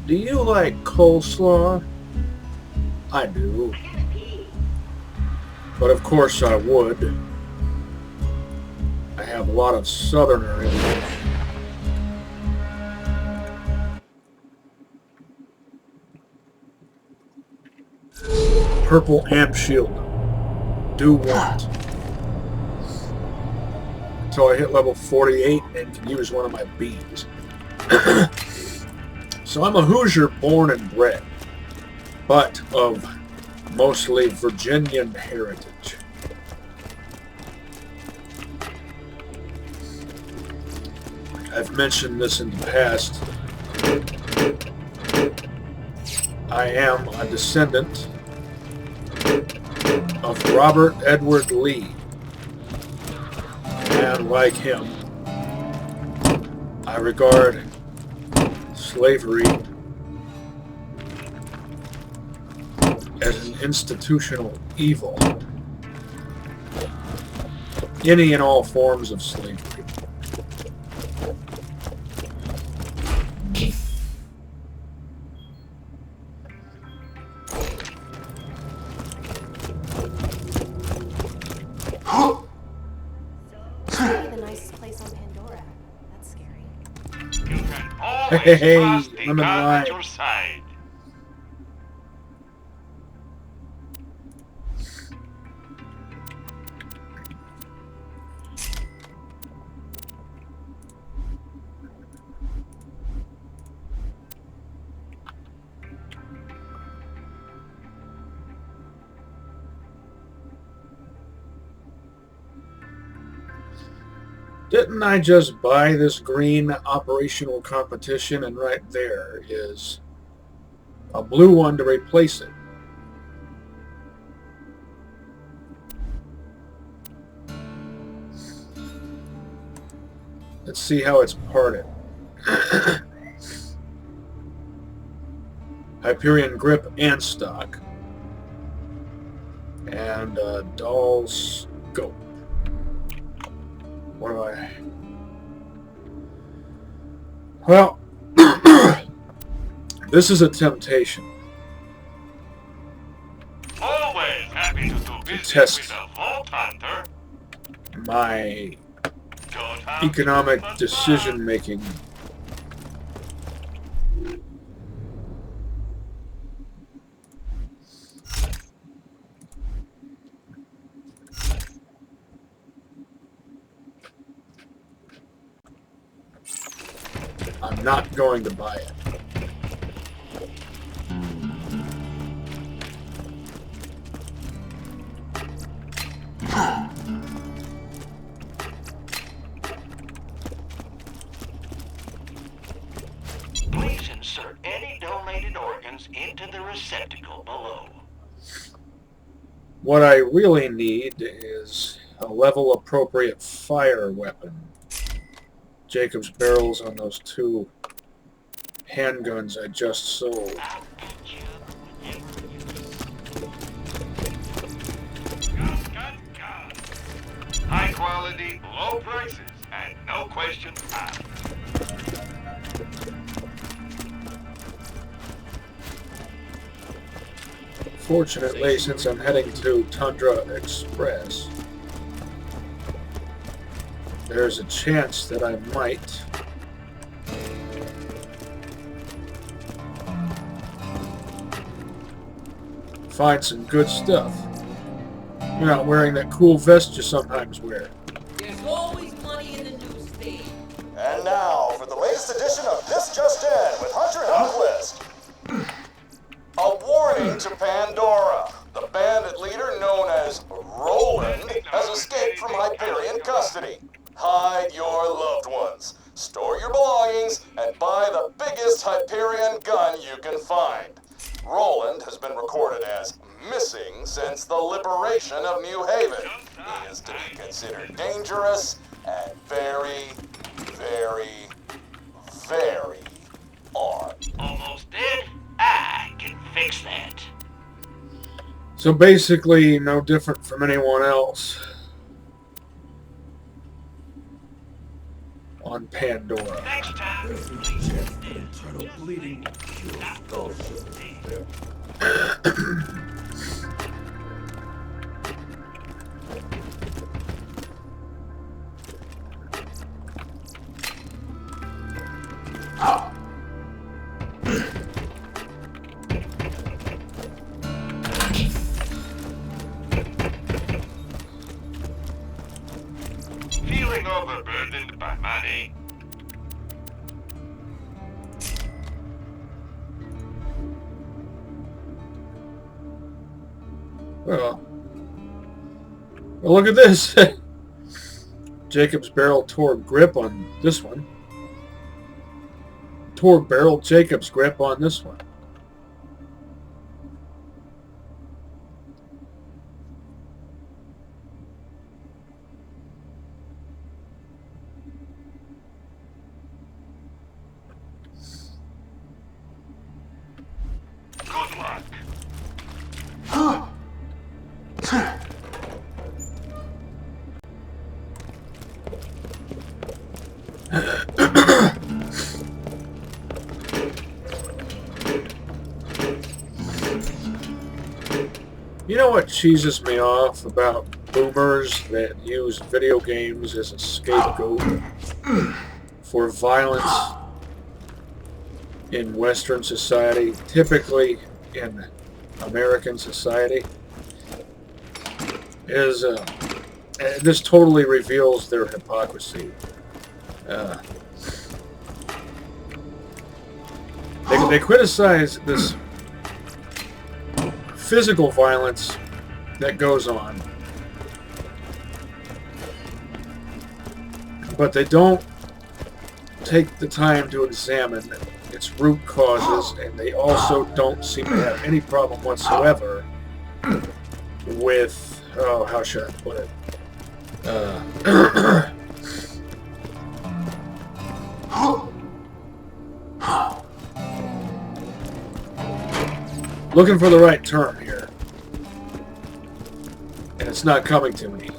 Do you like coleslaw? I do. But of course I would. I have a lot of southerner in me. Purple amp shield. Do want. Until I hit level 48 and can use one of my bees. So I'm a Hoosier born and bred, but of mostly Virginian heritage. I've mentioned this in the past. I am a descendant of Robert Edward Lee, and like him, I regard slavery as an institutional evil. Any and all forms of slavery. Hey, lemon lime. Didn't I just buy this green operational competition, and right there is a blue one to replace it. Let's see how it's parted. Hyperion grip and stock. And dull scope. What do I... Well, this is a temptation. Always happy to do business Test with a vault hunter. My Don't have economic to decision making. I'm not going to buy it. Please insert any donated organs into the receptacle below. What I really need is a level appropriate fire weapon. Jacob's barrels on those two handguns I just sold. I'll bet you high quality, low prices, and no questions asked. Fortunately, since I'm heading to Tundra Express, there's a chance that I might find some good stuff. You're not wearing that cool vest you sometimes wear. There's always money in the newsfeed. And now for the latest edition of This Just In with Hunter Hellquist. A warning to Pandora. The bandit leader known as Roland has escaped from Hyperion custody. Hide your loved ones, store your belongings, and buy the biggest Hyperion gun you can find. Roland has been recorded as missing since the liberation of New Haven. He is to be considered dangerous and very, very, very armed. Almost dead? I can fix that. So basically, no different from anyone else on Pandora. Next time, please Internal bleeding will cure those. Feeling overburdened by money? Well, look at this. Jacob's barrel tore grip on this one. Tore barrel Jacob's grip on this one. Good luck. You know what cheeses me off about boomers that use video games as a scapegoat for violence in Western society, typically in American society, is this totally reveals their hypocrisy. They criticize this physical violence that goes on, but they don't take the time to examine its root causes, and they also don't seem to have any problem whatsoever with, oh, how should I put it? Looking for the right term here, and it's not coming to me.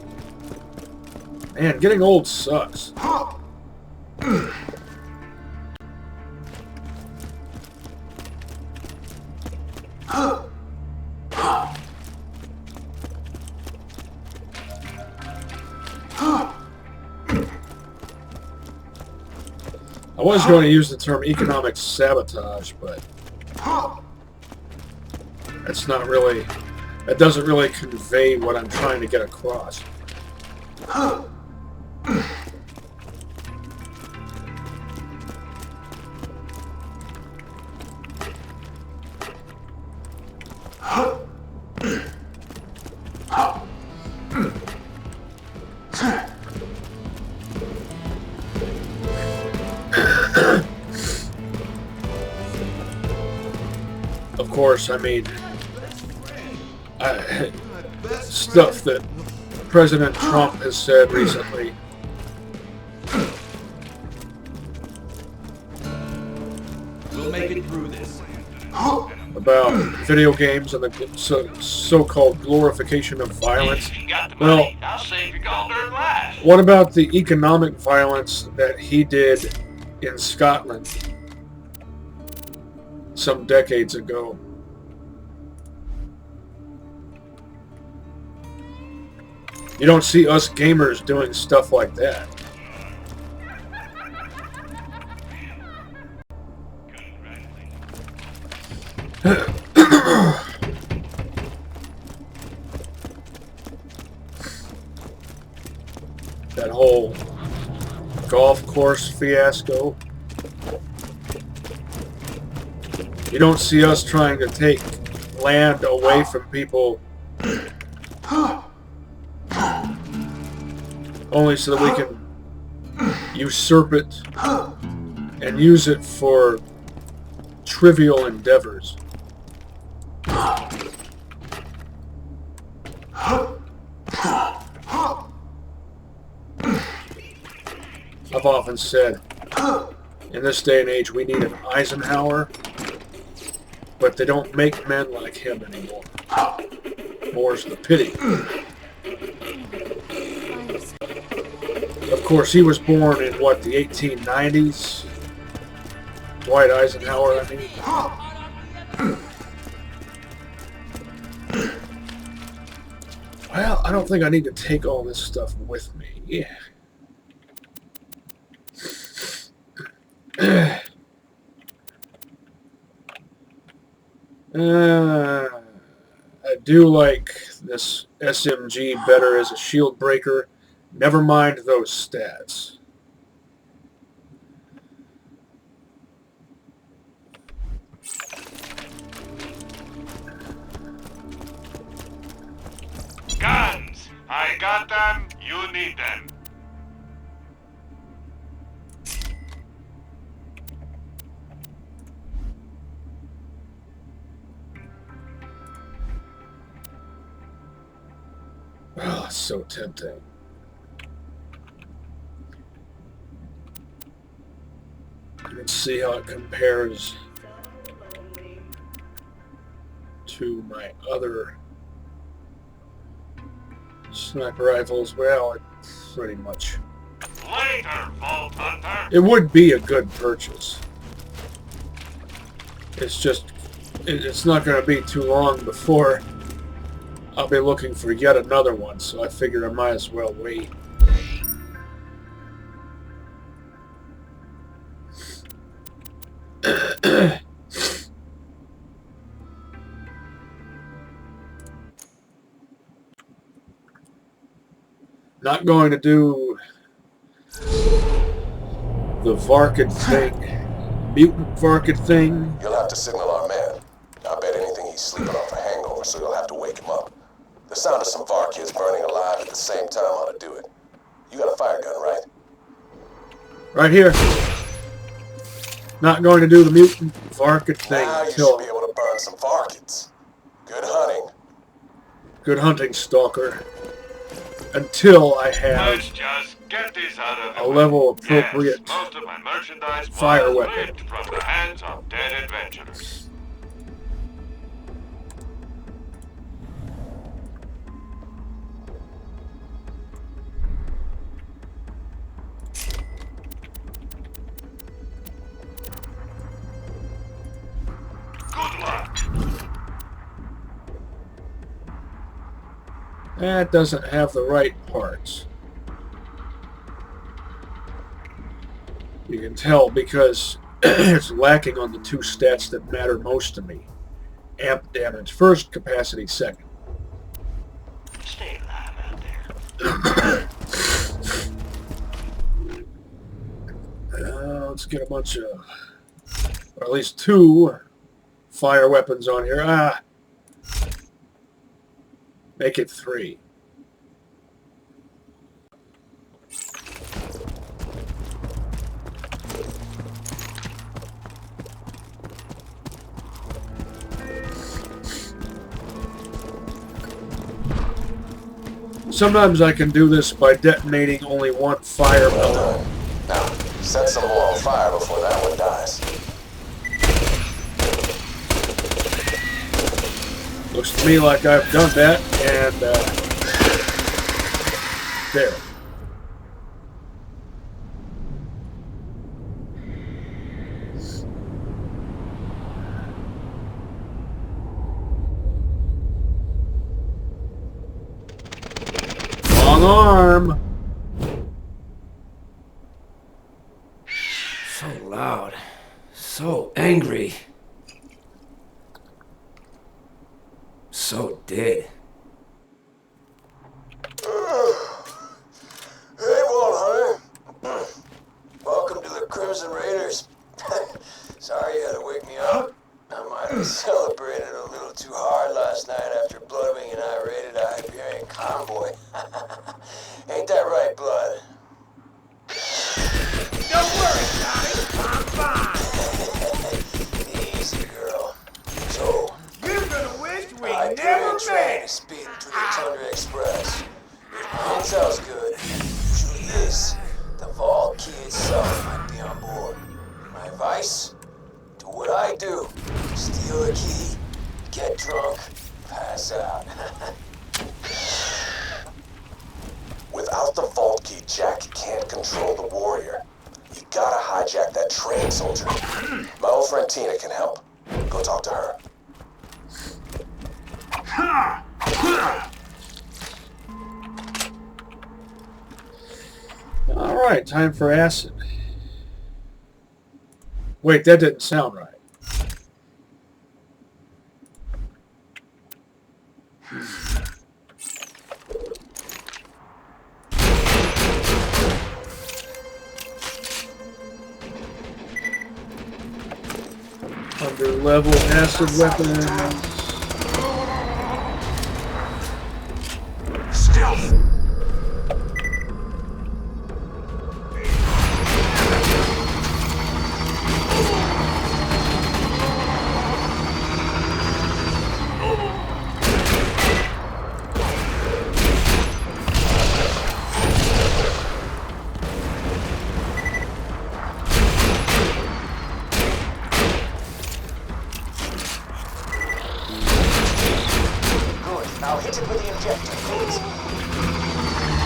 Man, getting old sucks. I was going to use the term economic sabotage, but that's not really, that doesn't really convey what I'm trying to get across. Of course, I mean, stuff that President Trump has said recently. We'll make it through this. About video games and the so-called glorification of violence. If you got the Well, money, I'll save your gold dirt last. what about the economic violence that he did in Scotland some decades ago? You don't see us gamers doing stuff like that. That whole golf course fiasco. You don't see us trying to take land away from people only so that we can usurp it and use it for trivial endeavors. I've often said, in this day and age, we need an Eisenhower, but they don't make men like him anymore. More's the pity. Of course, he was born in, what, the 1890s? Dwight Eisenhower, I mean. Well, I don't think I need to take all this stuff with me. Yeah. I do like this SMG better as a shield breaker. Never mind those stats. Guns! I got them, you need them. Oh, it's so tempting. Let's see how it compares to my other sniper rifles. Well, it's pretty much. Later, Vault Hunter. It would be a good purchase. It's just, it's not going to be too long before I'll be looking for yet another one, so I figured I might as well wait. Not going to do the Varkid thing, mutant Varkid thing. You'll have to signal our man. I bet anything he's sleeping off a hangover, so you'll have to wake him up. The sound of some Varkids burning alive at the same time ought to do it. You got a fire gun, right? Right here. Not going to do the mutant Varkid thing Now you until... should be able to burn some Varkids. Good hunting. Good hunting, Stalker. Until I Let's have just get this out of the a way. level appropriate Yes, most of my merchandise fire was weapon. ripped from the hands of dead adventurers. Good luck. That doesn't have the right parts. You can tell because it's lacking on the two stats that matter most to me. Amp damage first, capacity second. Stay alive out there. Let's get a bunch of, or at least two fire weapons on here. Make it 3. Sometimes I can do this by detonating only one fire Well pellet. done. Now, set some more on fire before that one dies. Looks to me like I've done that, and there. Long arm. So loud. So angry. So dead. Hey, Wilhelm. Welcome to the Crimson Raiders. Sorry you had to wake me up. I might have celebrated a little too hard last night after Bloodwing and I raided a Hyperion convoy. Ain't that right, Blood? Don't worry, Johnny. I'm fine. Easy, girl. So, You're gonna wish we Hyperion never train met. is speeding through the Tundra Express. If my intel's good, usually is, the Vault key itself might be on board. My advice? Do what I do. Steal the key, get drunk, pass out. Without the Vault key, Jack can't control the warrior. You gotta hijack that train, soldier. My old friend Tina can help. Go talk to her. Alright, time for acid. Wait, that didn't sound right. Under level acid weapons. Stealth. Now hit it with the injector, please.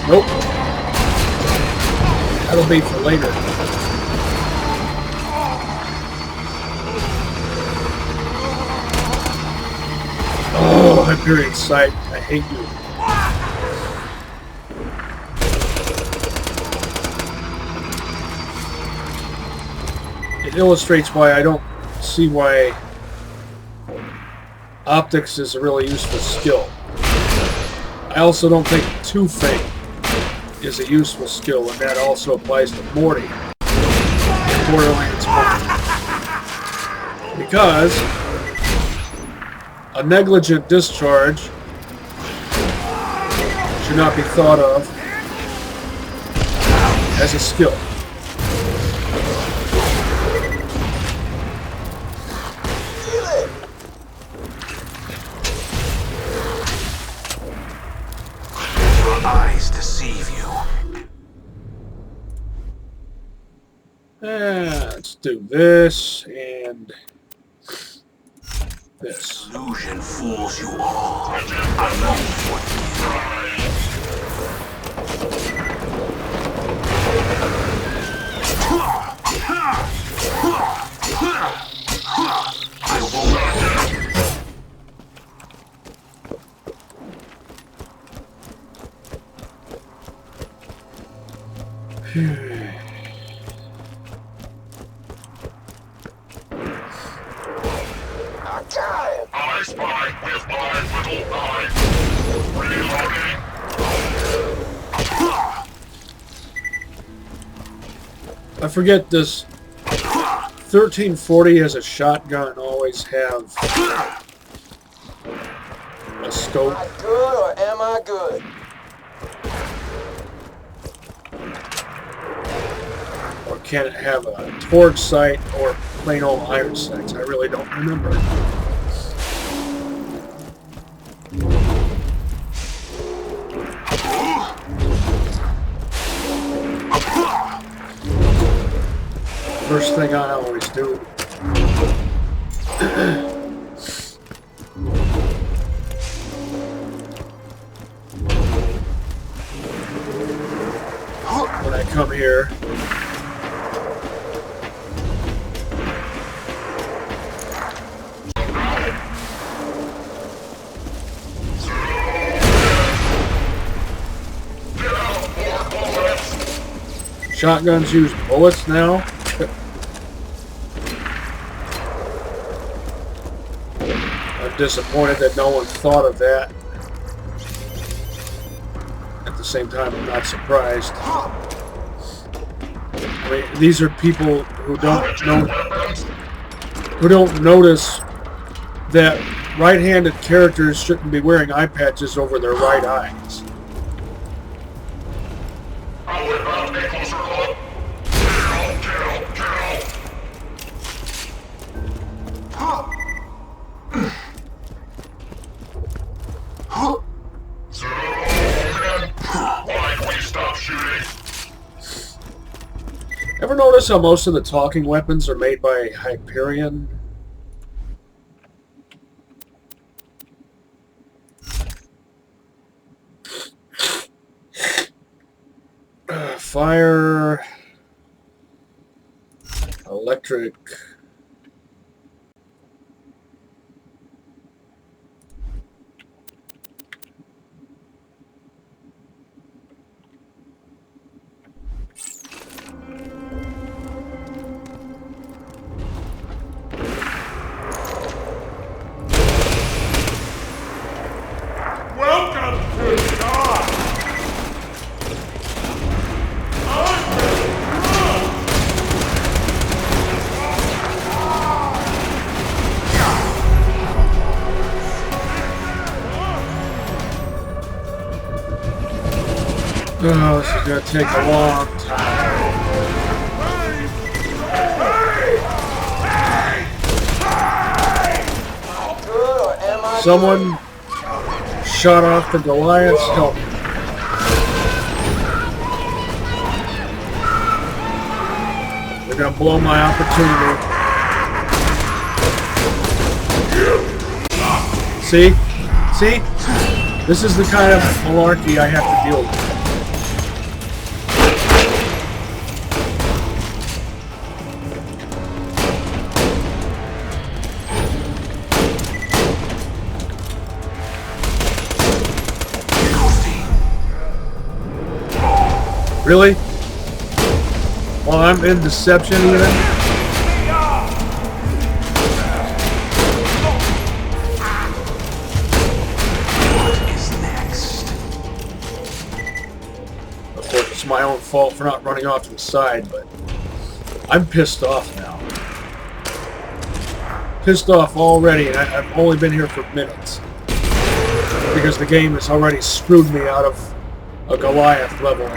Nope. That'll be for later. Oh, Hyperion sight. I hate you. It illustrates why I don't see why optics is a really useful skill. I also don't think Two-Fate is a useful skill, and that also applies to Morty in Borderlands 1. Because a negligent discharge should not be thought of as a skill. Eyes deceive you. Let's do this and this. Illusion fools you all. I know what I won't. I spy with my little eye. Reloading. I forget this. 1340 as a shotgun always have a scope. Am I good or am I good? Or can it have a torch sight or plain old iron sights? I really don't remember. First thing I always do. When I come here. Shotguns use bullets now. I'm disappointed that no one thought of that. At the same time, I'm not surprised. I mean, these are people who don't notice that right-handed characters shouldn't be wearing eye patches over their right eyes. Ever notice how most of the talking weapons are made by Hyperion? Fire... Electric. Welcome to God! Oh, this is going to take a long time. Someone shot off the Goliath's helmet. They're going to blow my opportunity. See? See? This is the kind of malarkey I have to deal with. Really? While I'm in deception even? What is next? Of course, it's my own fault for not running off to the side, but I'm pissed off now. Pissed off already, and I've only been here for minutes. Because the game has already screwed me out of a Goliath level.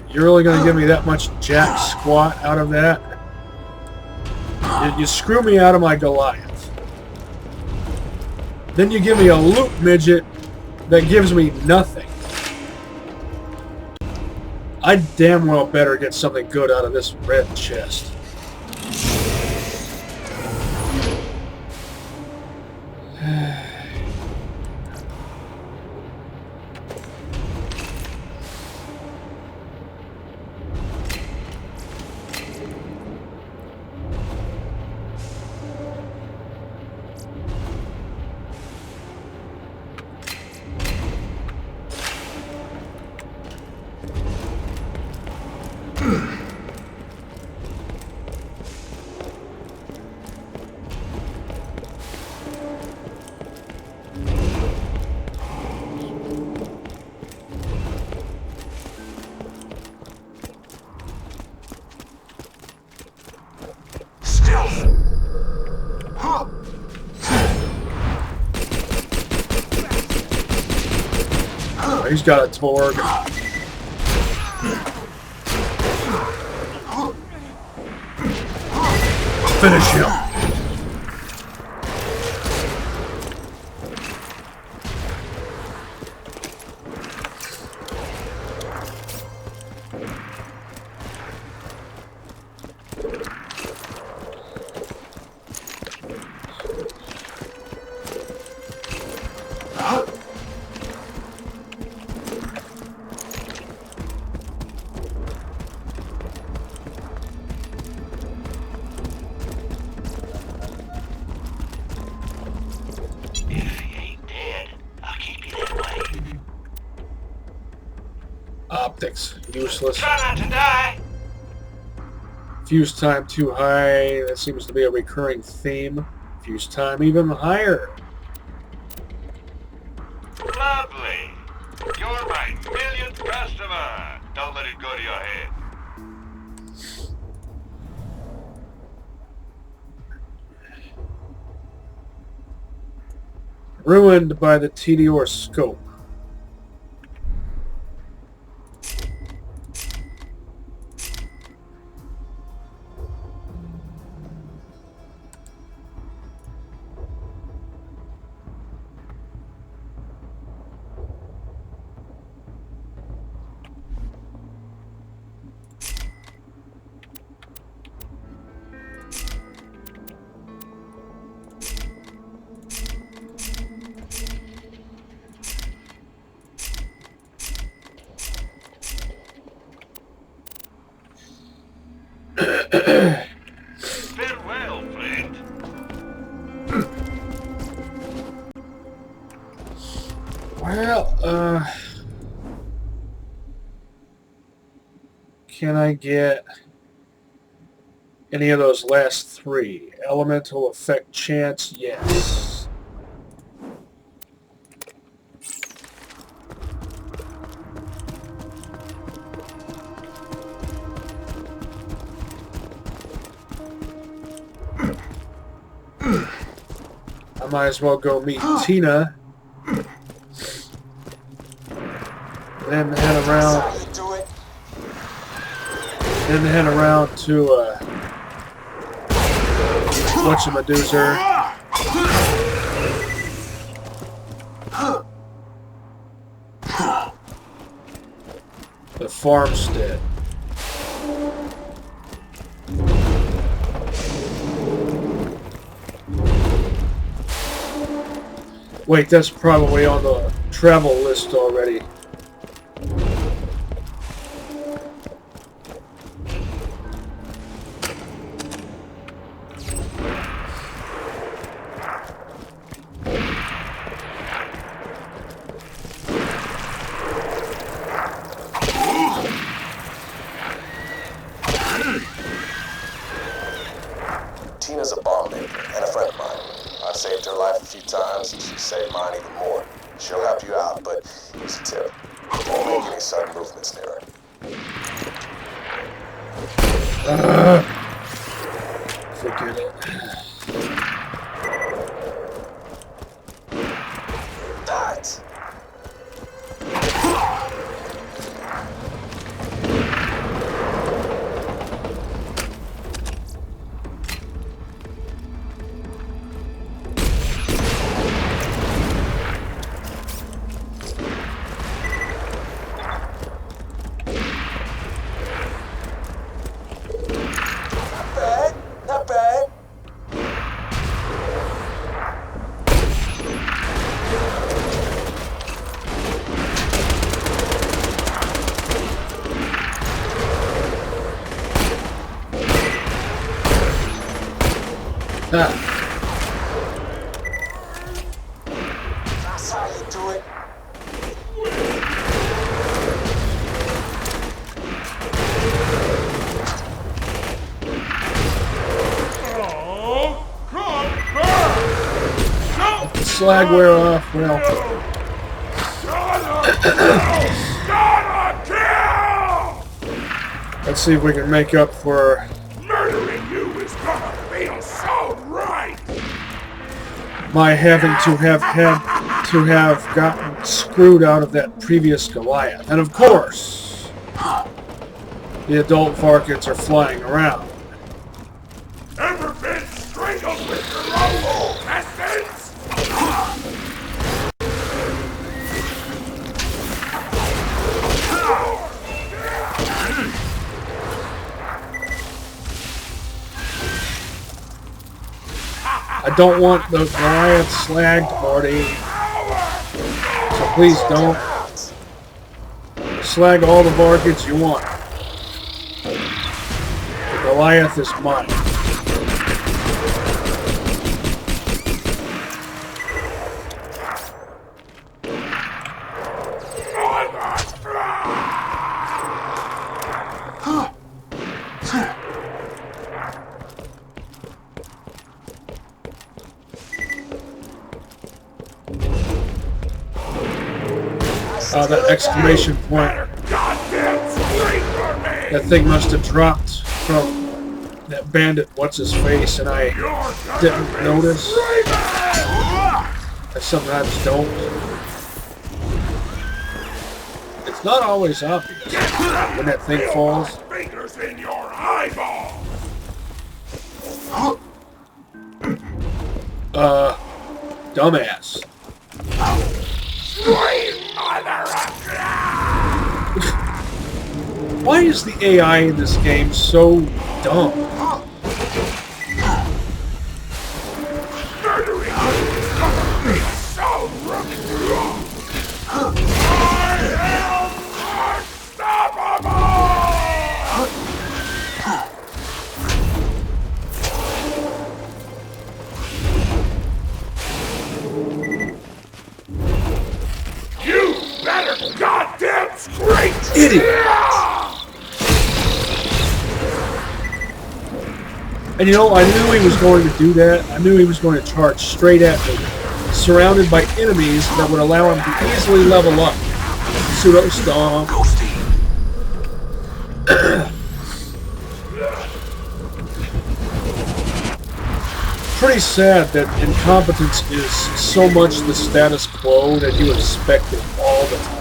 You're really going to give me that much jack squat out of that? You screw me out of my Goliath. Then you give me a loot midget that gives me nothing. I damn well better get something good out of this red chest. He's got a Torg. Finish him. Optics, useless. Try not to die. Fuse time too high. That seems to be a recurring theme. Fuse time even higher. Lovely. You're my millionth customer. Don't let it go to your head. Ruined by the TDR scope. Farewell, friend. Well, can I get any of those last three? Elemental effect chance, yes. I might as well go meet Tina. Then head around. Then head around to whatchamadoozer. The farmstead. Wait, that's probably on the travel list already. Tina's a bomb maker and a friend of mine. I've saved her life a few times, and she's saved mine even more. She'll help you out, but here's a tip. Don't make any sudden movements near her. Forget it. That! Not bad. That's how you do it. Slag wear off. Well, let's see if we can make up for Murdering you is gonna feel so right. my having to have gotten screwed out of that previous Goliath. And of course, the adult Varkets are flying around. Ever been strangled with your own intestines? I don't want the Goliath slagged, Marty. So please don't. Slag all the Varkets you want. The Goliath is mine. That exclamation point. That thing must have dropped from that bandit what's-his-face, and I didn't notice. I sometimes don't. It's not always obvious when that thing falls. Fingers in your eyeball. Dumbass. Why is the AI in this game so dumb? Murdering you is gonna feel so right. I am unstoppable. Idiot! And you know, I knew he was going to do that. I knew he was going to charge straight at me, surrounded by enemies that would allow him to easily level up. Pseudo stomp. Pretty sad that incompetence is so much the status quo that you expect it all the time.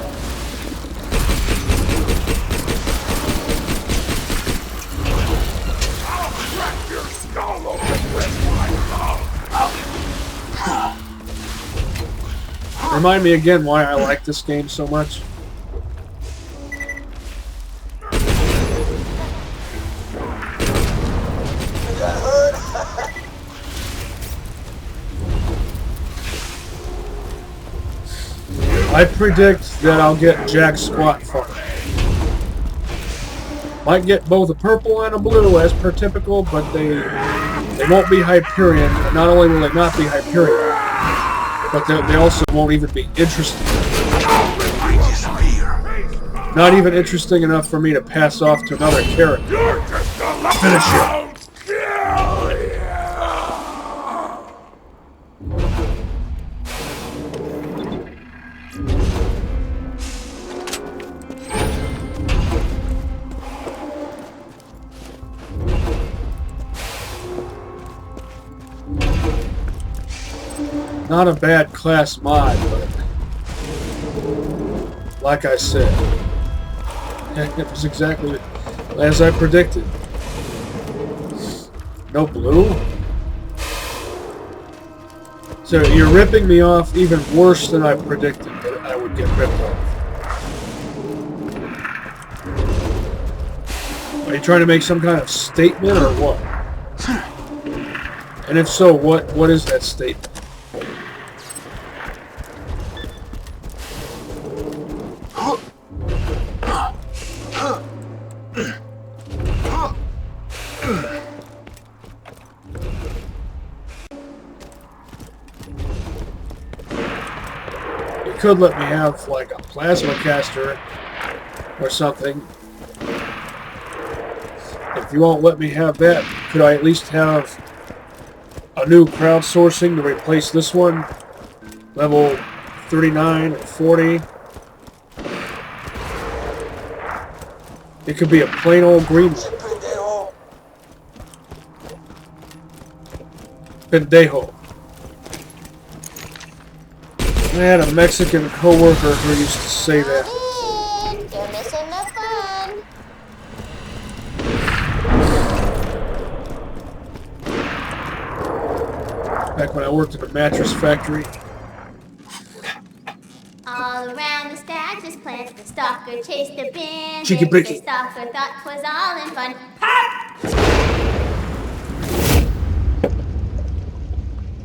Remind me again why I like this game so much. I predict that I'll get jack squat from it. Might get both a purple and a blue as per typical, but they won't be Hyperion. Not only will they not be Hyperion, but they also won't even be interesting. Not even interesting enough for me to pass off to another character. Finish it. Not a bad class mod, but like I said, it was exactly as I predicted. No blue? So you're ripping me off even worse than I predicted that I would get ripped off. Are you trying to make some kind of statement or what? And if so, what is that statement? You could let me have like a plasma caster or something. If you won't let me have that, could I at least have a new crowdsourcing to replace this one? Level 39 or 40. It could be a plain old green one. Pendejo. I had a Mexican co-worker who used to say that. You're missing the fun. Back when I worked at a mattress factory. All around the stacks is plants. The stalker chased the bandit. Cheeky bricky. The stalker thought 'twas all in fun.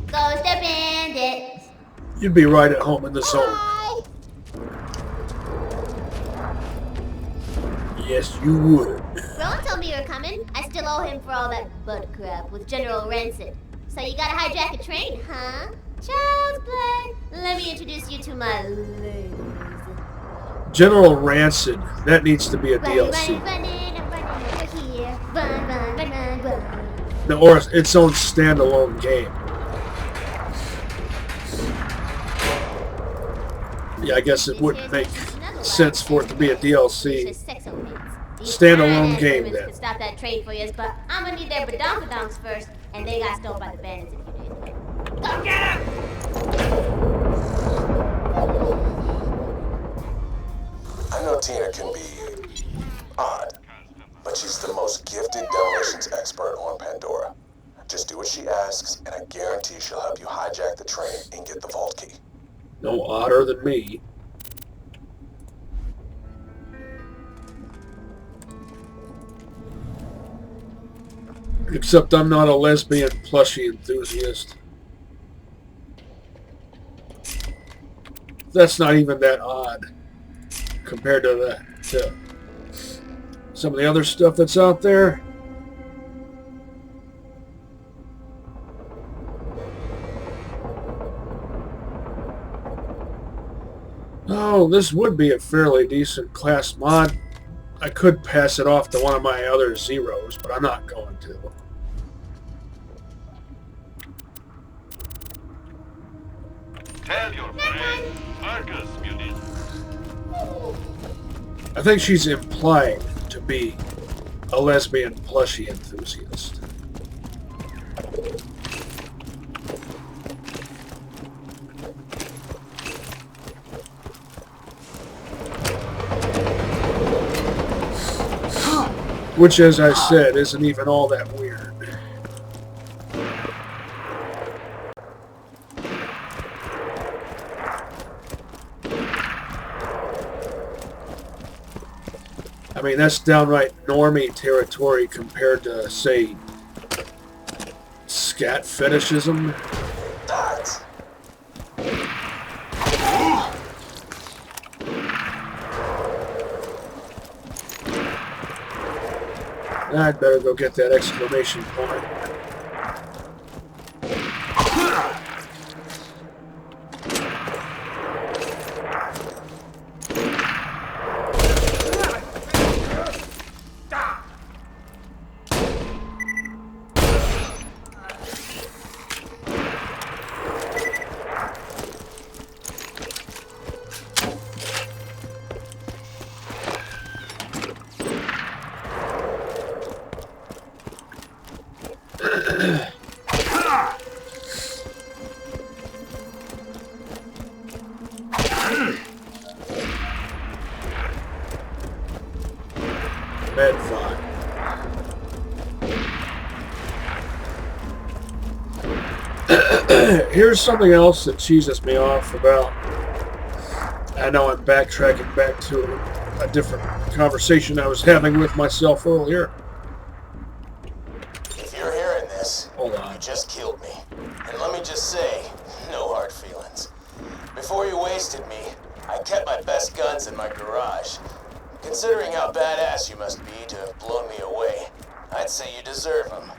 Goes the bandit. You'd be right at home in the zone. Bye. Yes, you would. Rowan told me you were coming. I still owe him for all that butt crap with General Rancid. So you gotta hijack a train, huh? Child's play. Let me introduce you to my ladies. General Rancid. That needs to be a DLC. I'm running over here. Run. No, or its own standalone game. Yeah, I guess it wouldn't make sense for it to be a DLC. Standalone game then. Stop that trade for you, but I'm gonna need their badonkadonks first, and they got stolen by the bandits if you did. Go get him! I know Tina can be odd, but she's the most gifted demolitions expert on Pandora. Just do what she asks, and I guarantee she'll help you hijack the train and get the vault key. No odder than me. Except I'm not a lesbian plushie enthusiast. That's not even that odd compared to some of the other stuff that's out there. Oh, know, this would be a fairly decent class mod. I could pass it off to one of my other Zeros, but I'm not going to. Tell your friend, Marcus Munis. I think she's implied to be a lesbian plushie enthusiast. Which, as I said, isn't even all that weird. I mean, that's downright normie territory compared to, say, scat fetishism. I'd better go get that exclamation point. Here's something else that cheeses me off about. I know I'm backtracking back to a different conversation I was having with myself earlier. If you're hearing this, hold on. You just killed me. And let me just say, no hard feelings. Before you wasted me, I kept my best guns in my garage. Considering how badass you must be to have blown me away, I'd say you deserve them.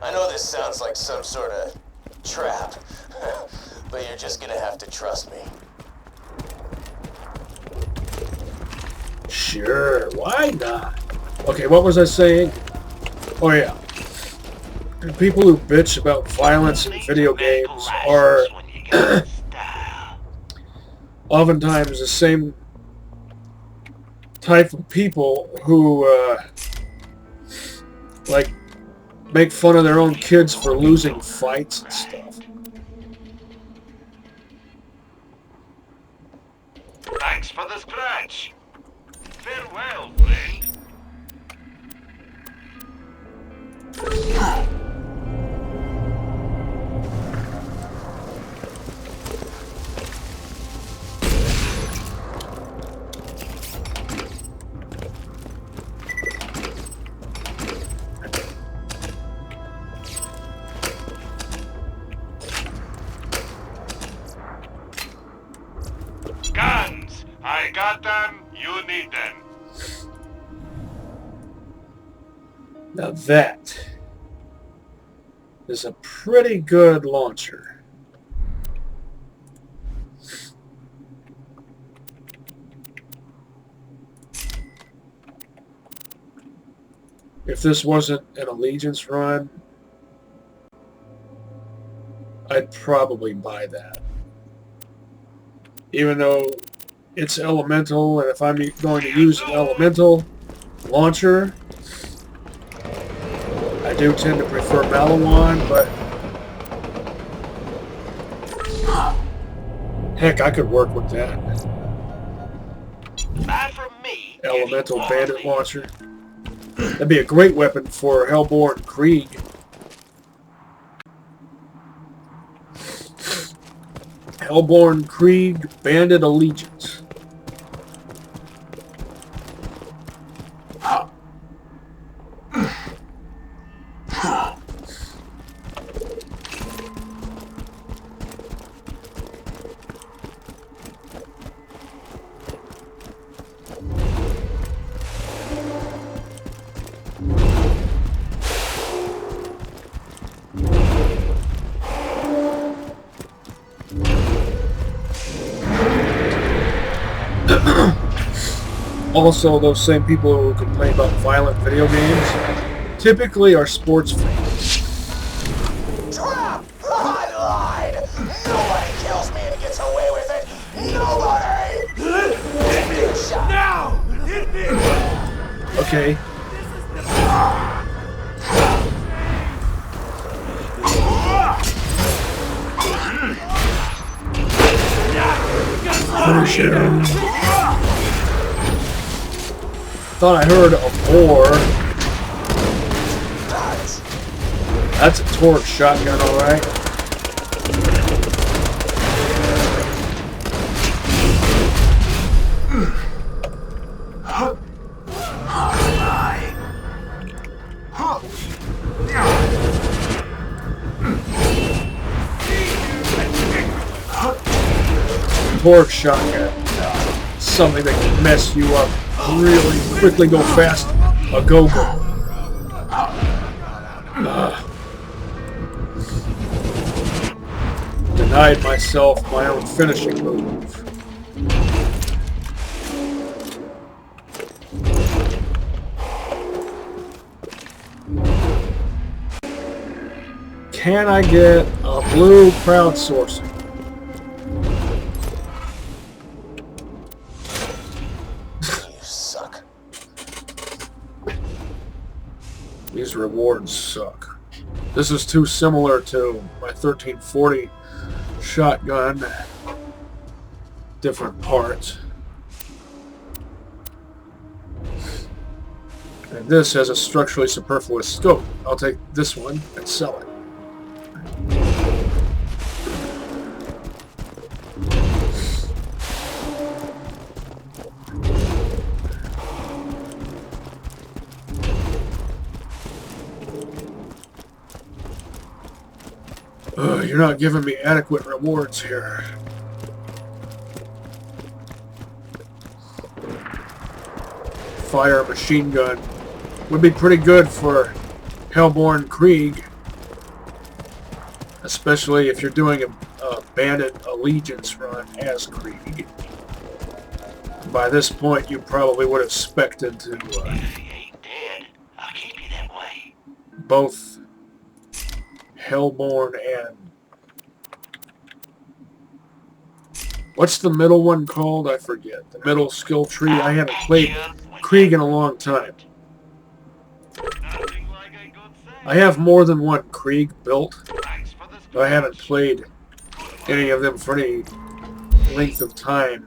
I know this sounds like some sort of trap, but you're just gonna have to trust me. Sure, why not? Okay, what was I saying? Oh yeah. People who bitch about violence in video games are oftentimes the same type of people who like make fun of their own kids for losing fights and stuff. Thanks for the scratch. Farewell, friend. Guns! I got them, you need them. Now that is a pretty good launcher. If this wasn't an Allegiance run, I'd probably buy that. Even though it's elemental, and if I'm going to use an elemental launcher, I do tend to prefer Malawan, but heck, I could work with that. Bye from me. Elemental bandit launcher. That'd be a great weapon for Hellborn Krieg. Hellborn Krieg Bandit Allegiance. Also, those same people who complain about violent video games typically are sports fans. Trap! I lied! Nobody kills me and gets away with it! Nobody! Take a shot. Now! Hit me! Okay. Finish him. Thought I heard a boar. That's a torque shotgun, alright. Torque shotgun. Something that can mess you up really quickly, go fast. A go-go. Denied myself my own finishing move. Can I get a blue crowdsourcing? You suck. These rewards suck. This is too similar to my 1340 shotgun. Different parts. And this has a structurally superfluous scope. I'll take this one and sell it. You're not giving me adequate rewards here. Fire machine gun would be pretty good for Hellborn Krieg, especially if you're doing a Bandit Allegiance run as Krieg. By this point, you probably would have spec'd into If he ain't dead, I'll keep you that way. both Hellborn and... What's the middle one called? I forget. The middle skill tree. I haven't played Krieg in a long time. Nothing like a good thing. I have more than one Krieg built, Thanks for the but I haven't played any of them for any length of time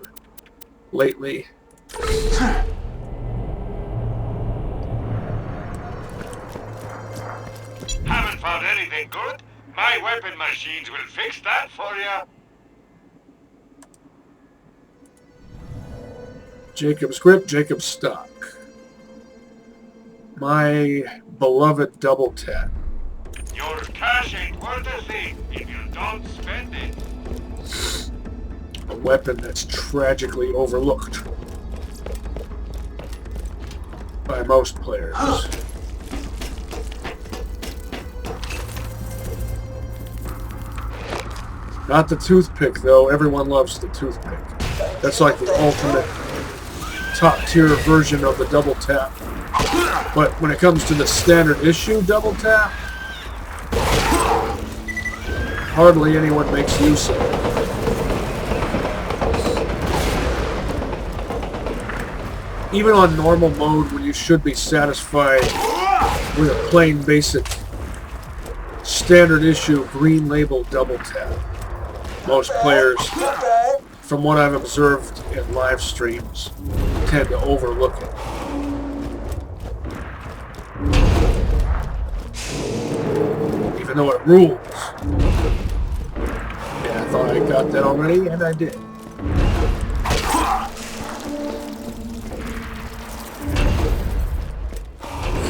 lately. Haven't found anything good? My weapon machines will fix that for you. Jacob's grip, Jacob's stock. My beloved double tap. Your cash ain't worth a thing if you don't spend it. A weapon that's tragically overlooked by most players. Not the toothpick, though. Everyone loves the toothpick. That's like the ultimate top-tier version of the double tap. But when it comes to the standard issue double tap, hardly anyone makes use of it. Even on normal mode, when you should be satisfied with a plain basic standard issue green label double tap, most players, from what I've observed in live streams, tend to overlook it. Even though it rules. Yeah, I thought I got that already, and I did.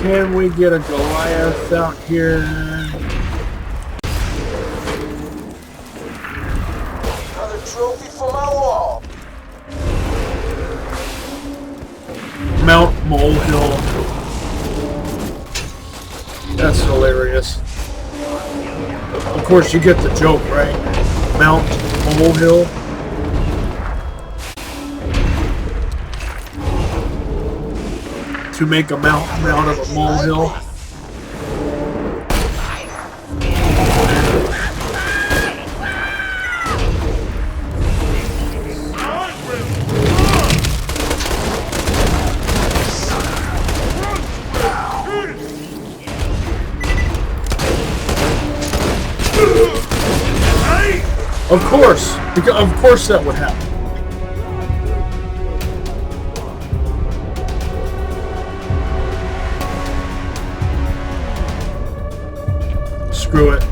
Can we get a Goliath out here? Another trophy for my wall. Mount Molehill. That's hilarious. Of course, you get the joke, right? Mount Molehill. to make a mountain out of a molehill. Of course, because of course that would happen. Screw it.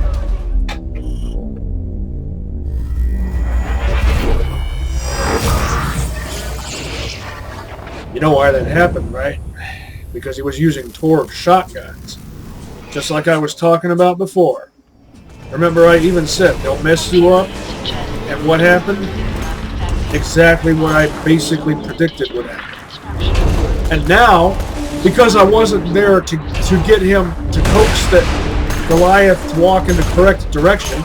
You know why that happened, right? Because he was using Torg shotguns, just like I was talking about before. Remember, I even said they'll mess you up, and what happened? Exactly what I basically predicted would happen. And now, because I wasn't there to get him to coax that Goliath to walk in the correct direction,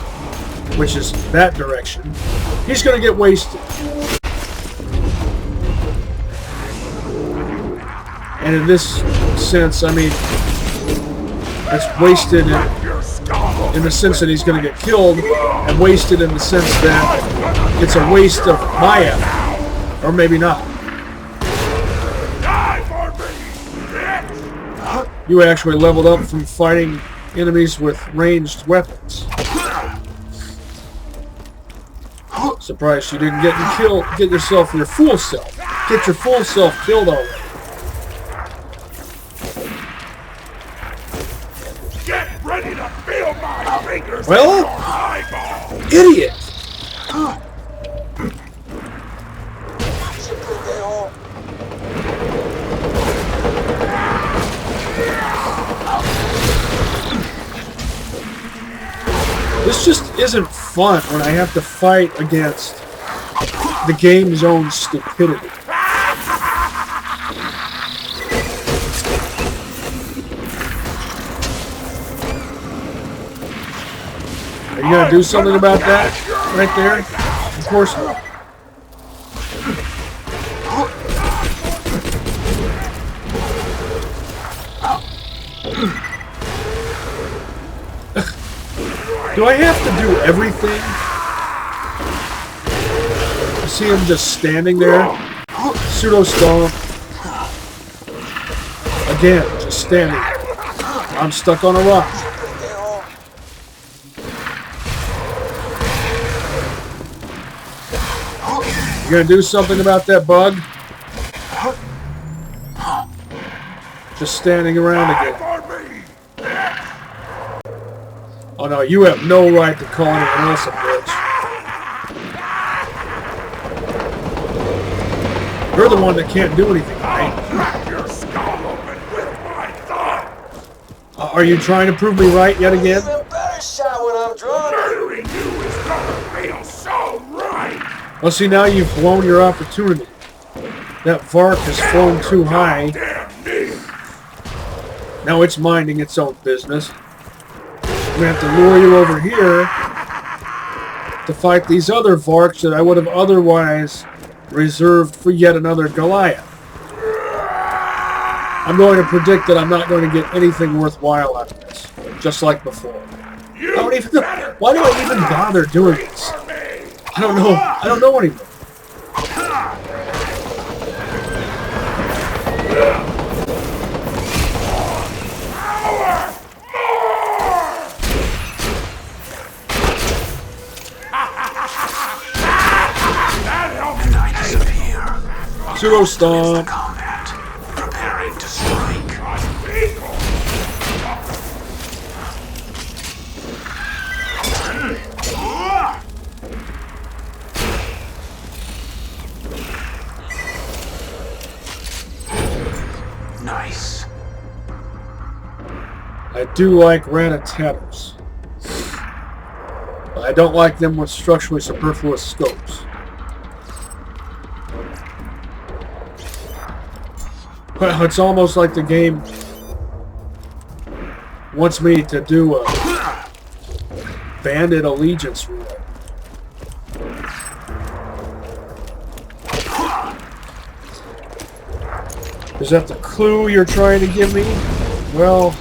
which is that direction, he's going to get wasted. And in this sense, I mean, it's wasted in the sense that he's going to get killed, and wasted in the sense that it's a waste of my effort. Or maybe not. You actually leveled up from fighting enemies with ranged weapons. Surprised you didn't get yourself your full self. Get your full self killed already. Well, idiot! This just isn't fun when I have to fight against the game's own stupidity. Are you gonna do something about that right there? Of course not. Do I have to do everything? You see him just standing there? Pseudo stomp. Again, just standing there. I'm stuck on a rock. You gonna do something about that bug? Just standing around again. Oh no, you have no right to call anyone else a bitch. You're the one that can't do anything, right? Are you trying to prove me right yet again? Better shot when I'm drunk. Murdering you is gonna feel so right. Well, see, now you've blown your opportunity. That Vark has flown too high. Now it's minding its own business. I'm going to have to lure you over here to fight these other Varks that I would have otherwise reserved for yet another Goliath. I'm going to predict that I'm not going to get anything worthwhile out of this, just like before. Why do I even bother doing this? I don't know. I don't know anymore. And I disappear. Pseudo stomp. Combat. Preparing to strike. Nice. I do like rat-a-tatters. But I don't like them with structurally superfluous scopes. Well, it's almost like the game wants me to do a bandit allegiance rule. Is that the clue you're trying to give me? Well,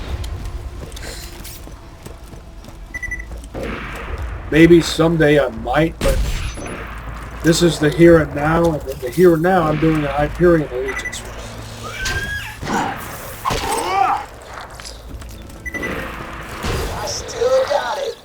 maybe someday I might, but this is the here and now, and in the here and now I'm doing a Hyperion allegiance. I still got it.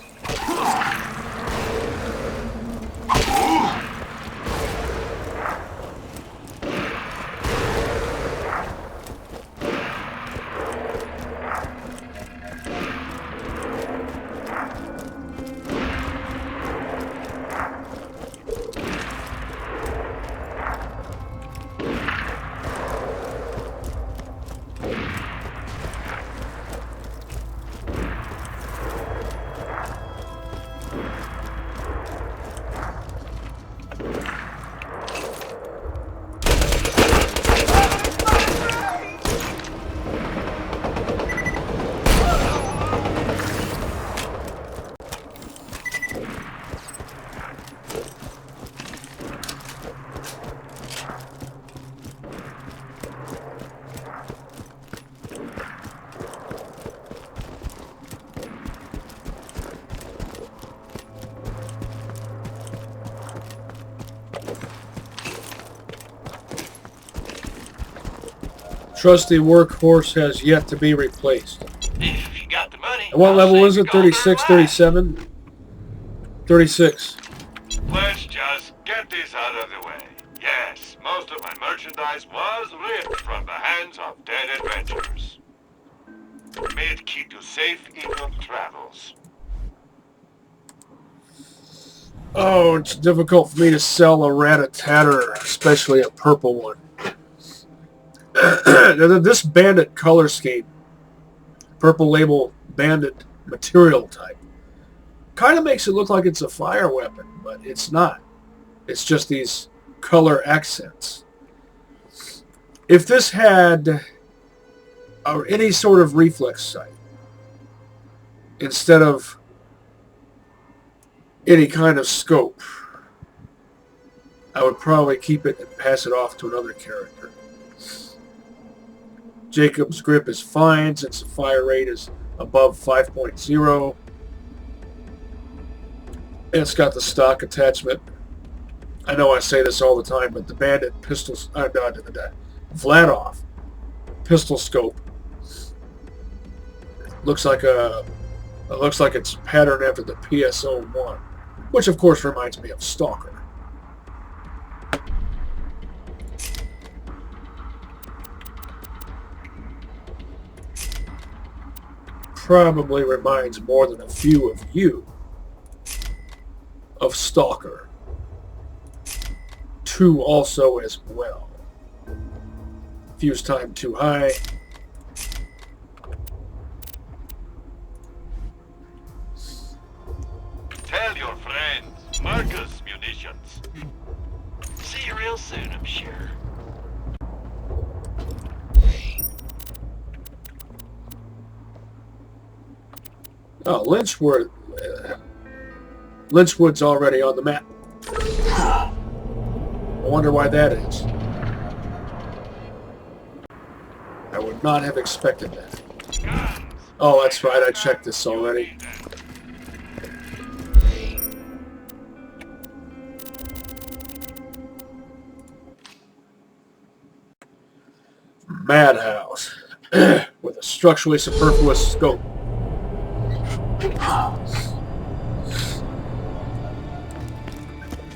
Trusty workhorse has yet to be replaced. If you got the money. And what I'll level save is you it? going 36, for a ride. 37? 36. Let's just get this out of the way. Yes, most of my merchandise was ripped from the hands of dead adventurers. May it keep you safe in your travels. Oh, it's difficult for me to sell a rat-a-tatter, especially a purple one. This bandit color scheme, purple label bandit material type, kind of makes it look like it's a fire weapon, but it's not. It's just these color accents. If this had any sort of reflex sight, instead of any kind of scope, I would probably keep it and pass it off to another character. Jacob's grip is fine since the fire rate is above 5.0. And it's got the stock attachment. I know I say this all the time, but the bandit pistols, Vladoff pistol scope looks like it's patterned after the Ps.1, which of course reminds me of Stalker. Probably reminds more than a few of you of Stalker. 2 also as well. Fuse time too high. Tell your friends, Marcus Munitions. See you real soon, I'm sure. Oh, Lynchwood's already on the map. I wonder why that is. I would not have expected that. Oh, that's right, I checked this already. Madhouse. With a structurally superfluous scope.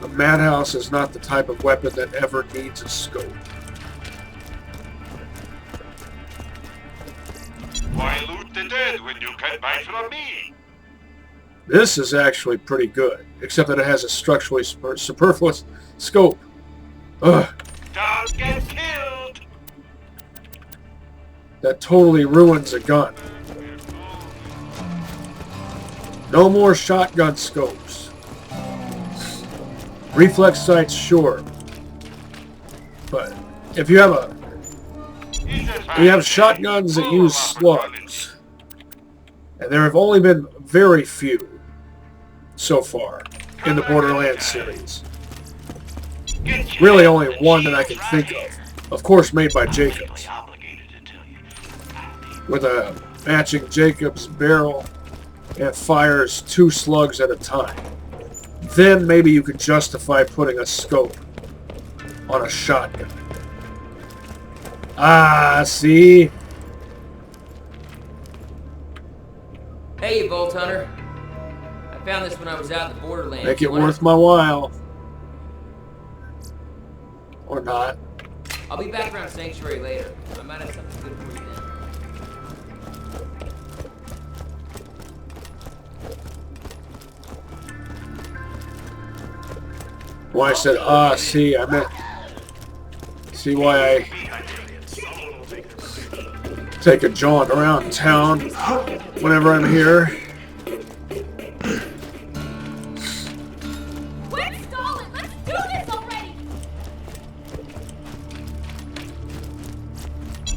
The Madhouse is not the type of weapon that ever needs a scope. Why loot the dead when you can buy from me? This is actually pretty good, except that it has a structurally superfluous scope. Ugh. Don't get killed! That totally ruins a gun. No more shotgun scopes. Reflex sights, sure. But if you have shotguns that use slugs, and there have only been very few so far in the Borderlands series. Really only one that I can think of. Of course made by Jacobs. with a matching Jacob's barrel, and it fires 2 slugs at a time. Then maybe you could justify putting a scope on a shotgun. Ah, see? Hey, you Vault Hunter. I found this when I was out in the Borderlands. Make it worth my while. Or not. I'll be back around Sanctuary later. I might have something good for you then. Why I said, ah, see, I meant... See why I take a jaunt around town whenever I'm here. Quit stalling! Let's do this already!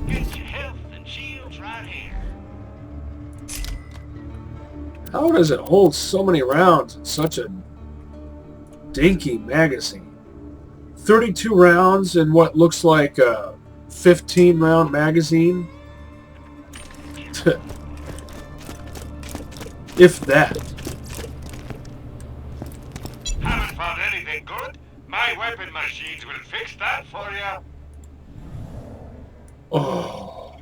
Get your health and shields right here. How does it hold so many rounds in such a dinky magazine? 32 rounds in what looks like a 15-round magazine? If that. Haven't found anything good? My weapon machines will fix that for you. Oh.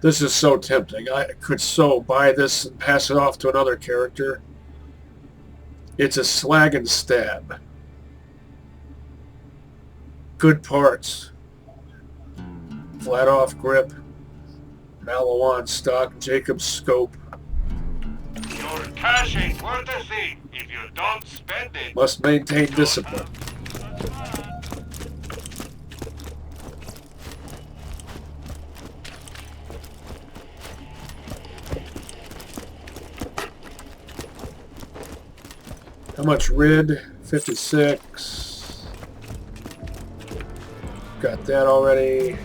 This is so tempting. I could so buy this and pass it off to another character. It's a slag and stab. Good parts. Flat off grip. Malawan stock. Jacob's scope. Your cash ain't worth a thing if you don't spend it. Must maintain discipline. How much rid? 56. Got that already.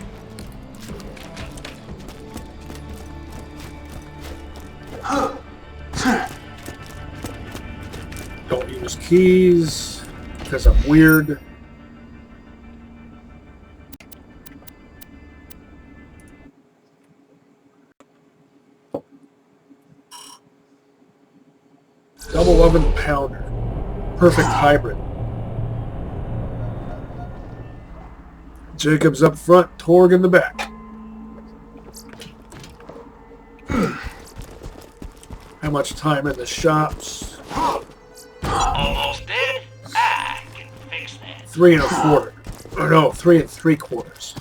Don't use keys because I'm weird. Double oven pounder. Perfect hybrid. Jacob's up front, Torg in the back. How much time in the shops? Almost dead? I can fix that. 3 1/4. Or no, 3 3/4.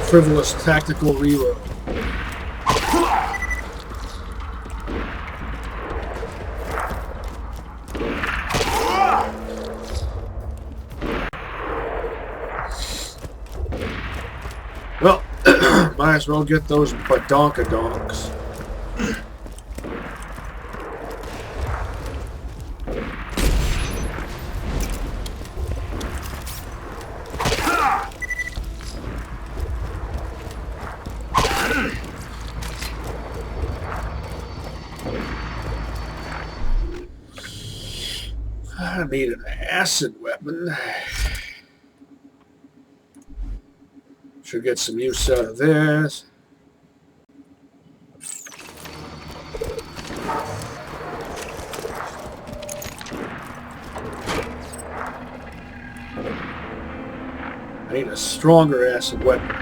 Frivolous tactical reload. Well, might as well get those badonkadonks. I need an acid weapon. Should get some use out of this. I need a stronger acid weapon.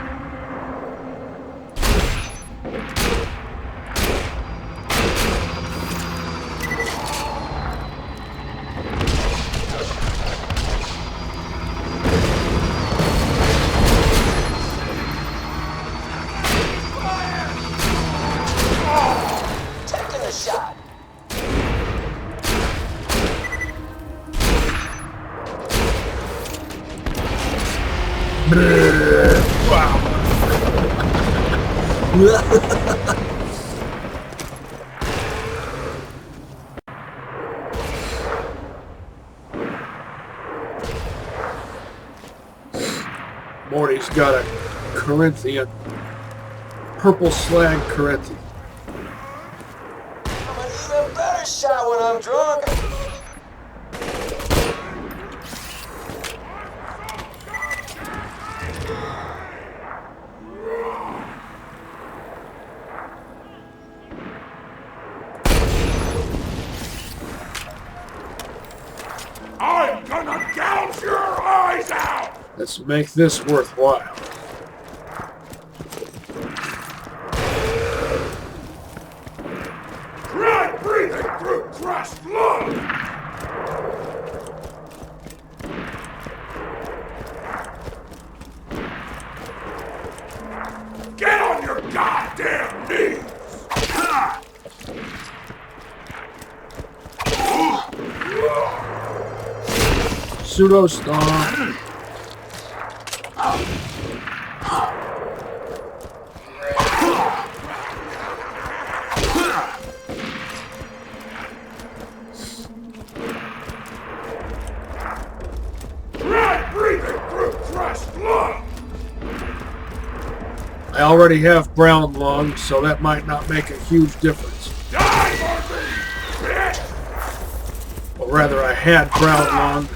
Morty's got a Corinthian. Purple slag Corinthian. I'm an even better shot when I'm drunk. I'm gonna gouge your eyes out! Let's make this worthwhile. Try breathing through crushed lung! Get on your goddamn knees! Ha! Pseudo stomp. Try breathing through crushed lung! I already have brown lung, so that might not make a huge difference. Die for me, bitch! Or rather, I had brown lung.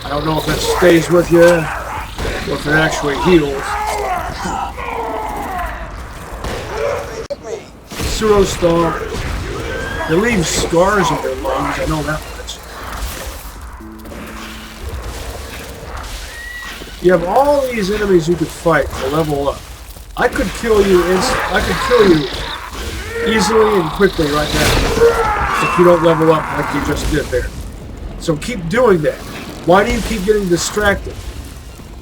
I don't know if that stays with you, or if it actually heals. Pseudo stomp. It leaves scars in your lungs, I know that much. You have all these enemies you could fight to level up. I could kill you easily and quickly right now if you don't level up like you just did there. So keep doing that. Why do you keep getting distracted?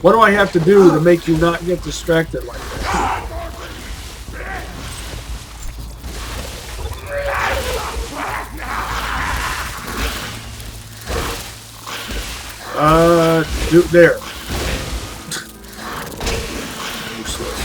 What do I have to do to make you not get distracted like that? There. Useless.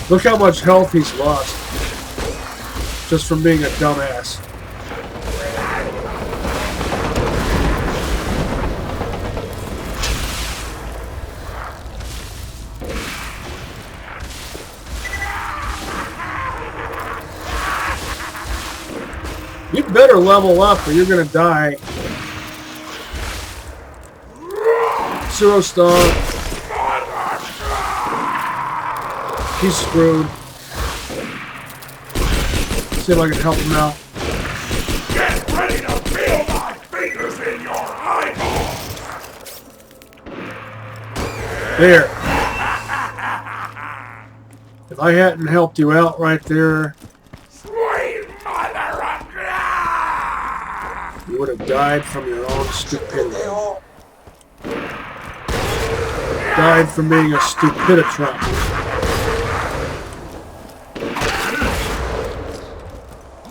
Look how much health he's lost just from being a dumbass. You better level up or you're gonna die. Zero stomp. He's screwed. See if I can help him out. Get ready to feel my fingers in your eyeballs! There. If I hadn't helped you out right there, Sweet mother of God! you would have died from your own stupidity. Died from being a stupiditron.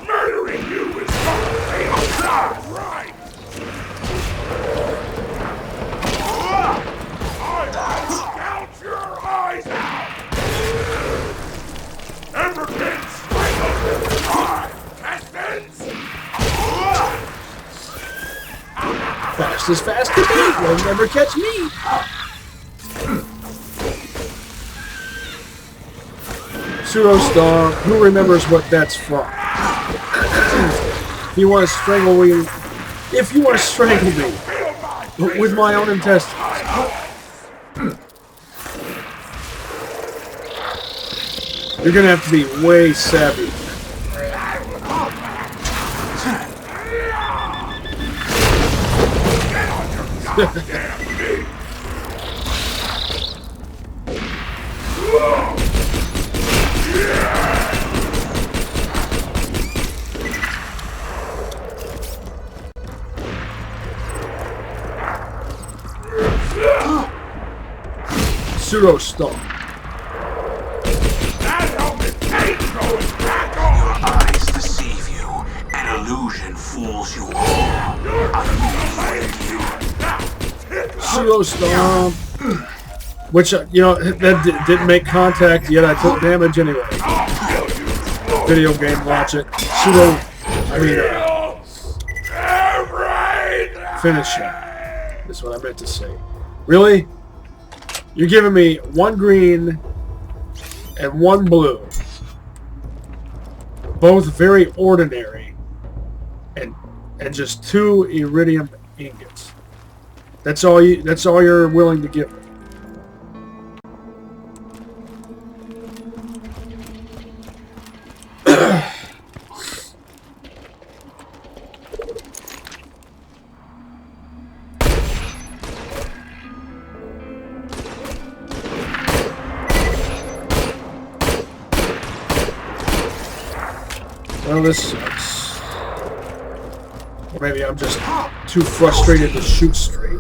Murdering you is gonna feel not right! I'm gonna gouge your eyes out! Ever been strangled with my intestines? Fast as fast can be. You'll never catch me. Pseudo stomp. Who remembers what that's from? If you want to strangle me, with my own intestines. You're gonna have to be way savvy. Pseudo stomp. That helmet ain't going back on! Your eyes deceive you. An illusion fools you all. Pseudo stomp. Which, you know, that didn't make contact, yet I took damage anyway. Video game logic. Pseudo, finish him. That's what I meant to say. Really? You're giving me 1 green and 1 blue. Both very ordinary. And just 2 iridium ingots. That's all you're willing to give me. Well, this sucks. Or maybe I'm just too frustrated to shoot straight.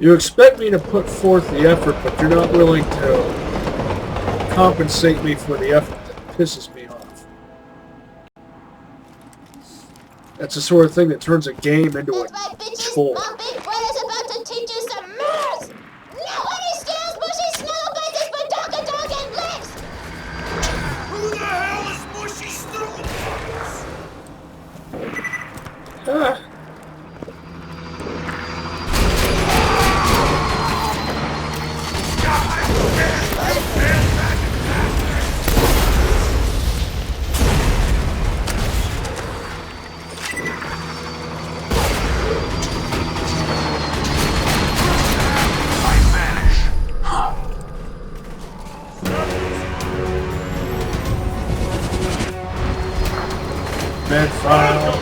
You expect me to put forth the effort, but you're not willing to compensate me for the effort that pisses me off. That's the sort of thing that turns a game into a chore. My big brother's about to teach you some manners! Nobody scares mushy snuggle faces but Dogga Dog and Lex! Who the hell is Mushy Snugglebugs? Med file.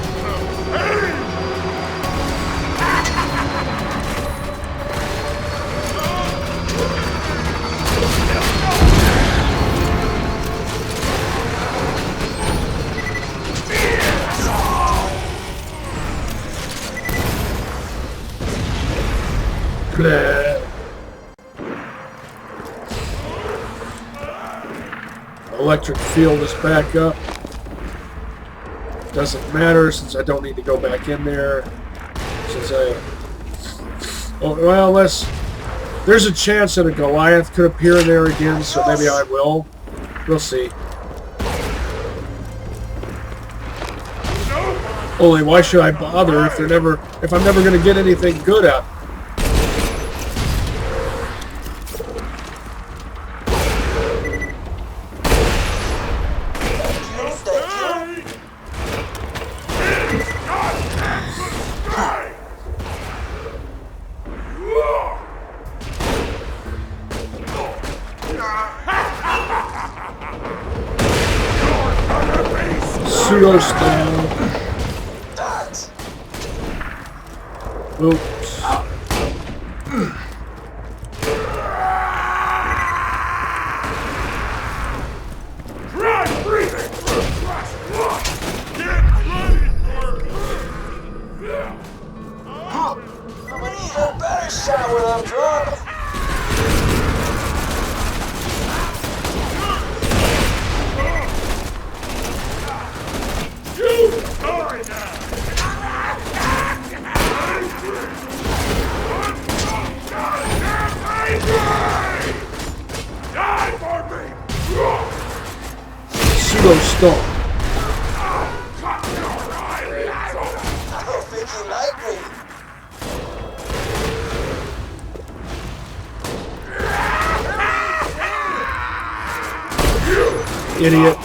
Bleh. Electric field is back up. Doesn't matter since I don't need to go back in there. Since well, unless there's a chance that a Goliath could appear in there again, so maybe I will. We'll see. Only why should I bother if I'm never going to get anything good out? Pseudo style. Oops. Try breathing through fresh blood! Get ready for... I'm gonna need a better shot when I'm drunk. You die now! Die for me! Pseudo stomp. Cut your eyelids off! I don't think you like me. Idiot.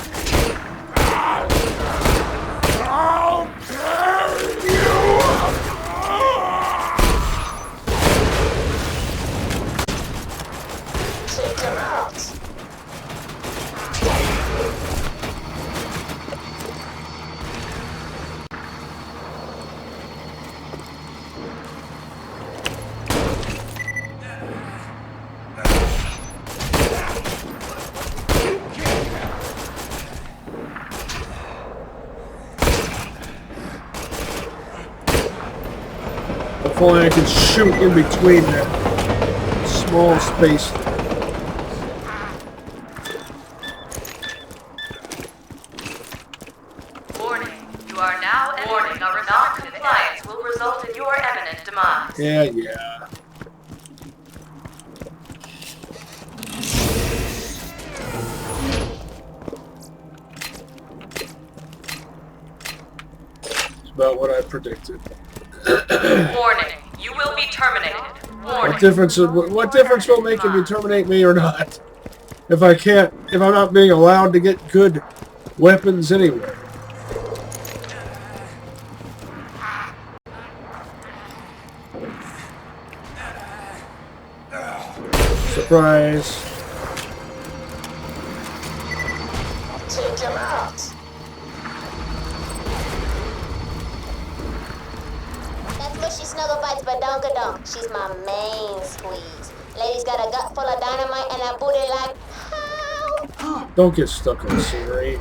I'll carry you! Take him out! Hopefully I can shoot in between that small space. Warning. You are now warning. A non-compliance will result in your imminent demise. Yeah. It's about what I predicted. Warning. You will be terminated. Warning. What difference will it make if you terminate me or not? If I'm not being allowed to get good weapons anywhere. Surprise. Take him out! That's Mushy Snuggle Bites Badonkadonk. She's my main squeeze. Lady's got a gut full of dynamite and a booty like how? Don't get stuck on scenery.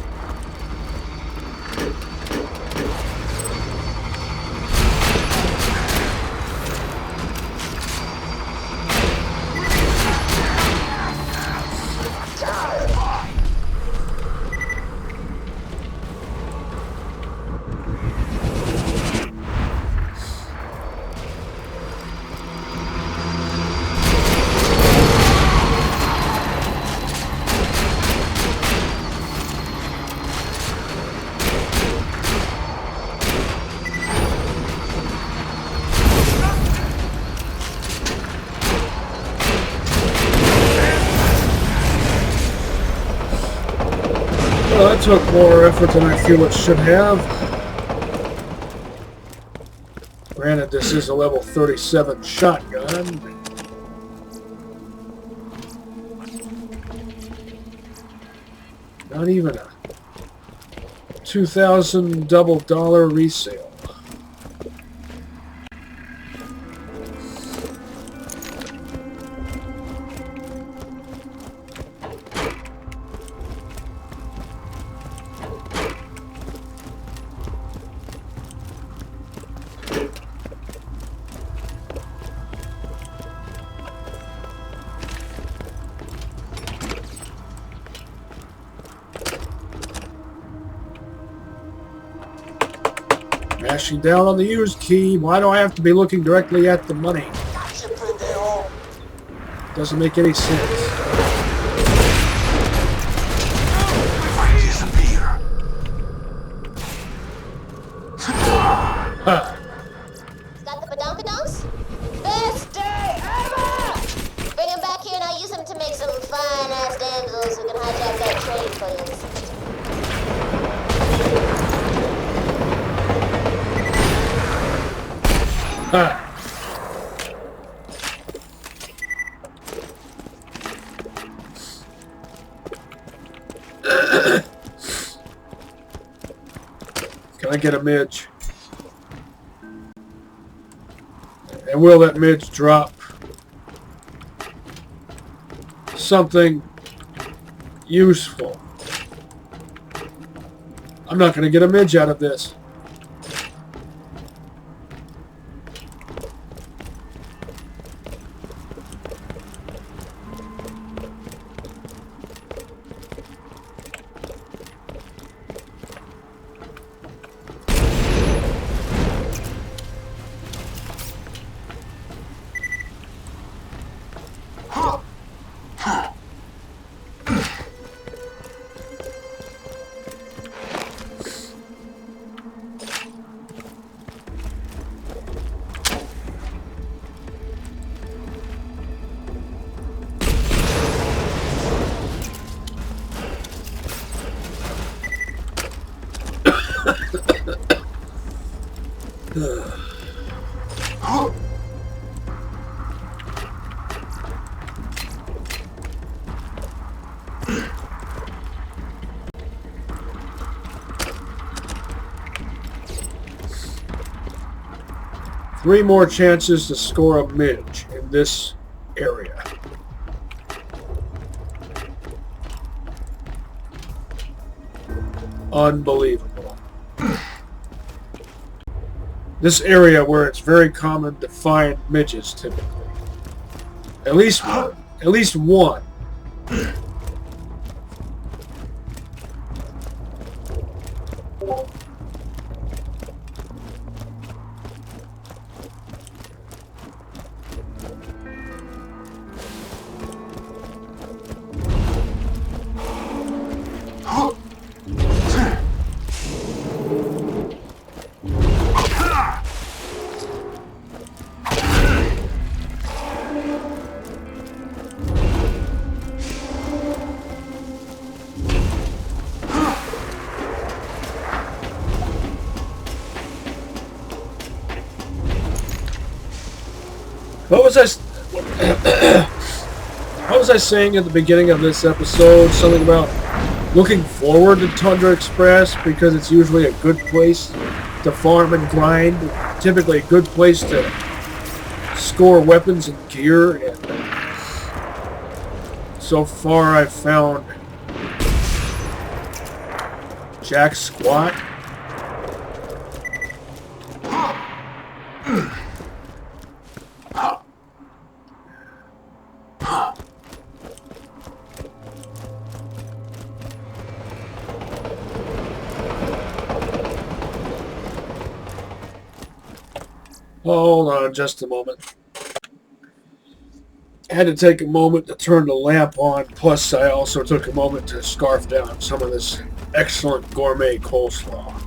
Well, that took more effort than I feel it should have. Granted, this is a level 37 shotgun. Not even a $2,000 double resale. Mashing down on the use key. Why do I have to be looking directly at the money? Gotcha, pendejo. Doesn't make any sense. Disappear. Huh. Got the badonkadonks? Best day ever! Bring him back here and I'll use him to make some fine-ass damsels who can hijack that train for you. Huh. Can I get a midge? And will that midge drop something useful? I'm not going to get a midge out of this. Three more chances to score a midge in this area. Unbelievable. This area where it's very common to find midges typically. At least one. At least one. What was I saying at the beginning of this episode? Something about looking forward to Tundra Express because it's usually a good place to farm and grind. Typically a good place to score weapons and gear. And so far I've found jack squat. Hold on just a moment. I had to take a moment to turn the lamp on, plus I also took a moment to scarf down some of this excellent gourmet coleslaw.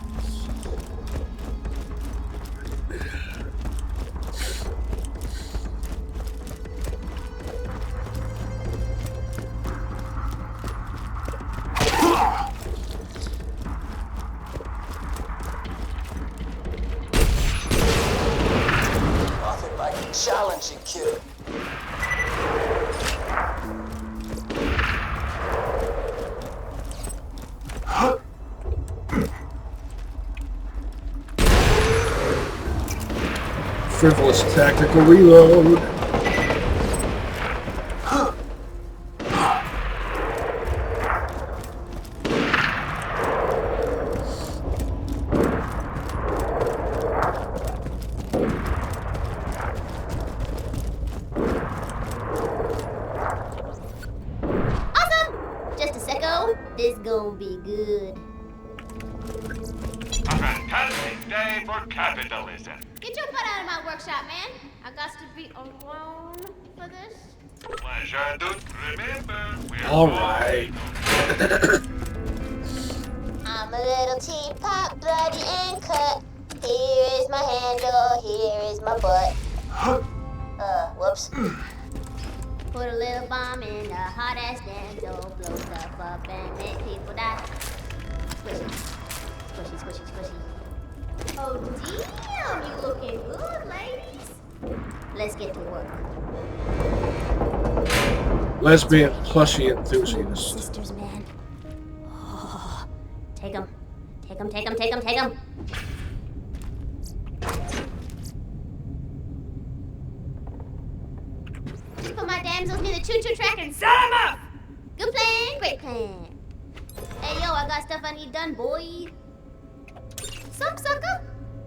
Challenging kid. Frivolous tactical reload. This gonna be good. A fantastic day for capitalism. Get your butt out of my workshop, man. I got to be alone for this. Pleasure to remember. All right. I'm a little teapot, bloody and cut. Here is my handle, here is my butt. Whoops. Put a little bomb in a hot ass damn door, blow stuff up and make people die. Squishy. Squishy, squishy, squishy. Oh damn, you looking good, ladies. Let's get to work. Lesbian plushie enthusiast. Sisters, man. Oh, take them. Take them, take them, take them, take them. Put my damsels near the choo-choo track and set them up! Good plan, great plan. Hey, yo, I got stuff I need done, boy. Sup, sucker?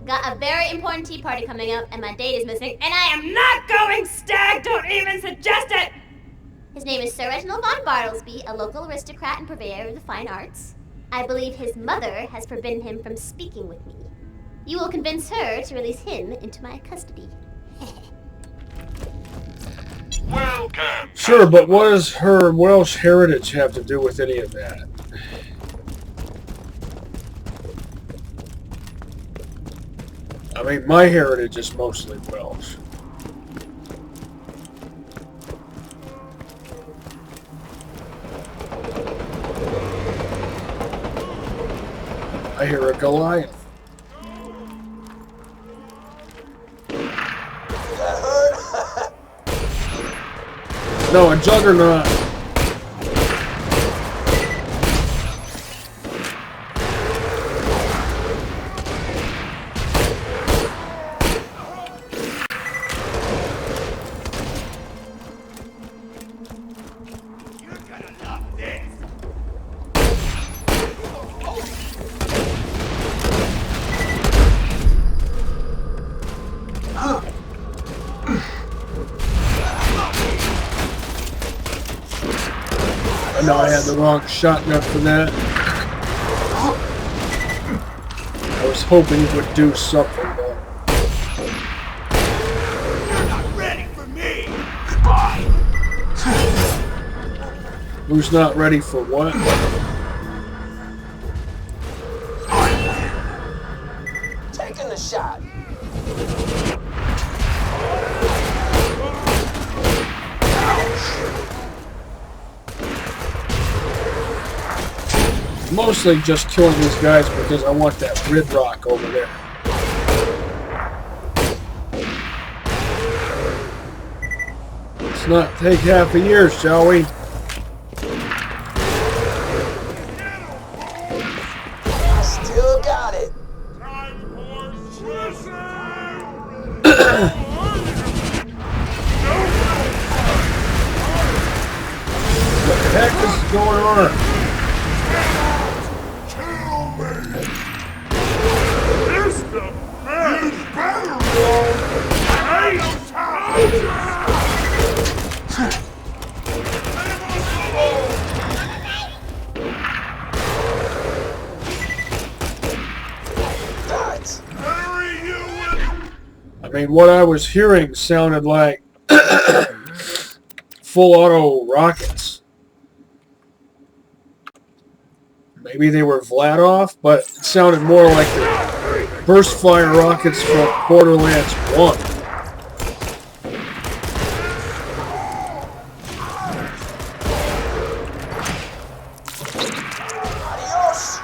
Got a very important tea party coming up, and my date is missing, and I am not going stag! Don't even suggest it! His name is Sir Reginald von Bartlesby, a local aristocrat and purveyor of the fine arts. I believe his mother has forbidden him from speaking with me. You will convince her to release him into my custody. Welcome. Sure, but what does her Welsh heritage have to do with any of that? I mean, my heritage is mostly Welsh. I hear a Goliath. No, a juggernaut. I know I had the wrong shotgun for that. I was hoping it would do something though. You're not ready for me! Goodbye. Who's not ready for what? Taking the shot. Mostly just killing these guys because I want that red rock over there. Let's not take half a year, shall we? I still got it. What the heck is going on? This the man! You better roll! Hey, time! I mean, what I was hearing sounded like full auto rockets. Maybe they were Vladov, but it sounded more like the burst fire rockets from Borderlands 1. Adios.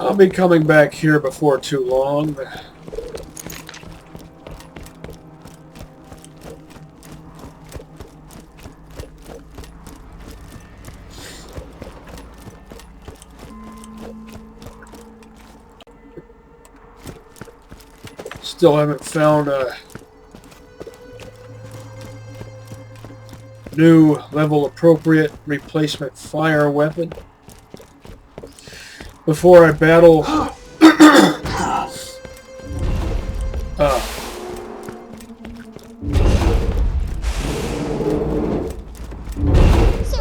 I'll be coming back here before too long. Still haven't found a new level appropriate replacement fire weapon before I battle Sir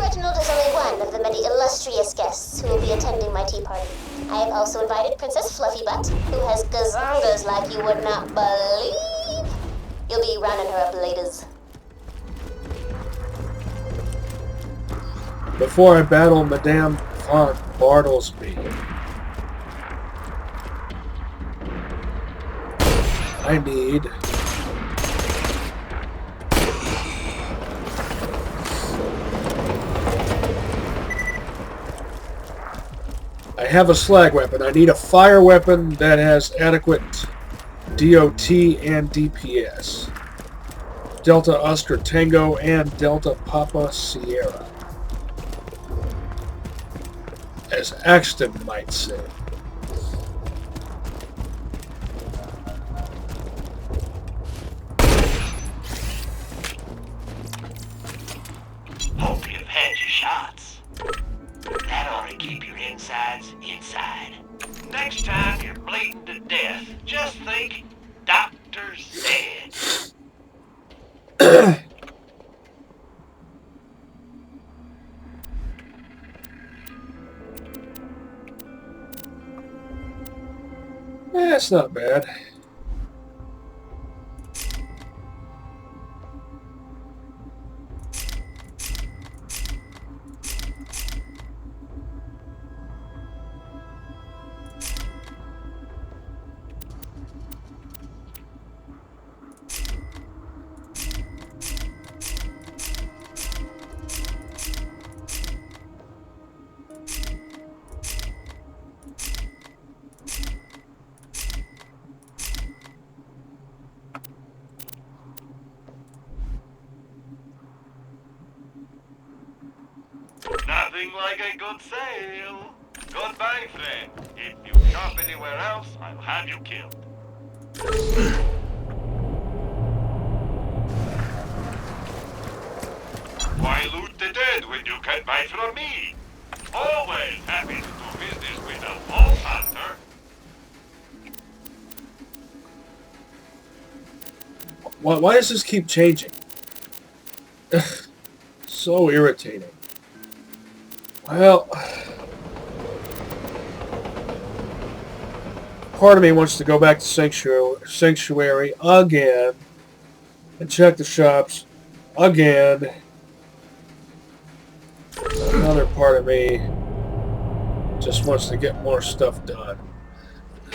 Reginald is only one of the many illustrious guests who will be attending my tea party. I have also invited Princess Fluffybutt, who has gazongas like you would not believe. You'll be rounding her up laters. before I battle Madame von Bartlesby. I need I have a slag weapon. I need a fire weapon that has adequate DOT and DPS. Delta Oscar Tango and Delta Papa Sierra. As Axton might say. Hope you've had your shots. That ought to keep your insides inside. Next time you're bleeding to death, just think, Dr. said. It's not bad. Nothing like a good sale. Goodbye, friend. If you shop anywhere else, I'll have you killed. Why loot the dead when you can buy from me? Always happy to do business with a vault hunter. Why does this keep changing? So irritating. Well, part of me wants to go back to Sanctuary again and check the shops again. Another part of me just wants to get more stuff done.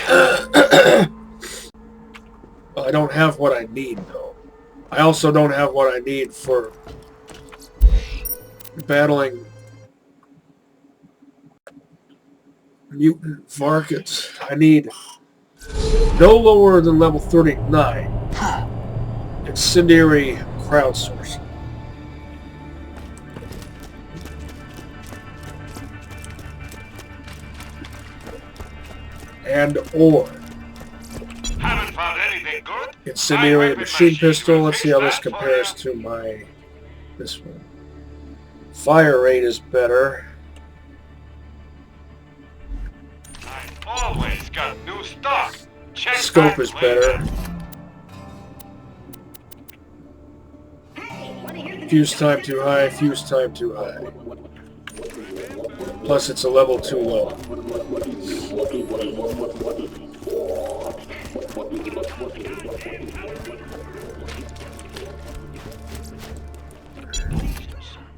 I don't have what I need, though. I also don't have what I need for battling mutant varkets. I need no lower than level 39. Incendiary crowdsourcing. And or Haven't found anything good? incendiary machine pistol. Let's see how this compares to my this one. Fire rate is better. I've always got new stock. Check Scope back is later. better. Fuse time too high. Fuse time too high. Plus it's a level too low.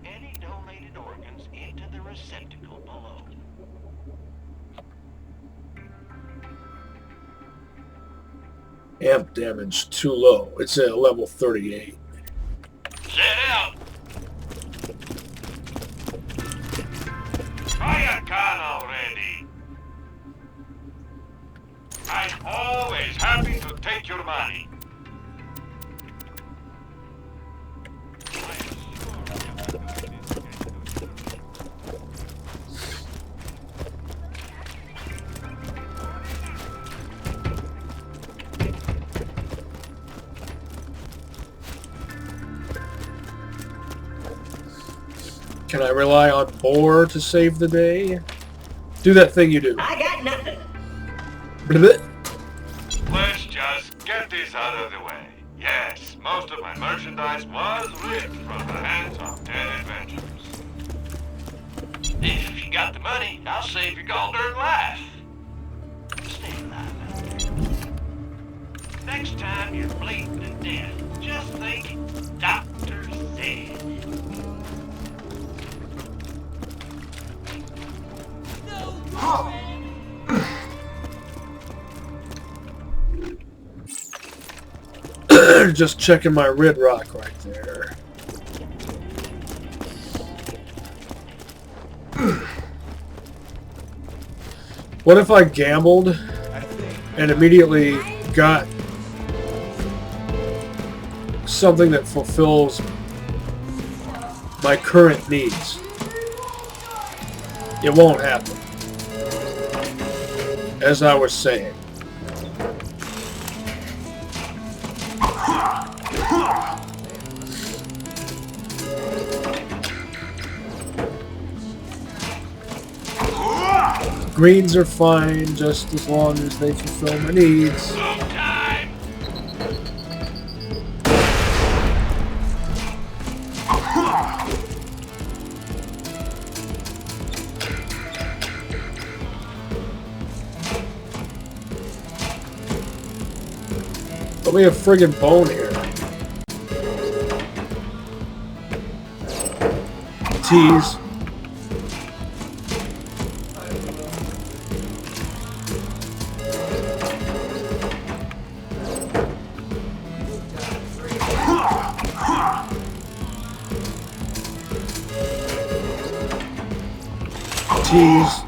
Any donated organs into the receptacle below. Amp damage too low. It's at level 38. Set out. Try a gun already. I'm always happy to take your money. Can I rely on Boar to save the day? Do that thing you do. I got nothing. Bleh. Let's just get this out of the way. Yes, most of my merchandise was ripped from the hands of dead adventurers. If you got the money, I'll save your golden life. Stay alive out there. Next time you're bleeding to death, just think Dr. Zer. Just checking my red rock right there. What if I gambled and immediately got something that fulfills my current needs? It won't happen. As I was saying. Greens are fine just as long as they fulfill my needs. Let me a friggin' bone here. Tease. Tease.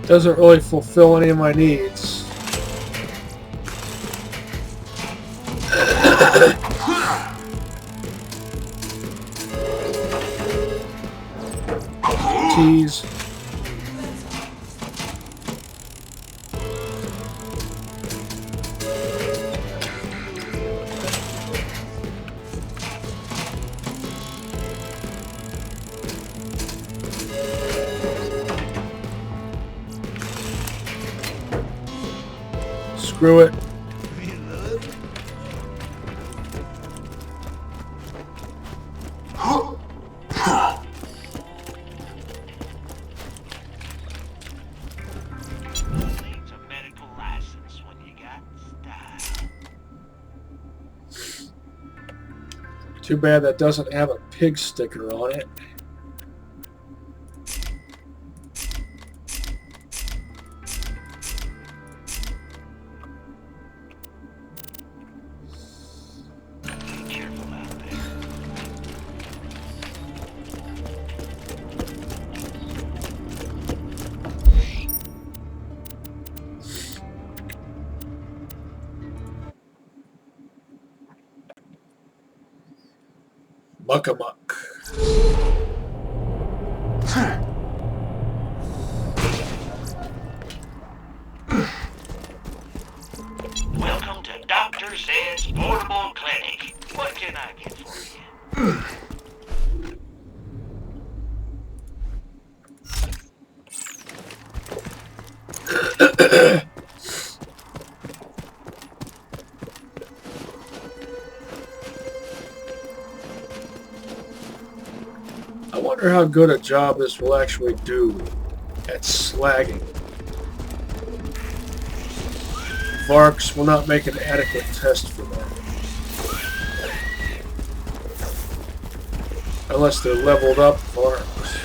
Doesn't really fulfill any of my needs. Tease. Screw it. Needs a medical license when you got style. Too bad that doesn't have a pig sticker on it. Be careful out there. Muck-a-muck. Welcome to Dr. Zed's Portable Clinic. What can I get for you? I wonder how good a job this will actually do at slagging. Varks will not make an adequate test for that. Unless they're leveled up Varks.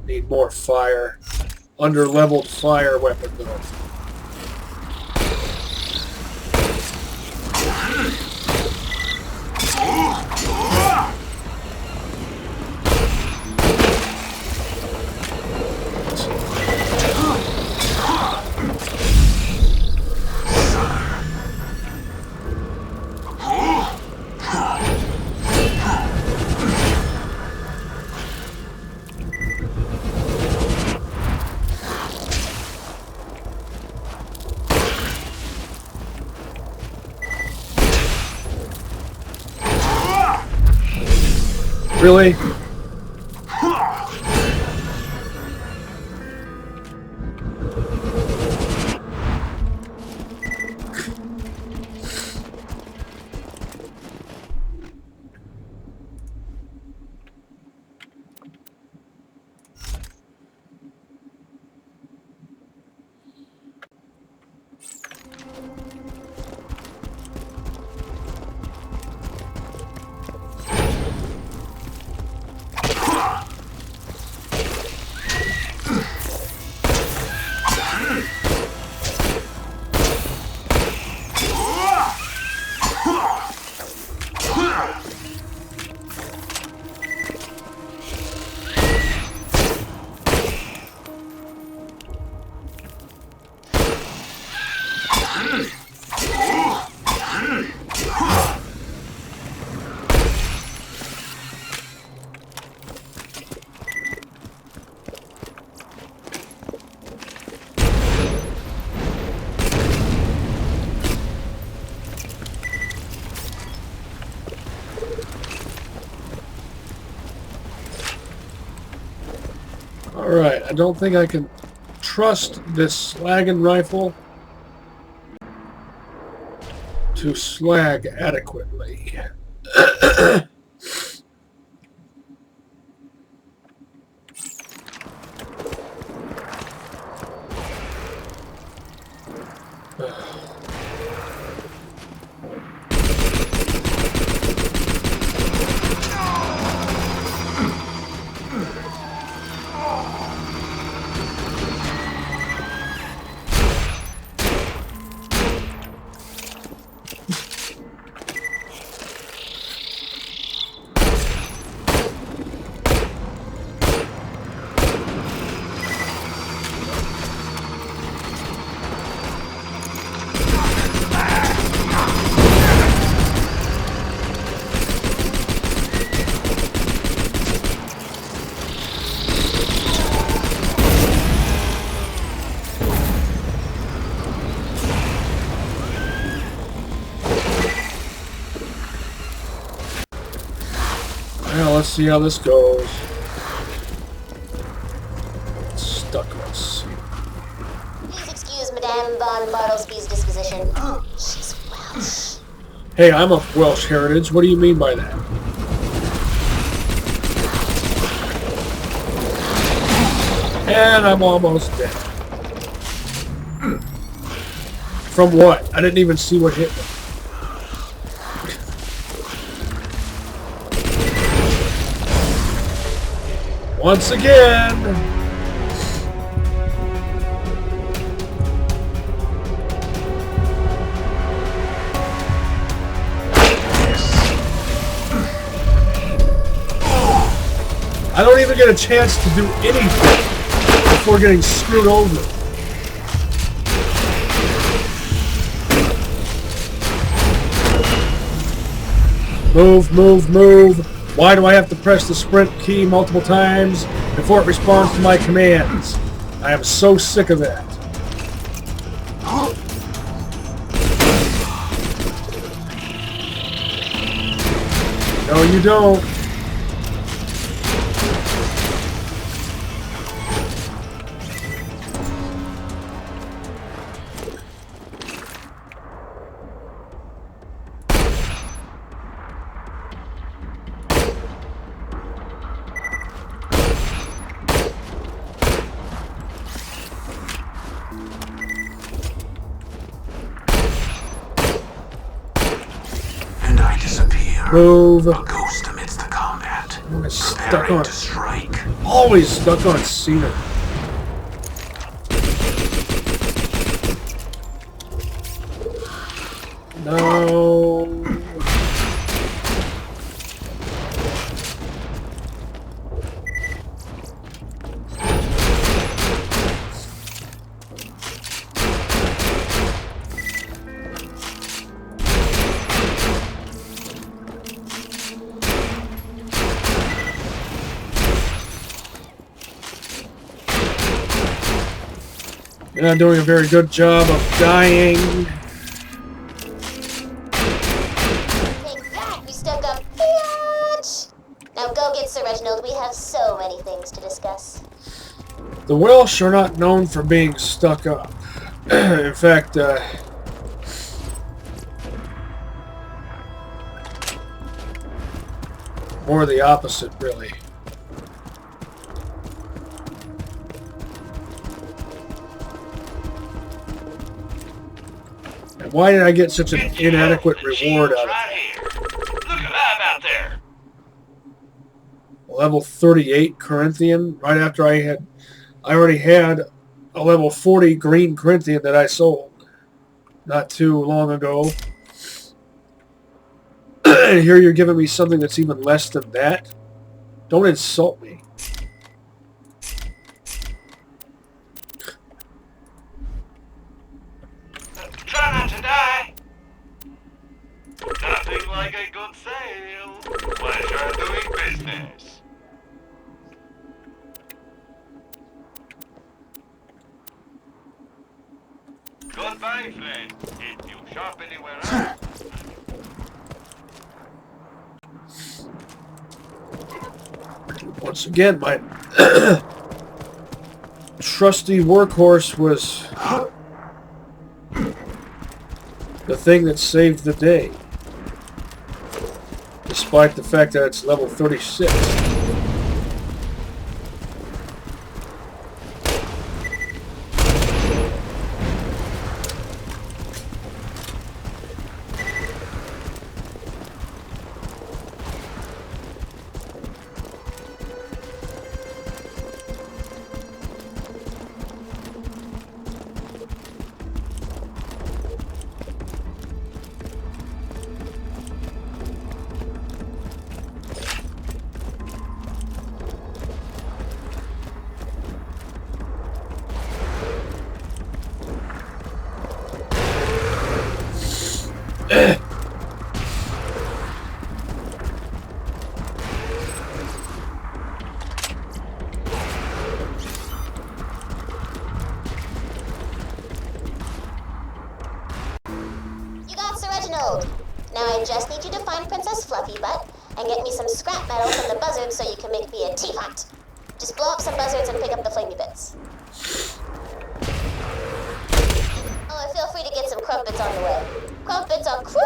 Need more fire. Under-leveled fire weapon though. Really? Alright, I don't think I can trust this slagging rifle to slag adequately. Well, let's see how this goes. Stuck us. Please excuse Madame von Bartlesby's disposition. She's Welsh. Hey, I'm of Welsh heritage. What do you mean by that? And I'm almost dead. From what? I didn't even see what hit me. Once again! I don't even get a chance to do anything before getting screwed over. Move, move, move. Why do I have to press the sprint key multiple times before it responds to my commands? I am so sick of that. No, you don't. Move. A ghost amidst the combat. I'm stuck on. To strike. Always stuck on Cena. No. You're not doing a very good job of dying. Take that, you stuck-up bitch! Now go get Sir Reginald. We have so many things to discuss. The Welsh are not known for being stuck up. In fact, more the opposite, really. And why did I get such an inadequate reward out of it? Look alive out there. Level 38 Corinthian, right after I already had a level 40 green Corinthian that I sold not too long ago. And here you're giving me something that's even less than that? Don't insult me. Try not to die. Nothing like a good sale. Pleasure doing business. Goodbye, friend. If you shop anywhere else. Once again, my trusty workhorse was the thing that saved the day. Despite the fact that it's level 36. Now I just need you to find Princess Fluffy Butt and get me some scrap metal from the buzzards so you can make me a teapot. Just blow up some buzzards and pick up the flamey bits. Oh, and feel free to get some crumpets on the way. Crumpets are crunk!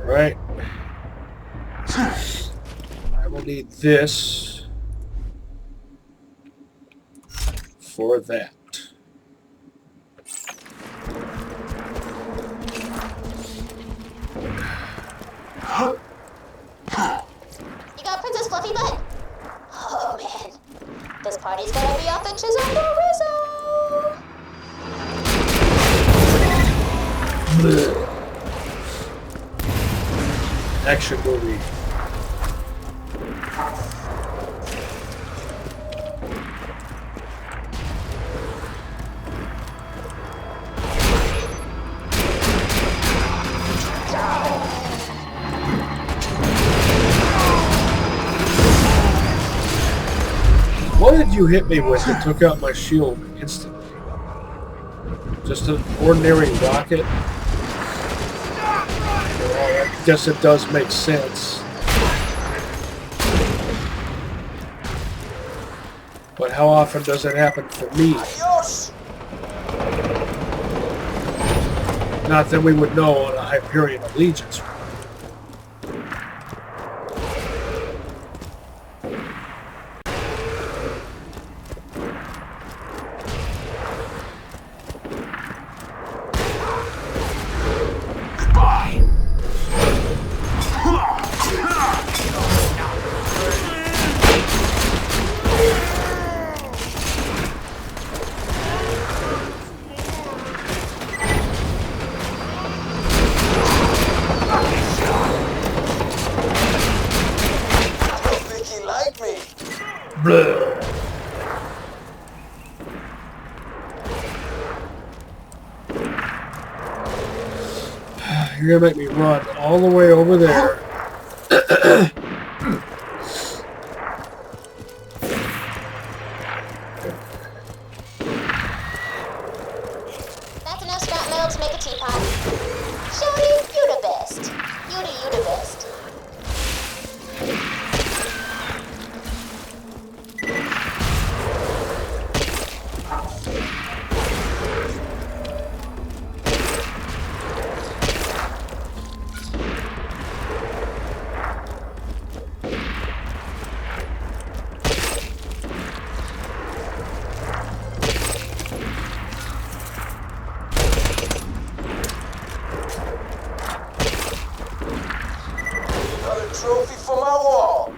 Alright. I will need this for that. You got Princess Fluffy Butt? Oh man, this party's gonna be off the Chisel Rizzo! Action movie. What did you hit me with that took out my shield instantly? Just an ordinary rocket? Well, I guess it does make sense. But how often does it happen for me? Not that we would know on a Hyperion allegiance. You're gonna make me run all the way over there. That's enough scrap metal to make a teapot. Shorty, you the best. You the best. Trophy for my wall.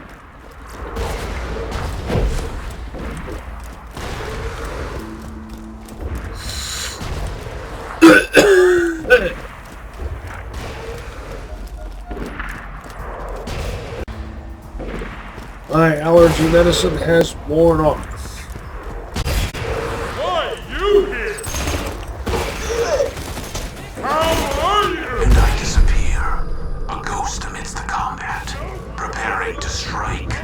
My allergy medicine has worn off. Why you here? How are you? And I disappear, a ghost amidst the combat, preparing to strike.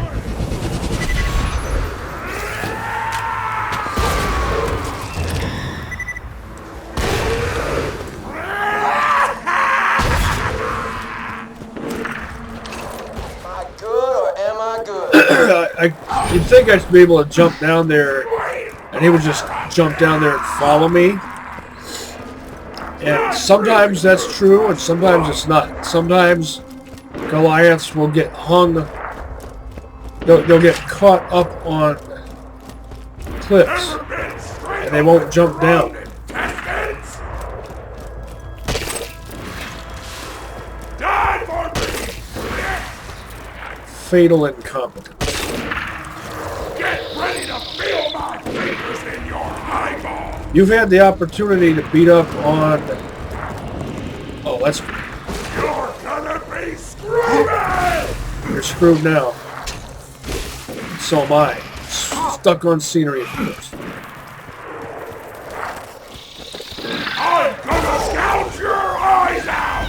Am I good or am I good? You'd think I should be able to jump down there, and he would just jump down there and follow me. And sometimes that's true, and sometimes it's not. Sometimes Goliaths will get hung. They'll get caught up on cliffs, and they won't jump down. Fatal incompetence. Get ready to feel my fingers in your eyeball! You've had the opportunity to beat up on... Oh, that's... You're gonna be screwed! You're screwed now. So am I. Stuck on scenery, of course. I'm gonna gouge your eyes out!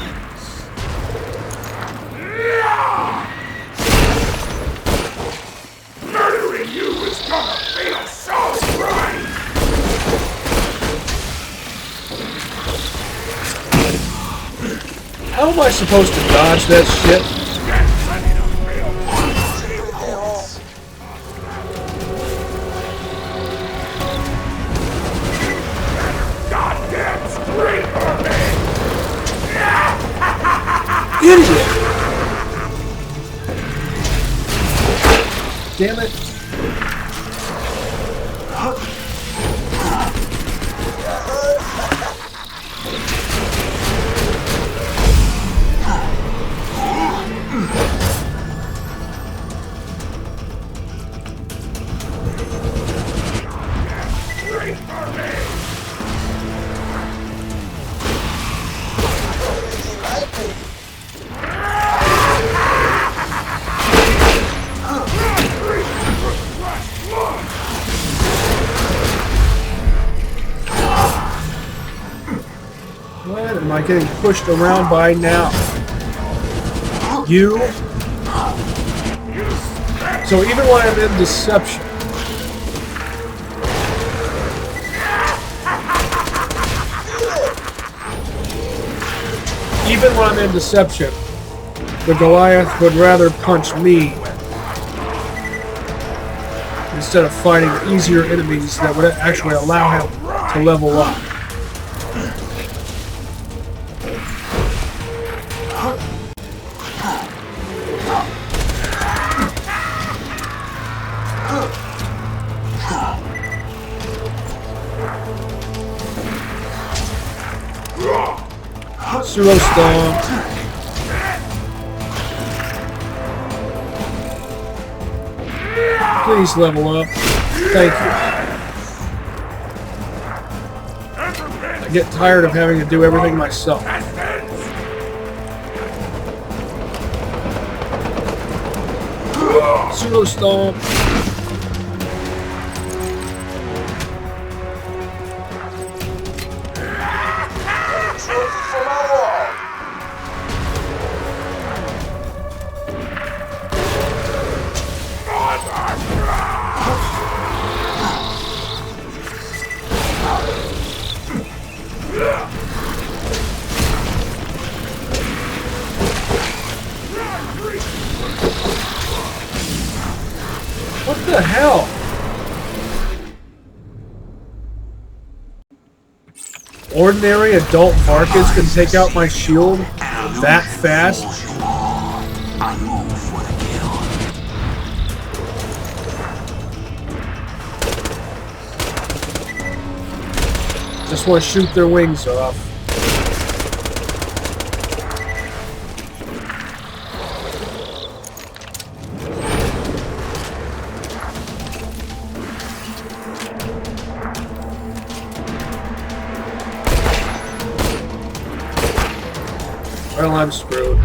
Murdering you is gonna feel so right! How am I supposed to dodge that shit? Get ready to feel my fingers! Goddamn scream for me! Idiot! Damn it. What am I getting pushed around by now? You? So even when I'm in deception, the Goliath would rather punch me instead of fighting easier enemies that would actually allow him to level up. Zer0 Stomp. Please level up. Thank you. I get tired of having to do everything myself. Zer0 Stomp. What the hell? Ordinary adult markets can take out my shield that fast? I move for the kill. Just want to shoot their wings off. Well, I'm screwed.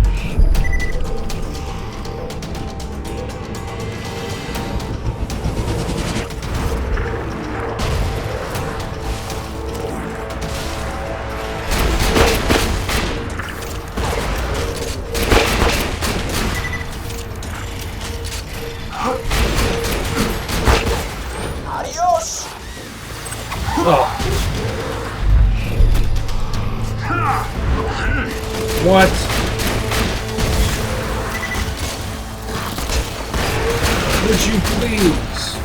Adios! Oh. What? Would you please?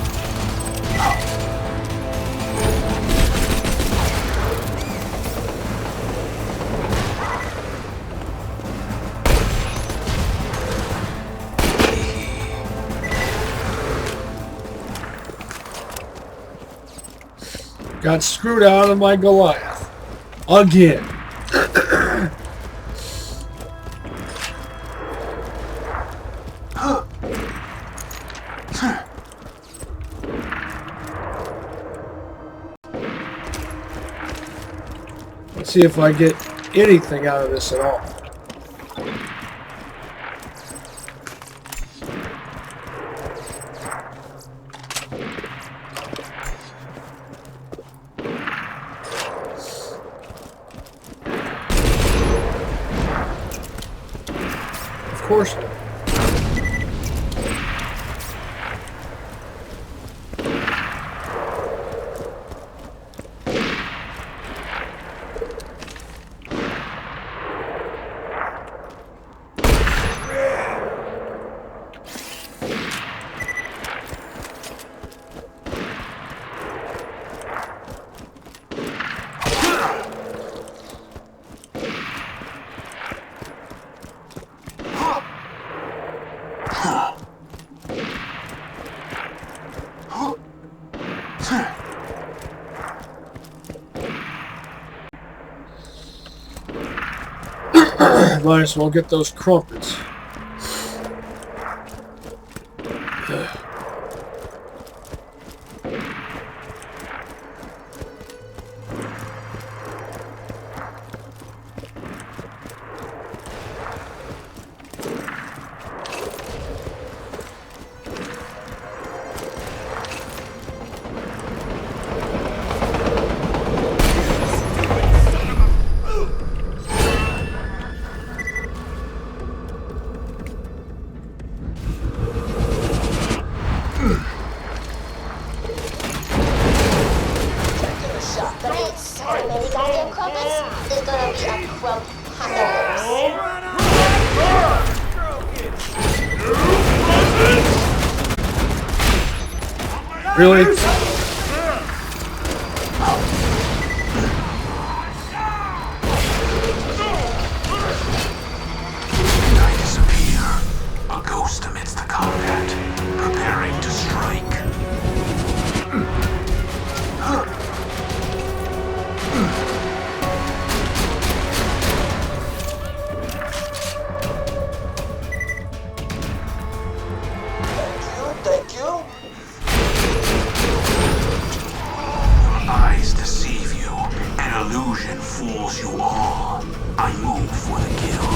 Got screwed out of my Goliath. Again. Let's see if I get anything out of this at all. Of course not. Might as well get those crumpets. Really? I disappear, a ghost amidst the combat, preparing to strike. Thank you. Eyes deceive you, an illusion fools you all. I move for the kill.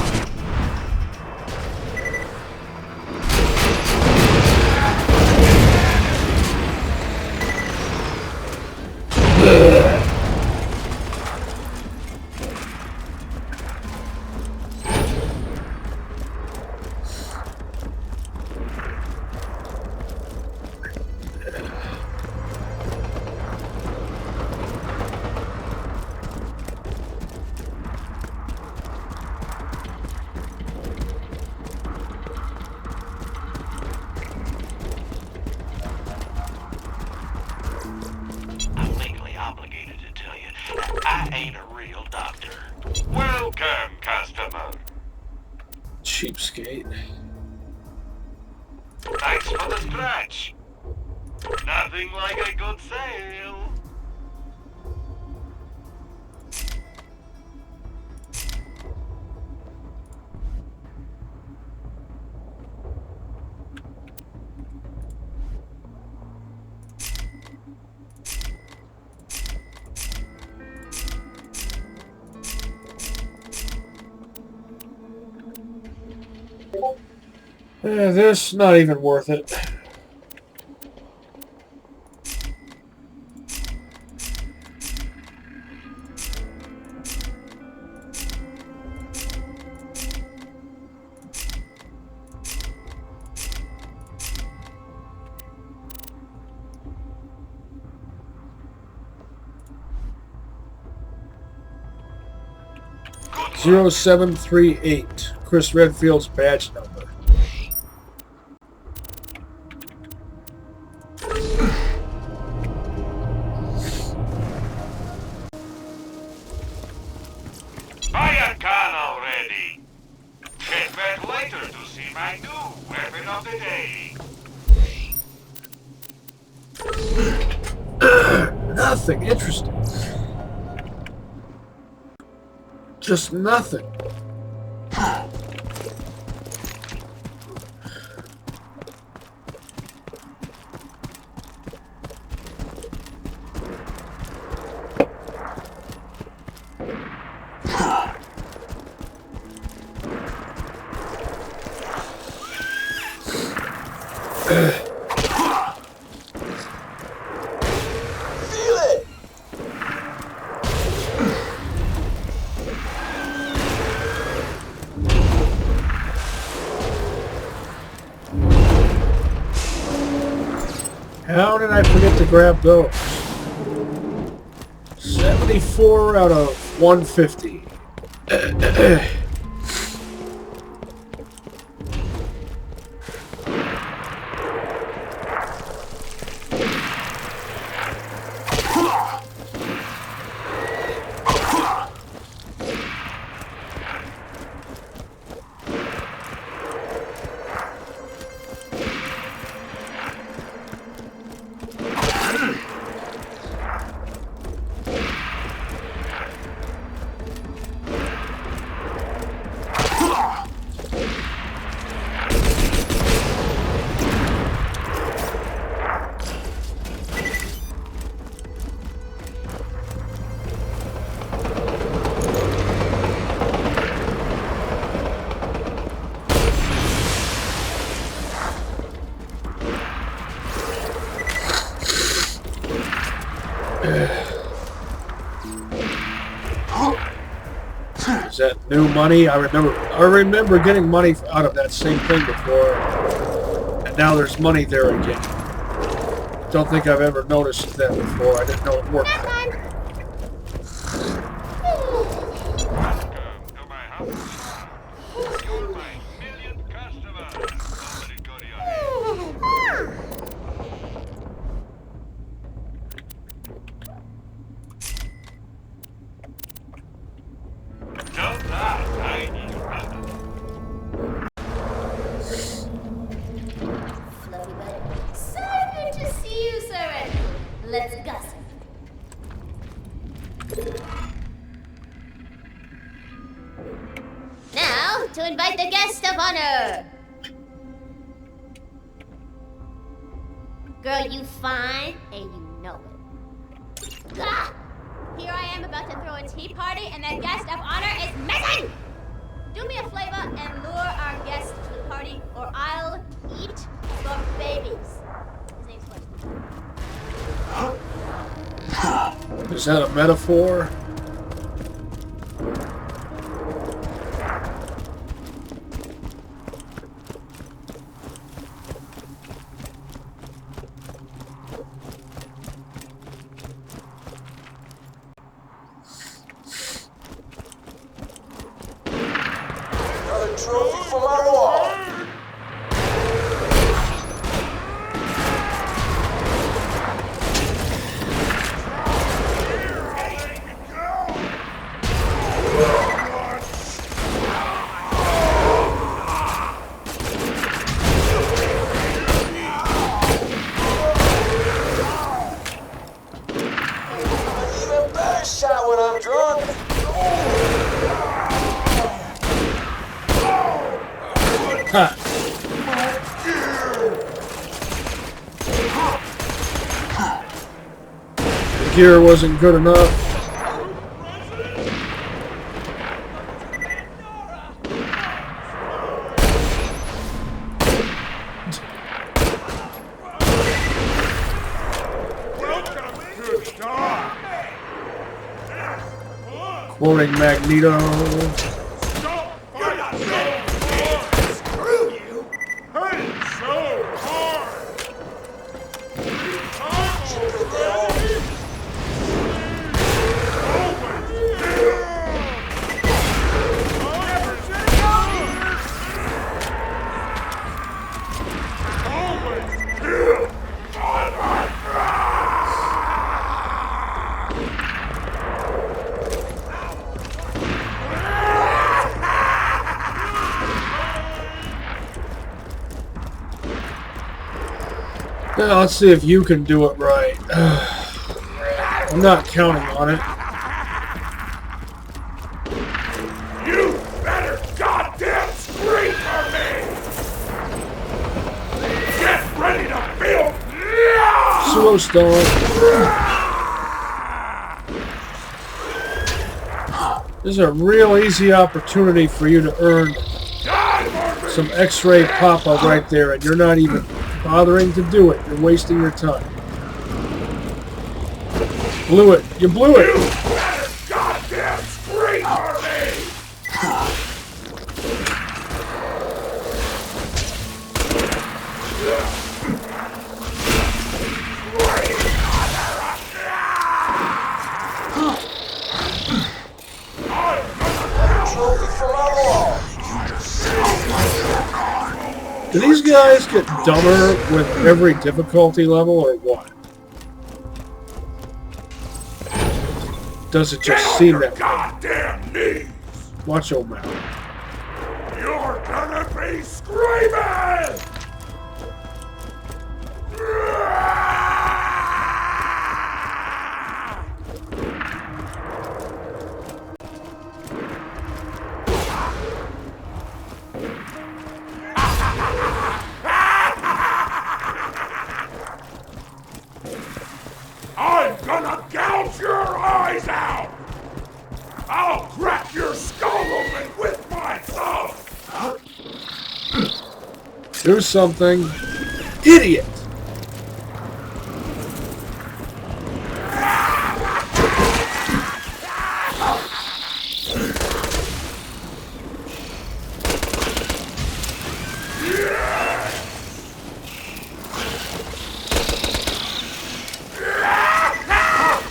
I'm legally obligated to tell you that I ain't a real doctor. Welcome, customer. Cheapskate. Thanks for the scratch. Nothing like a good sale. This not even worth it. Good 0738. Chris Redfield's badge number. Weapon of the day. Nothing interesting. Just nothing. How did I forget to grab those? 74 out of 150. Is that new money? I remember getting money out of that same thing before, and now there's money there again. Don't think I've ever noticed that before. I didn't know it worked. Welcome to my house. You're my millionth customer. Don't let it go to your head. Don't laugh, I need your help. Fluffy butt. So good to see you, Zer0. Let's gossip. Now, to invite the guest of honor. Girl, you fine, and you know it. Gah! Here I am about to throw a tea party, and that guest of honor is missing! Do me a favor and lure our guest to the party, or I'll eat your babies. His name's what? Is that a metaphor? Another trophy for my wall. Even better shot when I'm drunk. Huh. The gear wasn't good enough. Quoting Magneto. Now, let's see if you can do it right. I'm not counting on it. You better goddamn scream for me! Get ready to feel now! Slow stone. This is a real easy opportunity for you to earn some X-ray pop-up right there, and you're not even bothering to do it. You're wasting your time. Blew it. You blew it. You better goddamn scream for me! Trophy for my wall. Do these guys get dumber with every difficulty level, or what? Does it just seem that way? Goddamn knees! Watch your mouth. You're gonna be screaming! I'm gonna gouge your eyes out! I'll crack your skull open with my thumb! Do something. Idiot!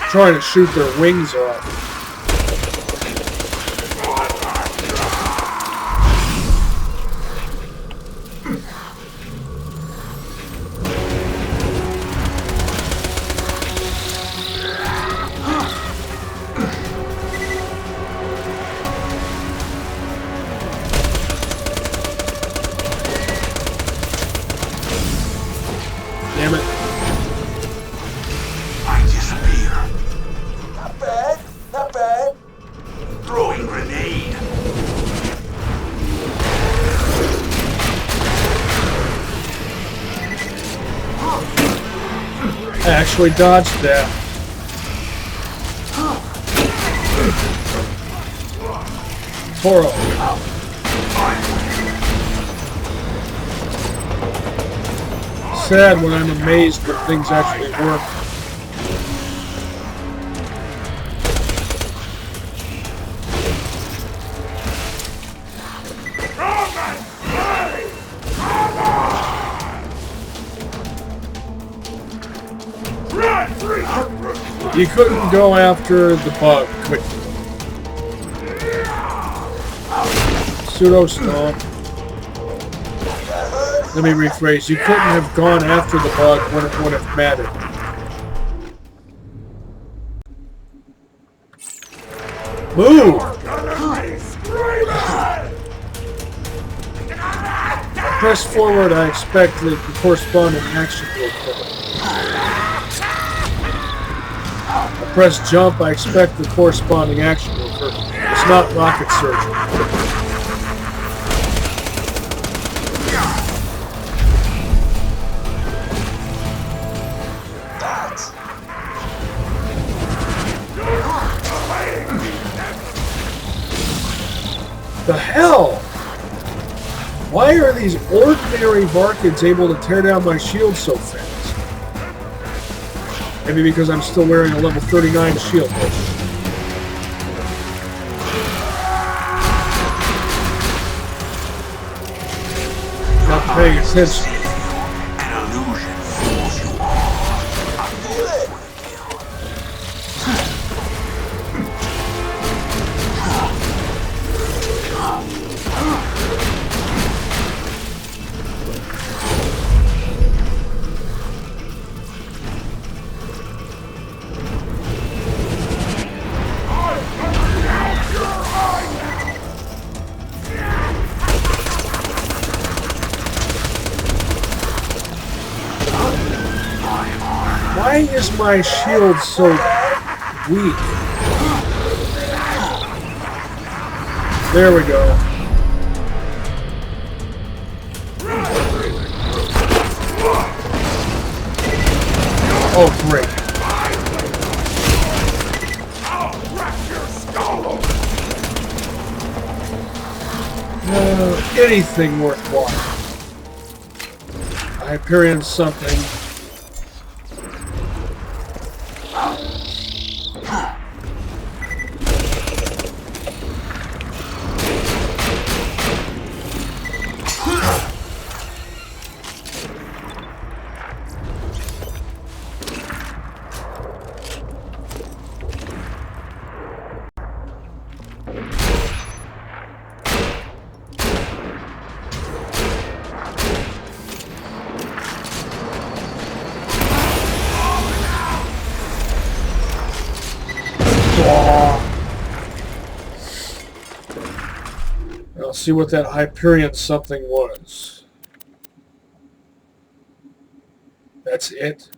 Trying to shoot their wings off. Damn it. I disappear. Not bad. Not bad. Throwing grenade. I actually dodged that. Toro. Sad when I'm amazed that things actually work. You couldn't go after the bug quickly. Pseudo stomp. Let me rephrase. You couldn't have gone after the bug when it would have mattered. Move! Press forward, I expect the corresponding action will occur. Press jump, I expect the corresponding action will occur. It's not rocket surgery. The hell? Why are these ordinary Varkids able to tear down my shield so fast? Maybe because I'm still wearing a level 39 shield. Not paying attention. An illusion fools you all. I feel it. Why is my shield so weak? There we go. Oh, great. I'll crack your skull open. Anything worthwhile. Hyperion something. I'll see what that Hyperion something was. That's it.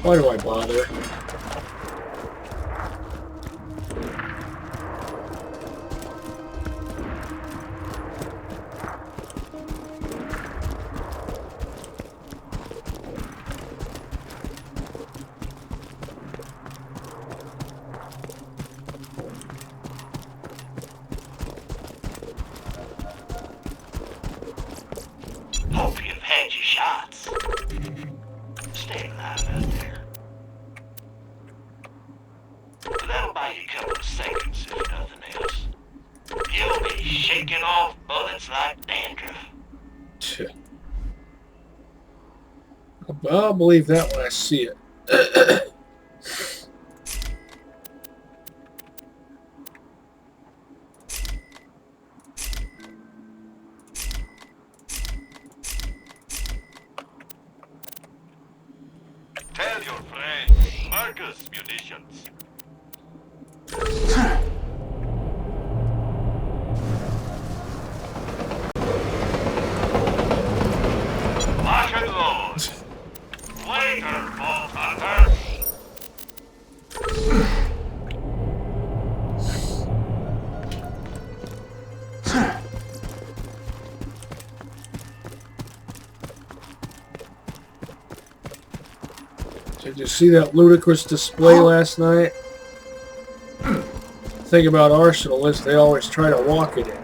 Why do I bother? Hope you've had your shots. Stay alive out there. That'll buy you a couple of seconds, if nothing else. You'll be shaking off bullets like dandruff. I'll believe that when I see it. Tell your friend, Marcus munitions. Lock and load. Later, Vault Hunter. Did you see that ludicrous display last night? The thing about Arsenal is they always try to walk it in.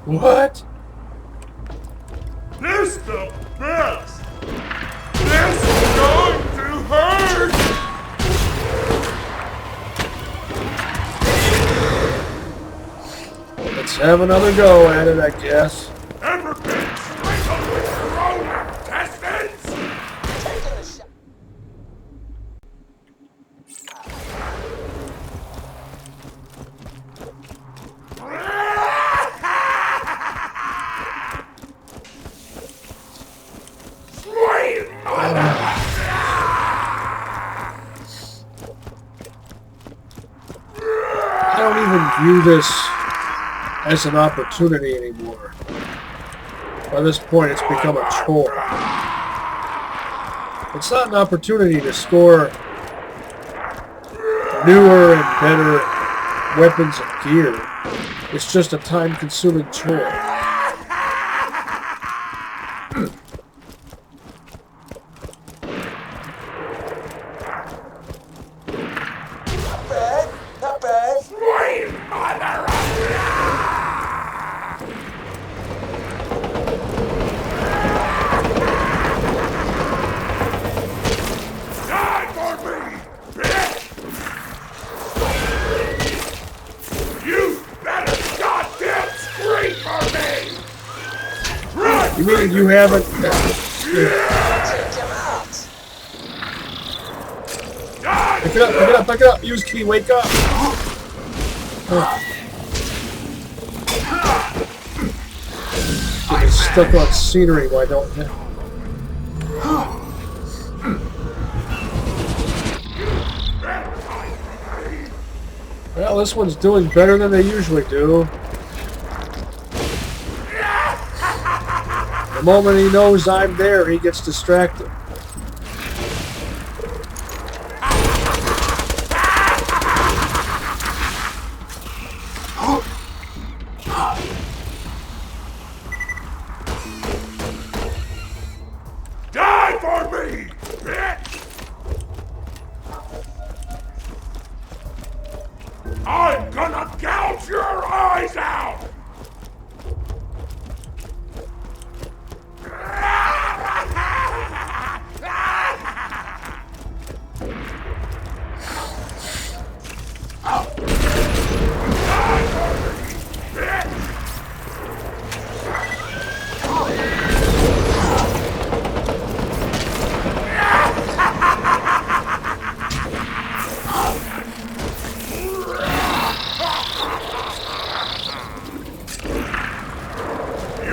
What? This the best! This is going to hurt! Let's have another go at it, I guess. Ever been strangled with your own intestines? view this as an opportunity anymore. By this point, it's become a chore. It's not an opportunity to score newer and better weapons and gear. It's just a time-consuming chore. Not bad. Sweet mother of Die for me, bitch! You better goddamn scream for me! Run! You mean you haven't... Take him out. Die! Pick it up, pick it up, pick it up! Use key, wake up! Getting stuck on scenery, why don't you? Well, this one's doing better than they usually do. The moment he knows I'm there, he gets distracted. Die for me, bitch! I'm gonna gouge your eyes out!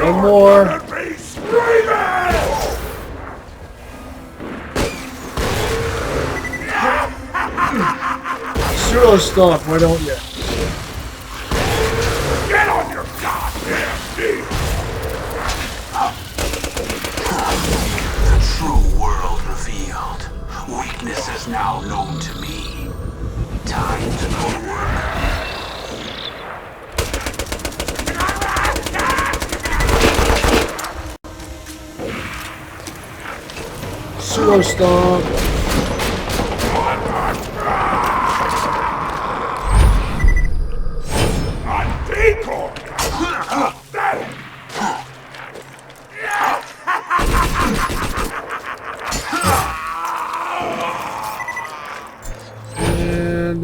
One more. Be screaming! Zero stomp, why don't you? Get on your goddamn feet! The true world revealed. Weakness is now known to me. Time to go to work. Zero stomp. A decoy! And...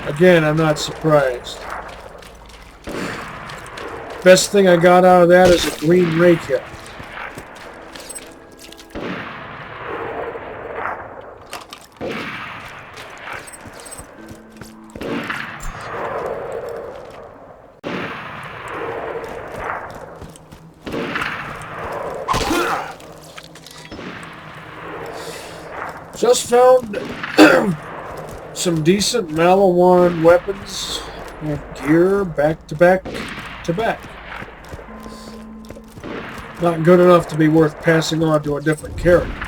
again, I'm not surprised. Best thing I got out of that is a green ray kit. Just found some decent Malawan weapons and gear back to back to back. Not good enough to be worth passing on to a different character.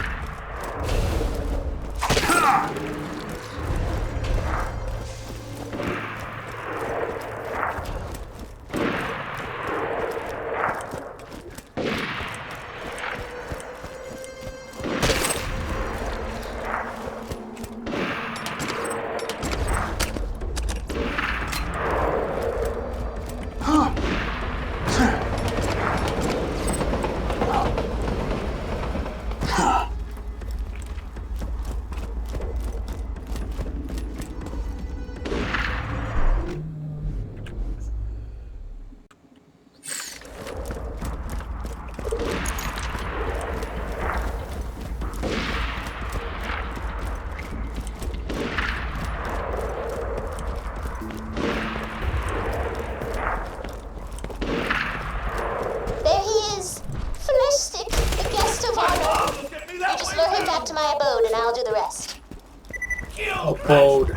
Abode.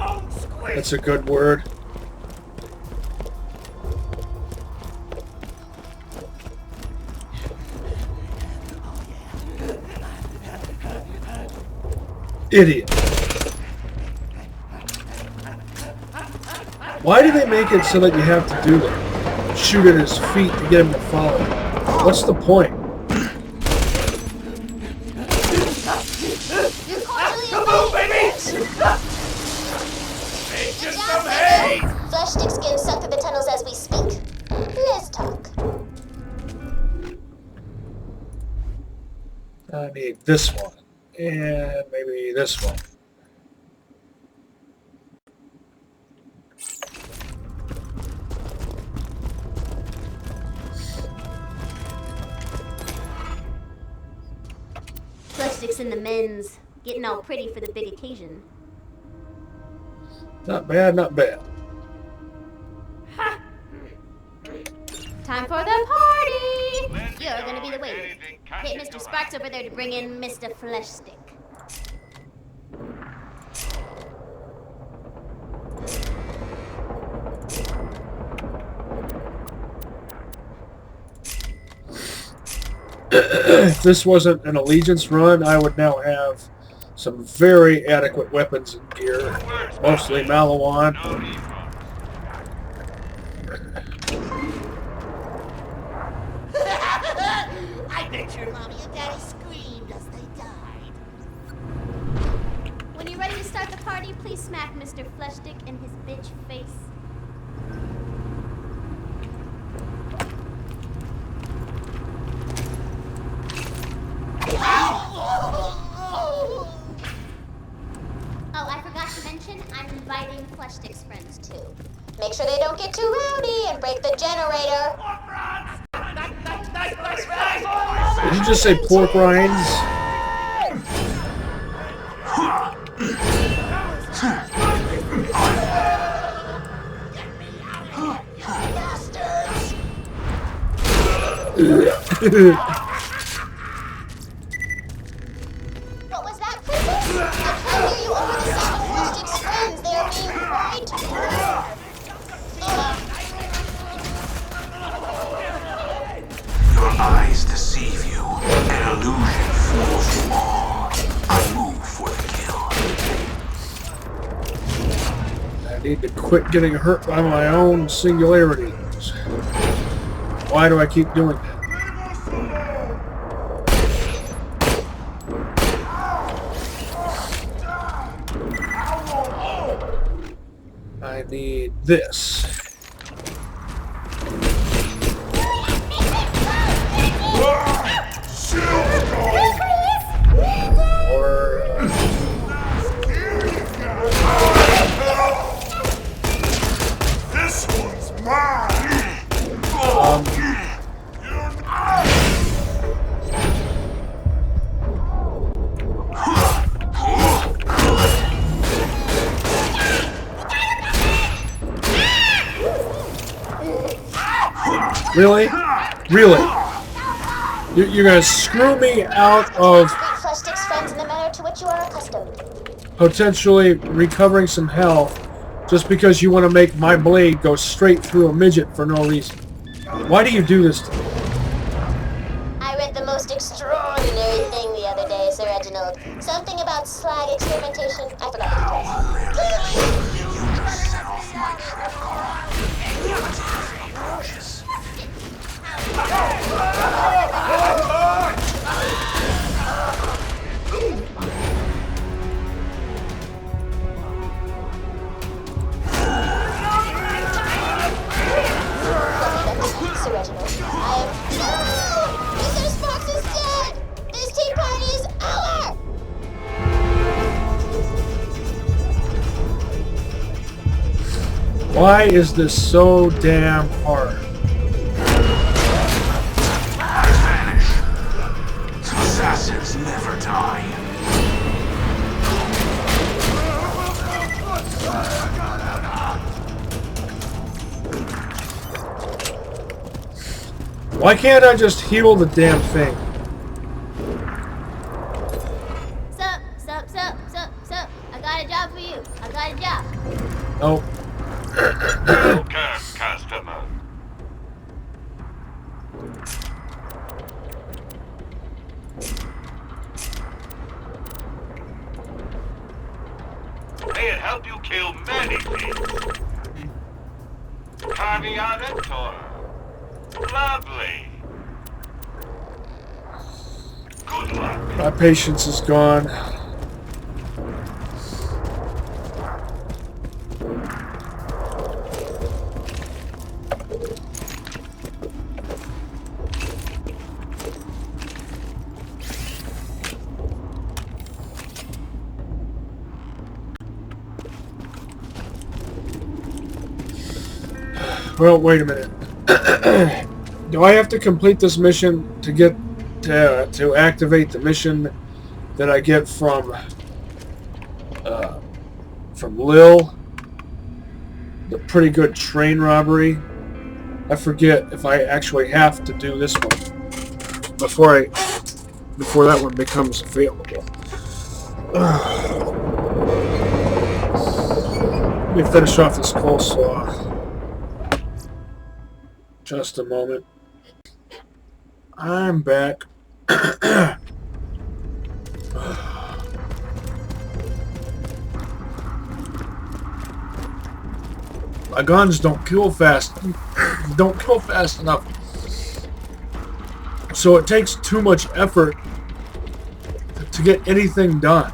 That's a good word. Idiot. Why do they make it so that you have to do that? Shoot at his feet to get him to follow. What's the point? Flesh sticks getting sucked through the tunnels as we speak. Let's talk. I need this one. And maybe this one. Flesh sticks in the men's. Getting all pretty for the big occasion. Not bad, not bad. Time for the party! You're gonna be the waiter. Hit Mr. Sparks over there to bring in Mr. Flesh Stick. If this wasn't an allegiance run, I would now have some very adequate weapons and gear. Mostly Malawan. I bet your mommy and daddy screamed as they died. When you're ready to start the party, please smack Mr. Flesh Stick in his bitch face. Oh, I forgot to mention, I'm inviting Flesh Stick's friends too. Make sure they don't get too rowdy and break the generator. Did you just say pork rinds? What was that, Princess? I can't hear you over the sound of Flesh Stick's friends. They are being quite Your eyes deceive you. An illusion fools you all. I move for the kill. I need to quit getting hurt by my own singularities. Why do I keep doing that? I need this. Or This one's mine! Really? Really? You're gonna screw me out of Flesh Stick's friends in the manner to which you are accustomed. potentially recovering some health just because you want to make my blade go straight through a midget for no reason. Why do you do this to me? I read the most extraordinary thing the other day, Sir Reginald. Something about slag experimentation. I forgot the details. You just set off my trap card. Approaches. Sir Reginald, I am... Mr. Sparks is dead! This tea party is over! Why is this so damn hard? Assassins never die. Why can't I just heal the damn thing? Sup? I got a job for you. I got a job. Nope. Welcome, customer. May it help you kill many things. Carnianator. Lovely. Good luck. My patience is gone. Well, wait a minute. Do I have to complete this mission to get to activate the mission that I get from Lil? The pretty good train robbery. I forget if I actually have to do this one before that one becomes available. Let me finish off this coleslaw. Just a moment. I'm back. My guns don't kill fast. Don't kill fast enough. So it takes too much effort to get anything done.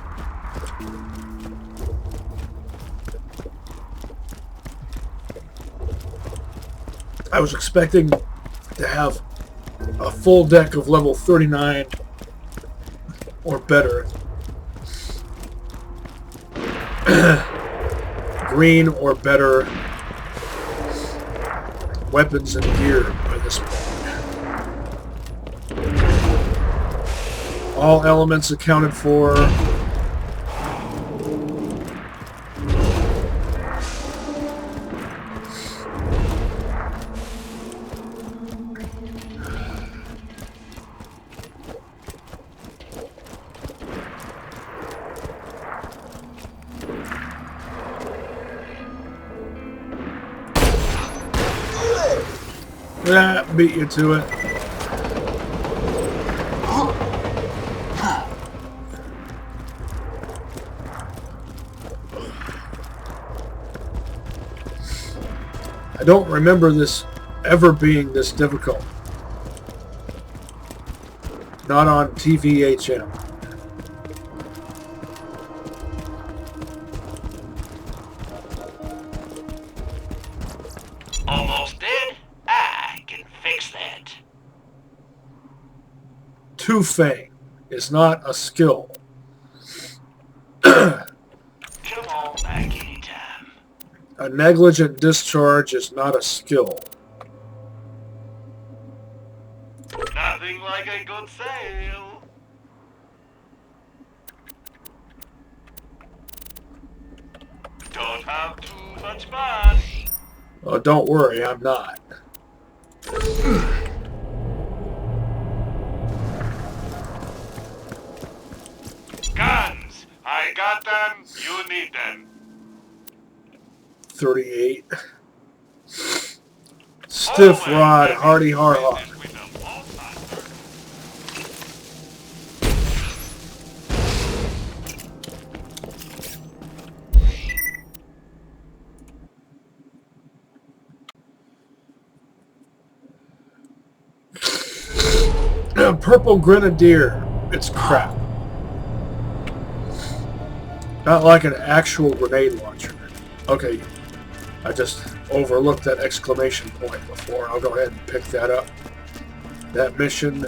I was expecting to have a full deck of level 39 or better. Green or better weapons and gear by this point. All elements accounted for. Yeah, beat you to it. I don't remember this ever being this difficult. Not on TVHM. Almost dead? I can fix that. Two-Fang is not a skill. Come on back anytime. A negligent discharge is not a skill. Nothing like a good sale. Don't have too much fun. Oh, don't worry, I'm not. Guns! I got them, you need them. 38. Stiff rod, hardy hardlock. Purple Grenadier. It's crap. Not like an actual grenade launcher. Okay, I just overlooked that exclamation point before. I'll go ahead and pick that up. That mission.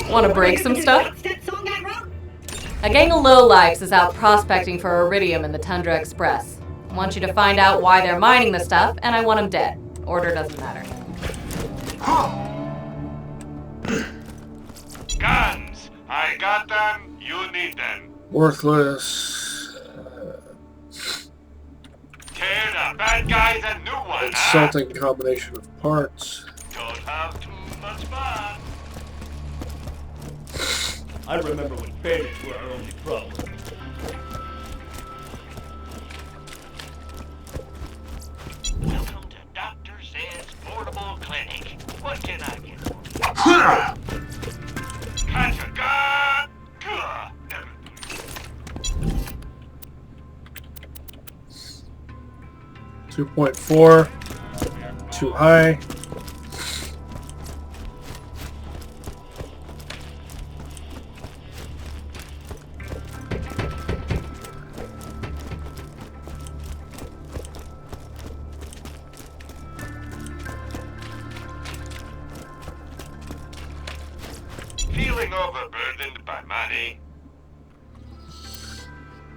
Want to break some stuff? A gang of lowlifes is out prospecting for iridium in the Tundra Express. I want you to find out why they're mining the stuff, and I want them dead. Order doesn't matter. Guns! I got them, you need them. Worthless. Tear the bad guys a new one, Insulting combination of parts. Don't have too much fun. I remember when bandits were our only problem. Welcome to Dr. Zed's Portable Clinic. What can I get for you? Catch a gun! Gah! 2.4. Too high. Feeling overburdened by money?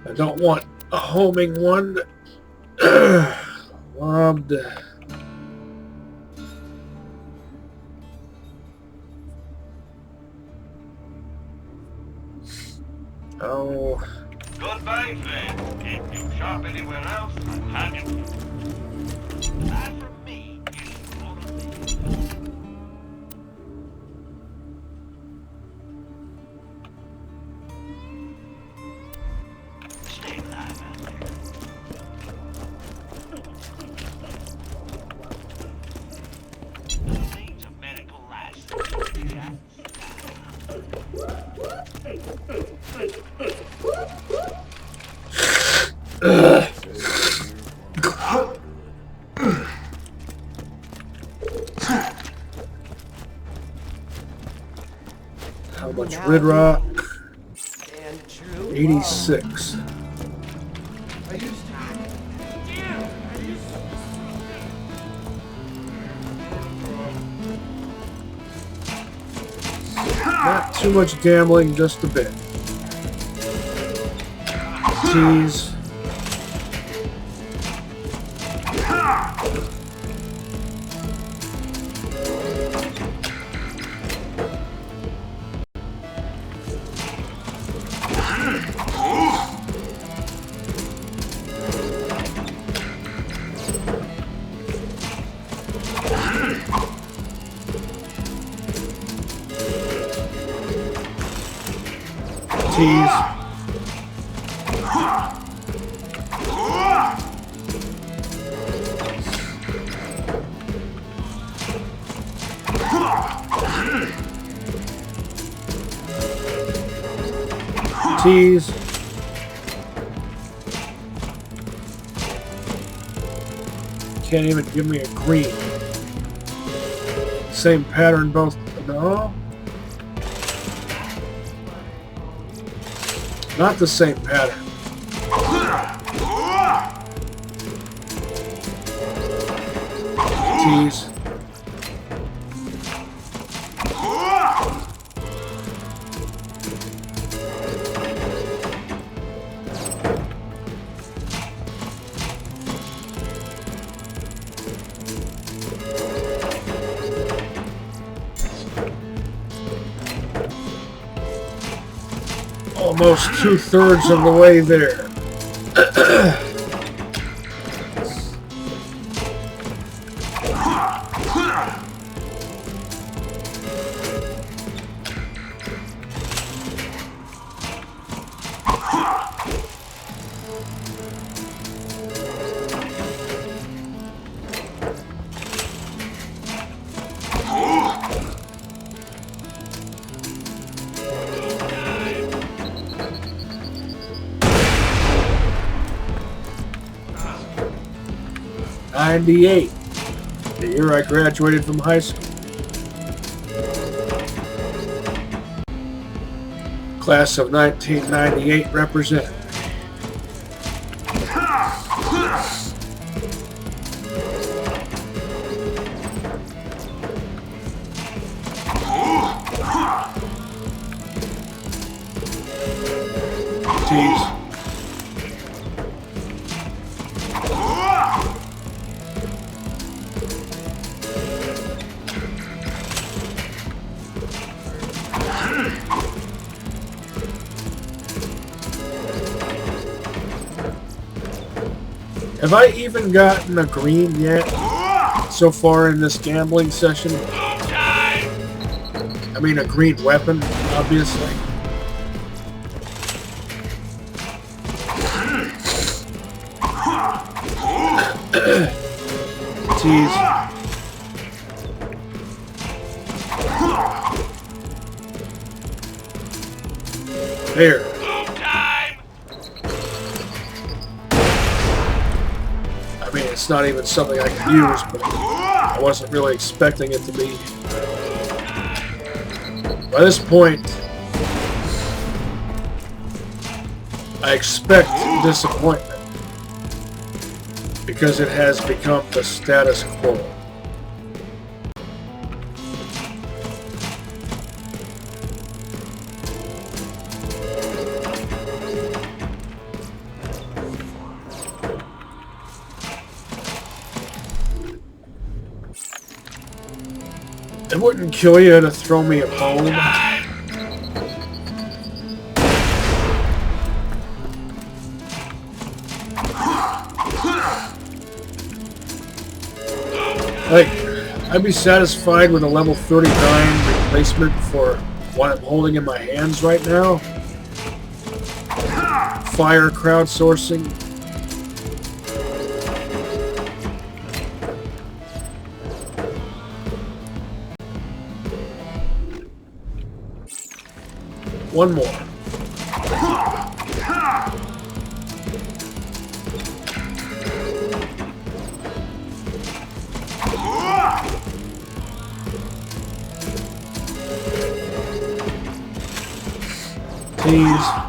I don't want a homing one. Robbed. Oh. Goodbye, friend. If you shop anywhere else, I'm happy to. Not from me, it's for me. Stay alive out there. Needs a medical license. How much Red Rock? 86. Not too much gambling, just a bit. Tease. Tease. Tease. Can't even give me a green. Same pattern both. No. Not the same pattern. Tease. Almost 2/3 of the way there. '98, the year I graduated from high school. Class of 1998 represent. Tease. Have I even gotten a green yet so far in this gambling session? I mean, a green weapon, obviously. Tease. There. I mean, it's not even something I can use, but I wasn't really expecting it to be. By this point, I expect disappointment because it has become the status quo. It wouldn't kill you to throw me a bone. Like, I'd be satisfied with a level 39 replacement for what I'm holding in my hands right now. Fire crowdsourcing. One more. Tease.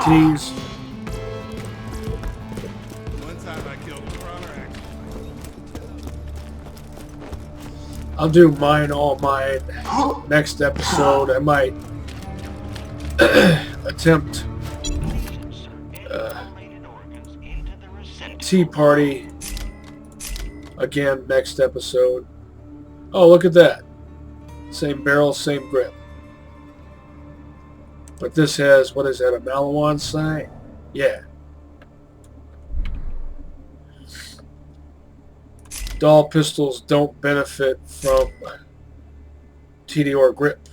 Tease. I'll do mine, all mine, next episode. I might attempt Tea Party again next episode. Oh, look at that. Same barrel, same grip. But this has, what is that, a Malawan sight? Yeah. Doll pistols don't benefit from TDR grip.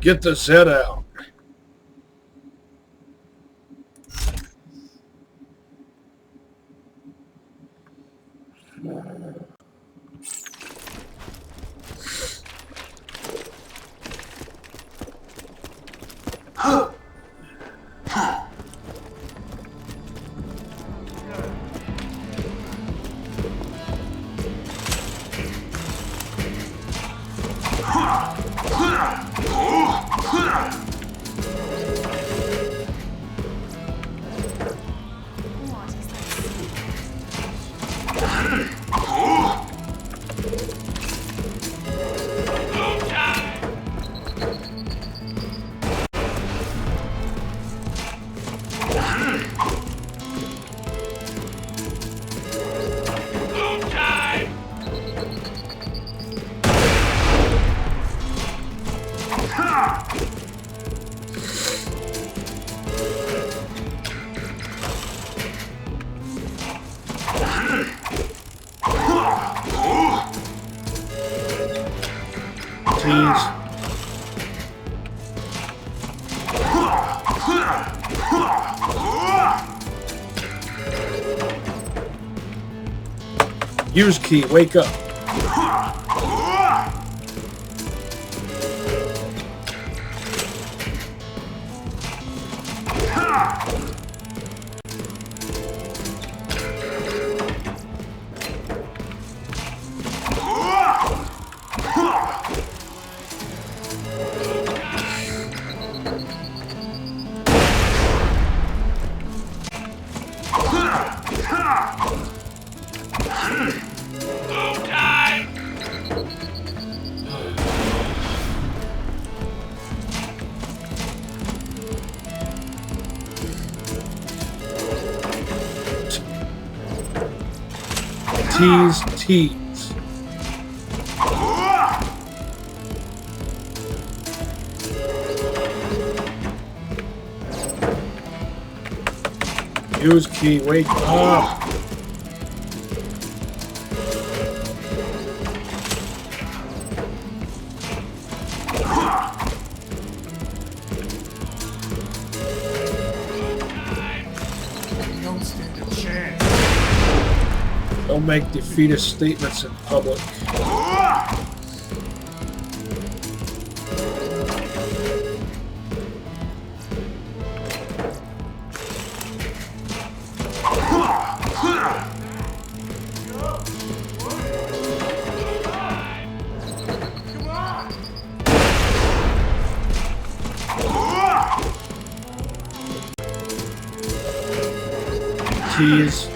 Get the Zed out. Use key, wake up. Tease. Use key, wake up. Don't make defeatist statements in public. Tease.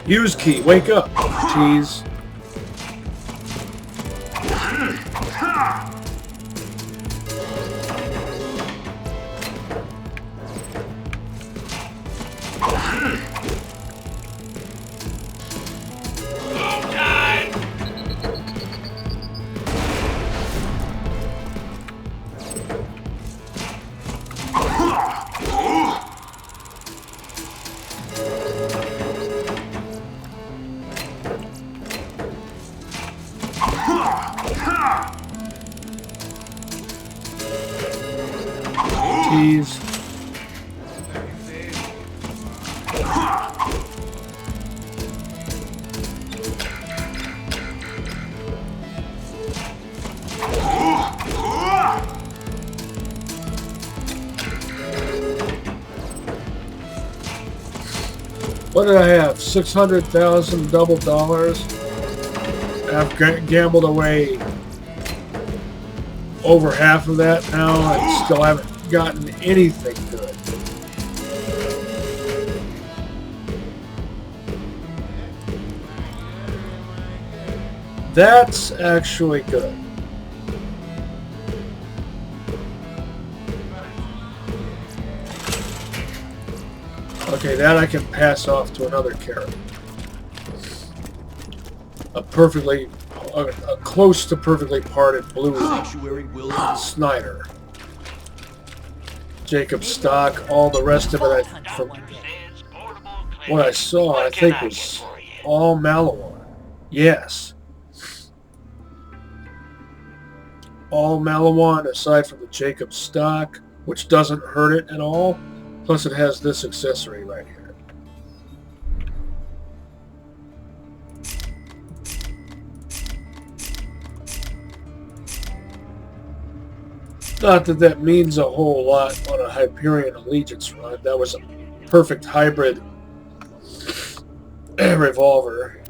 Use key, wake up. Tease. Tease. What did I have? 600,000 double dollars. I've gambled away over half of that now. I still haven't gotten anything good. That's actually good. Okay, that I can pass off to another character. A close to perfectly parted blue Snyder. Jacob Stock, all the rest of it, from what I saw, I think was all Malawan. Yes. All Malawan aside from the Jacob Stock, which doesn't hurt it at all. Plus it has this accessory right here. Not that that means a whole lot on a Hyperion Allegiance run. That was a perfect hybrid revolver.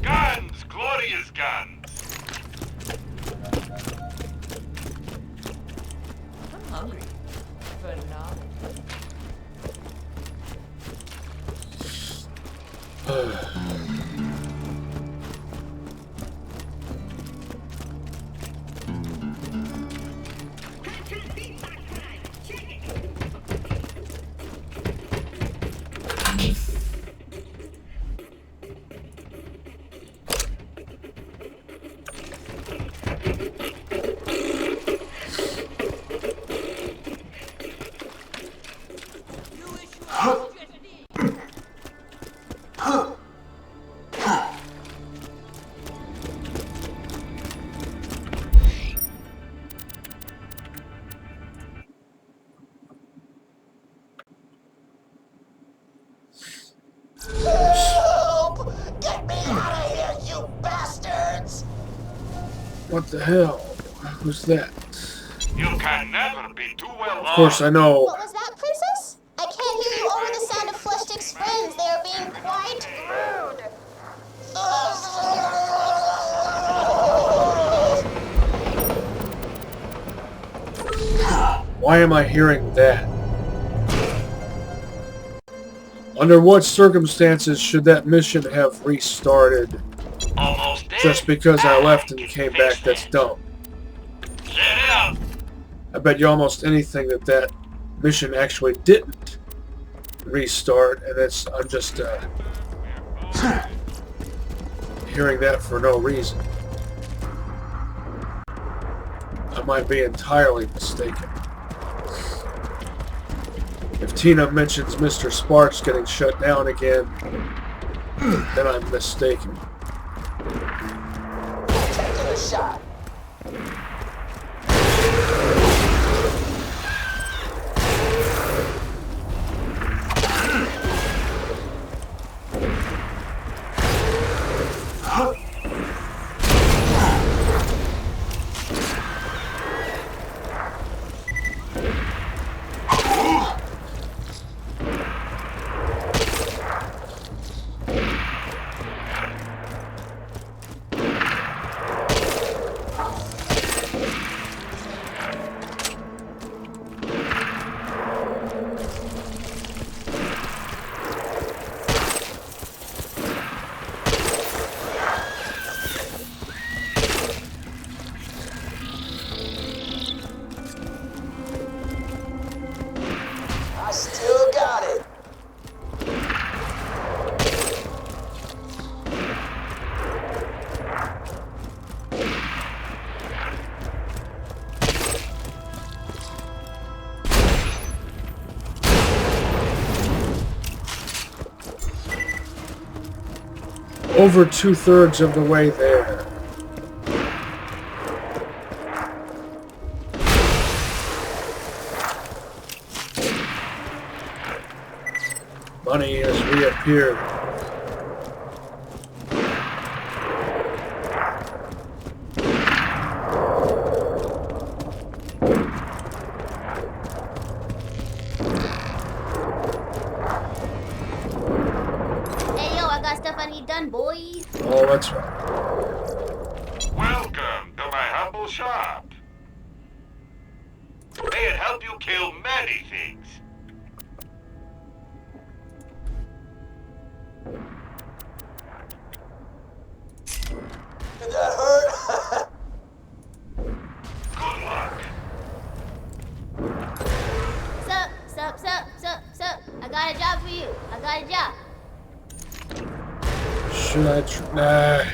Guns! Glorious guns! I'm hungry. What the hell? Who's that? You can never be too well Of course, I know. What was that, Princess? I can't hear you over the sound of Flushstick's friends. They are being quite Why am I hearing that? Under what circumstances should that mission have restarted? Almost dead. Just because I left and came back, that's dumb. Set I bet you almost anything that mission actually didn't restart, and I'm just hearing that for no reason. I might be entirely mistaken. If Tina mentions Mr. Sparks getting shut down again, then I'm mistaken. Taking a shot. Over 2/3 of the way there. Money has reappeared. Boys. Oh, that's right. Welcome to my humble shop. May it help you kill many things. Did that hurt? Good luck. Sup. I got a job for you. I got a job. Should I nah.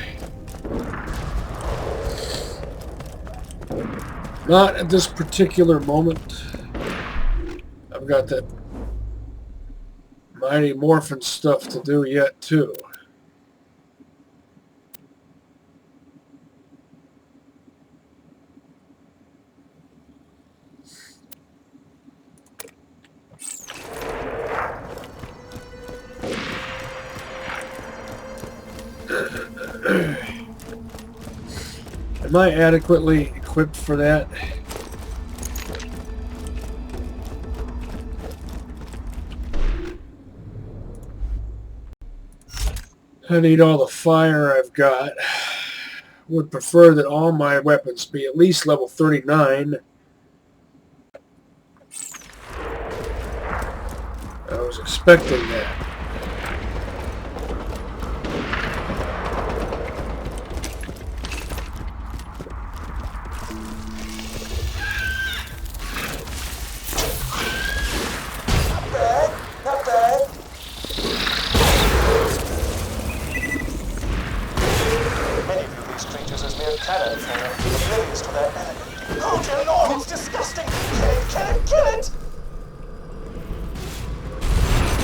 Not at this particular moment. I've got that mighty morphin stuff to do yet, too. Am I adequately equipped for that? I need all the fire I've got. Would prefer that all my weapons be at least level 39. I was expecting that.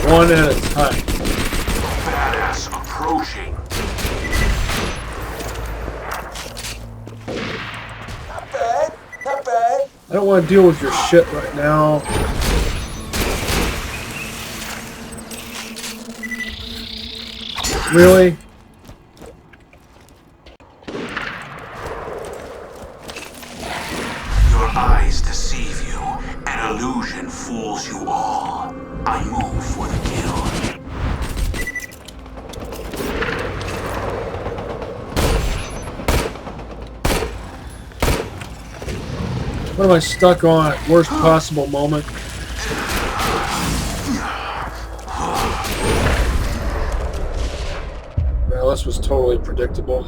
One at a time. Badass approaching. Not bad. I don't want to deal with your shit right now. Really? Your eyes deceive you. An illusion fools you all. I move for the kill. What am I stuck on at worst possible moment? Well, this was totally predictable.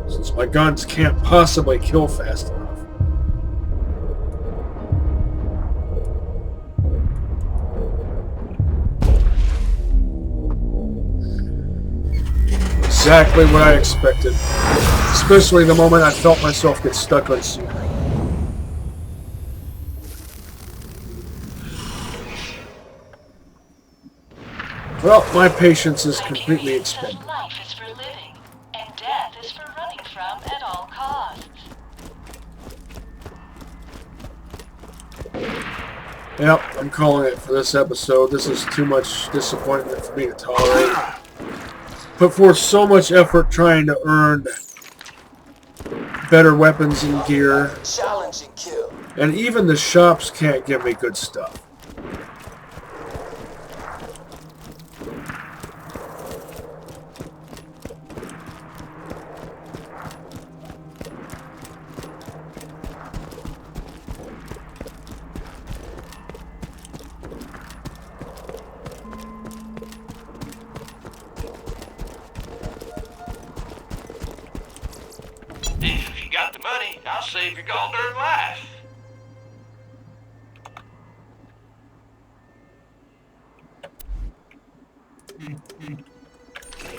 Since my guns can't possibly kill fast enough. Exactly what I expected. Especially the moment I felt myself get stuck on scenery. Well, my patience is completely expended. Life is for living, and death is for running from at all costs. Yep, I'm calling it for this episode. This is too much disappointment for me to tolerate. Put forth so much effort trying to earn better weapons and gear. Challenging kill. And even the shops can't give me good stuff. If you got the money, I'll save your goddamn life. Be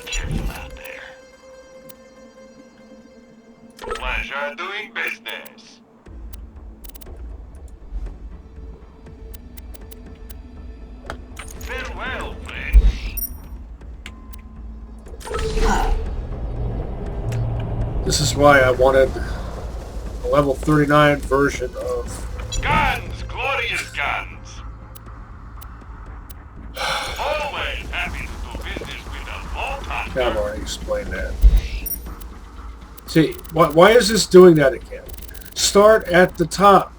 careful out there. Pleasure doing business. Farewell, friends. This is why I wanted a level 39 version of... Guns, glorious guns. Always happy to do business with a Vault-Hunter. I've already explained that. See, why is this doing that again? Start at the top.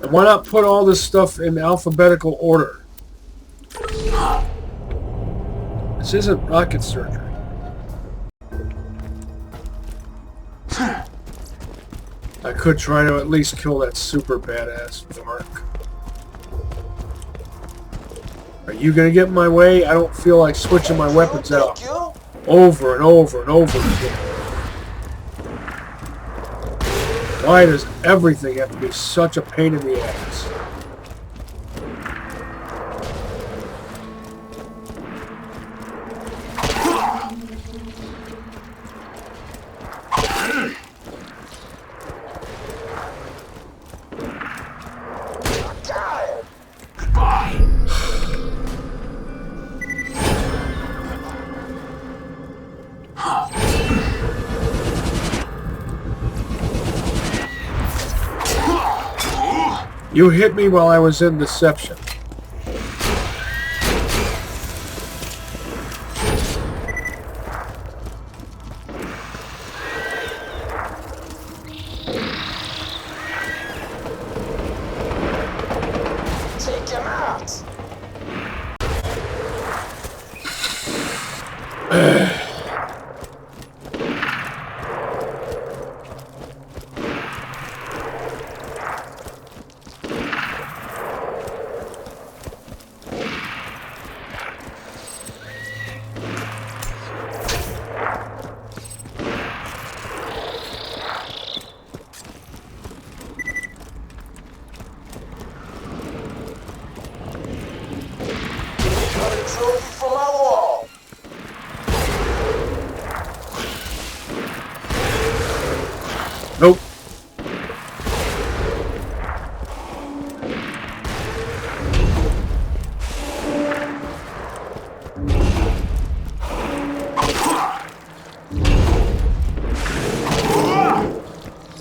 And why not put all this stuff in alphabetical order? This isn't rocket surgery. I could try to at least kill that super badass Vark. Are you gonna get in my way? I don't feel like switching my weapons out over and over and over again. Why does everything have to be such a pain in the ass? You hit me while I was in deception. Take him out. Trophy from my wall. Nope.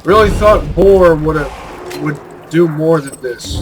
Really thought Boar would do more than this.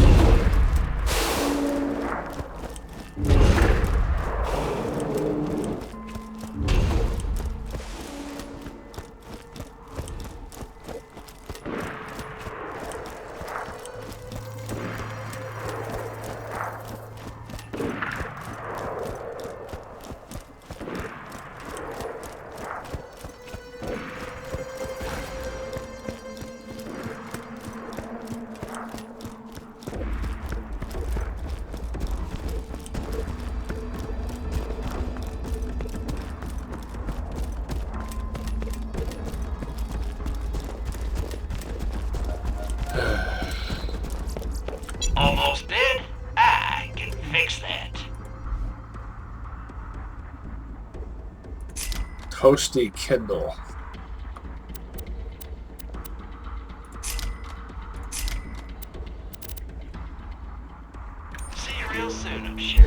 Toasty Kindle. See you real soon, I'm sure.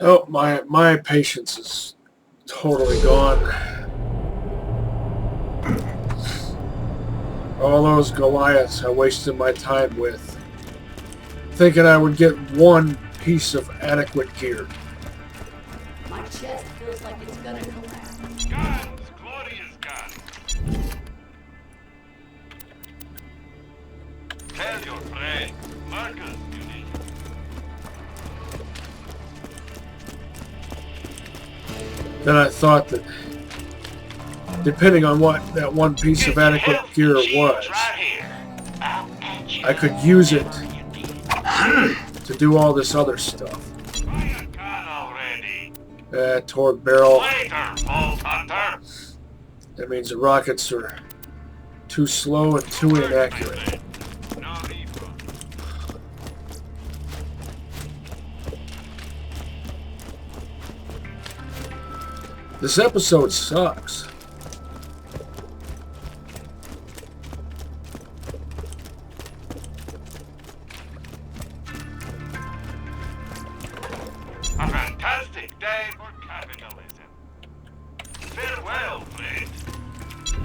Oh, my patience is totally gone. All those Goliaths I wasted my time with, thinking I would get one piece of adequate gear. My chest feels like it's gonna collapse. Guns! Glorious guns! Tell your friend, Marcus, you need. Then I thought that, depending on what that one piece of adequate gear was, I could use it to do all this other stuff. Toward barrel. That means the rockets are too slow and too inaccurate. This episode sucks. A fantastic day for capitalism. Farewell, friend.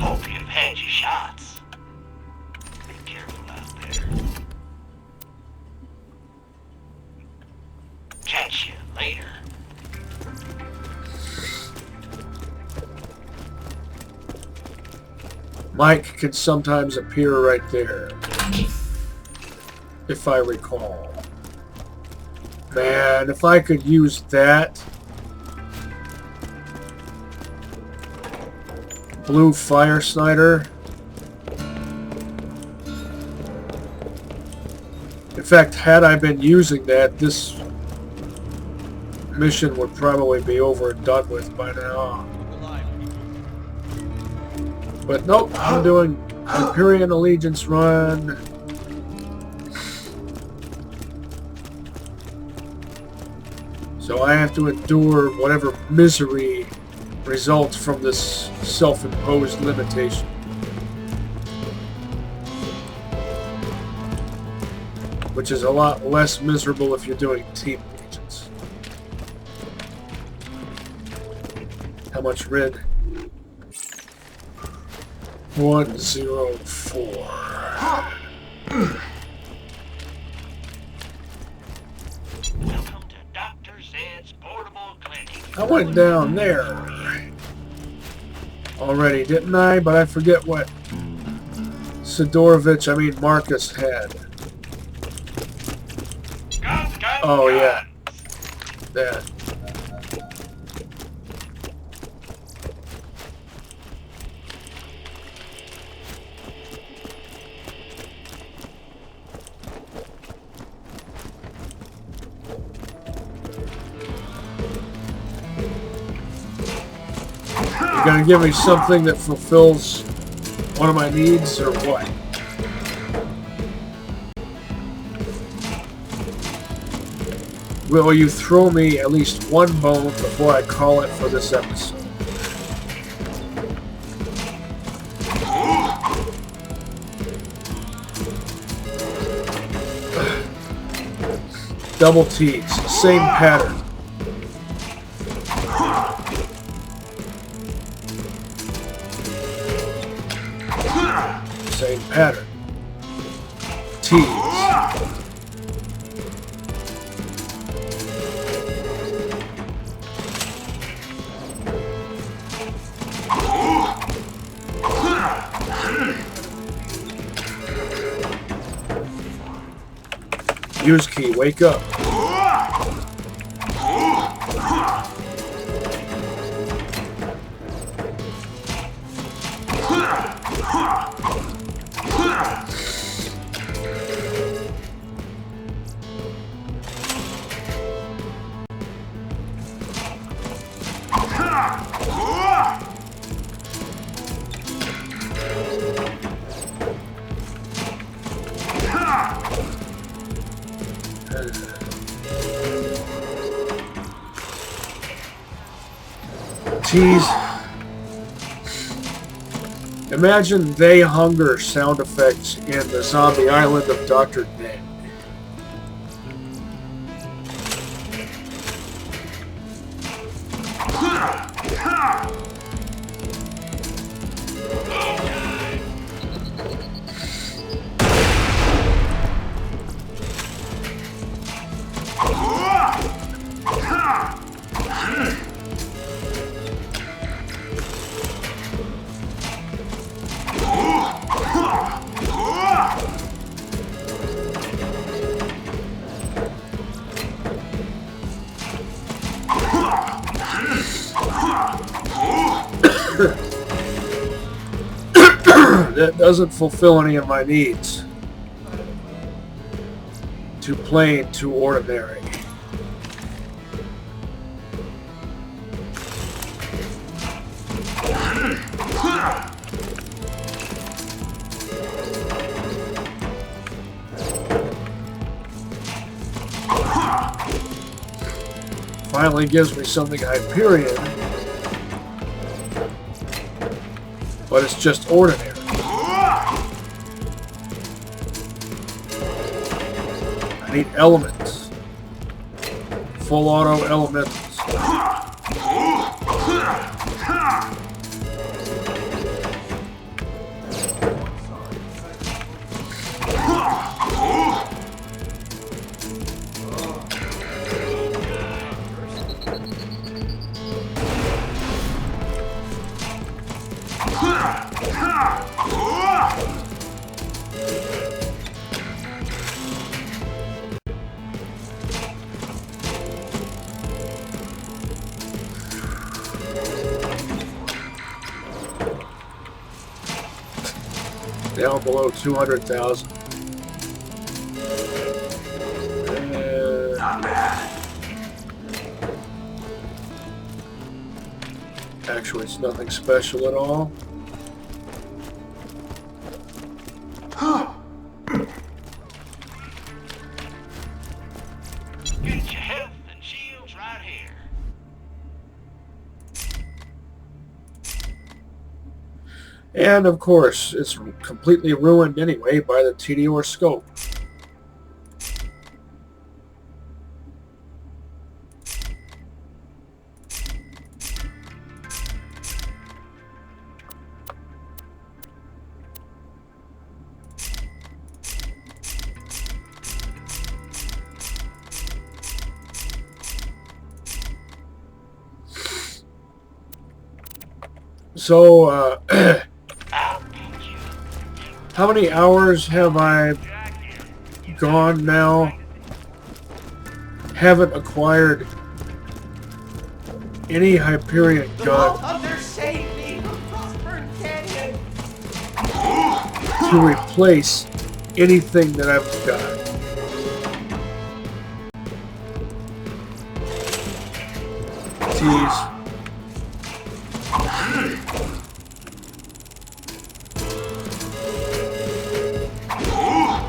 Hope you've had your shots. Be careful out there. Catch you later. Mike can sometimes appear right there, if I recall. Man, if I could use that blue fire sniper. In fact, had I been using that, this mission would probably be over and done with by now. But nope, I'm doing Hyperion Allegiance run. So I have to endure whatever misery results from this self-imposed limitation. Which is a lot less miserable if you're doing team allegiance. How much red? 104. Welcome to Dr. Zed's portable clinic. I went down there already, didn't I? But I forget what Marcus had. Oh yeah, that. You gonna give me something that fulfills one of my needs, or what? Will you throw me at least one bone before I call it for this episode? Double T's, same pattern. Same pattern. T's. Use key, wake up. Tease. Imagine they hunger sound effects in the zombie island of Dr. Dead. That doesn't fulfill any of my needs. Too plain, too ordinary. Finally gives me something Hyperion, but it's just ordinary. I need elements. Full auto elementals. Down below 200,000. Not bad. Actually, it's nothing special at all. Get your health and shields right here. And of course, it's completely ruined anyway by the TDR scope. So, how many hours have I gone now? Haven't acquired any Hyperion gun to replace anything that I've got. Tease.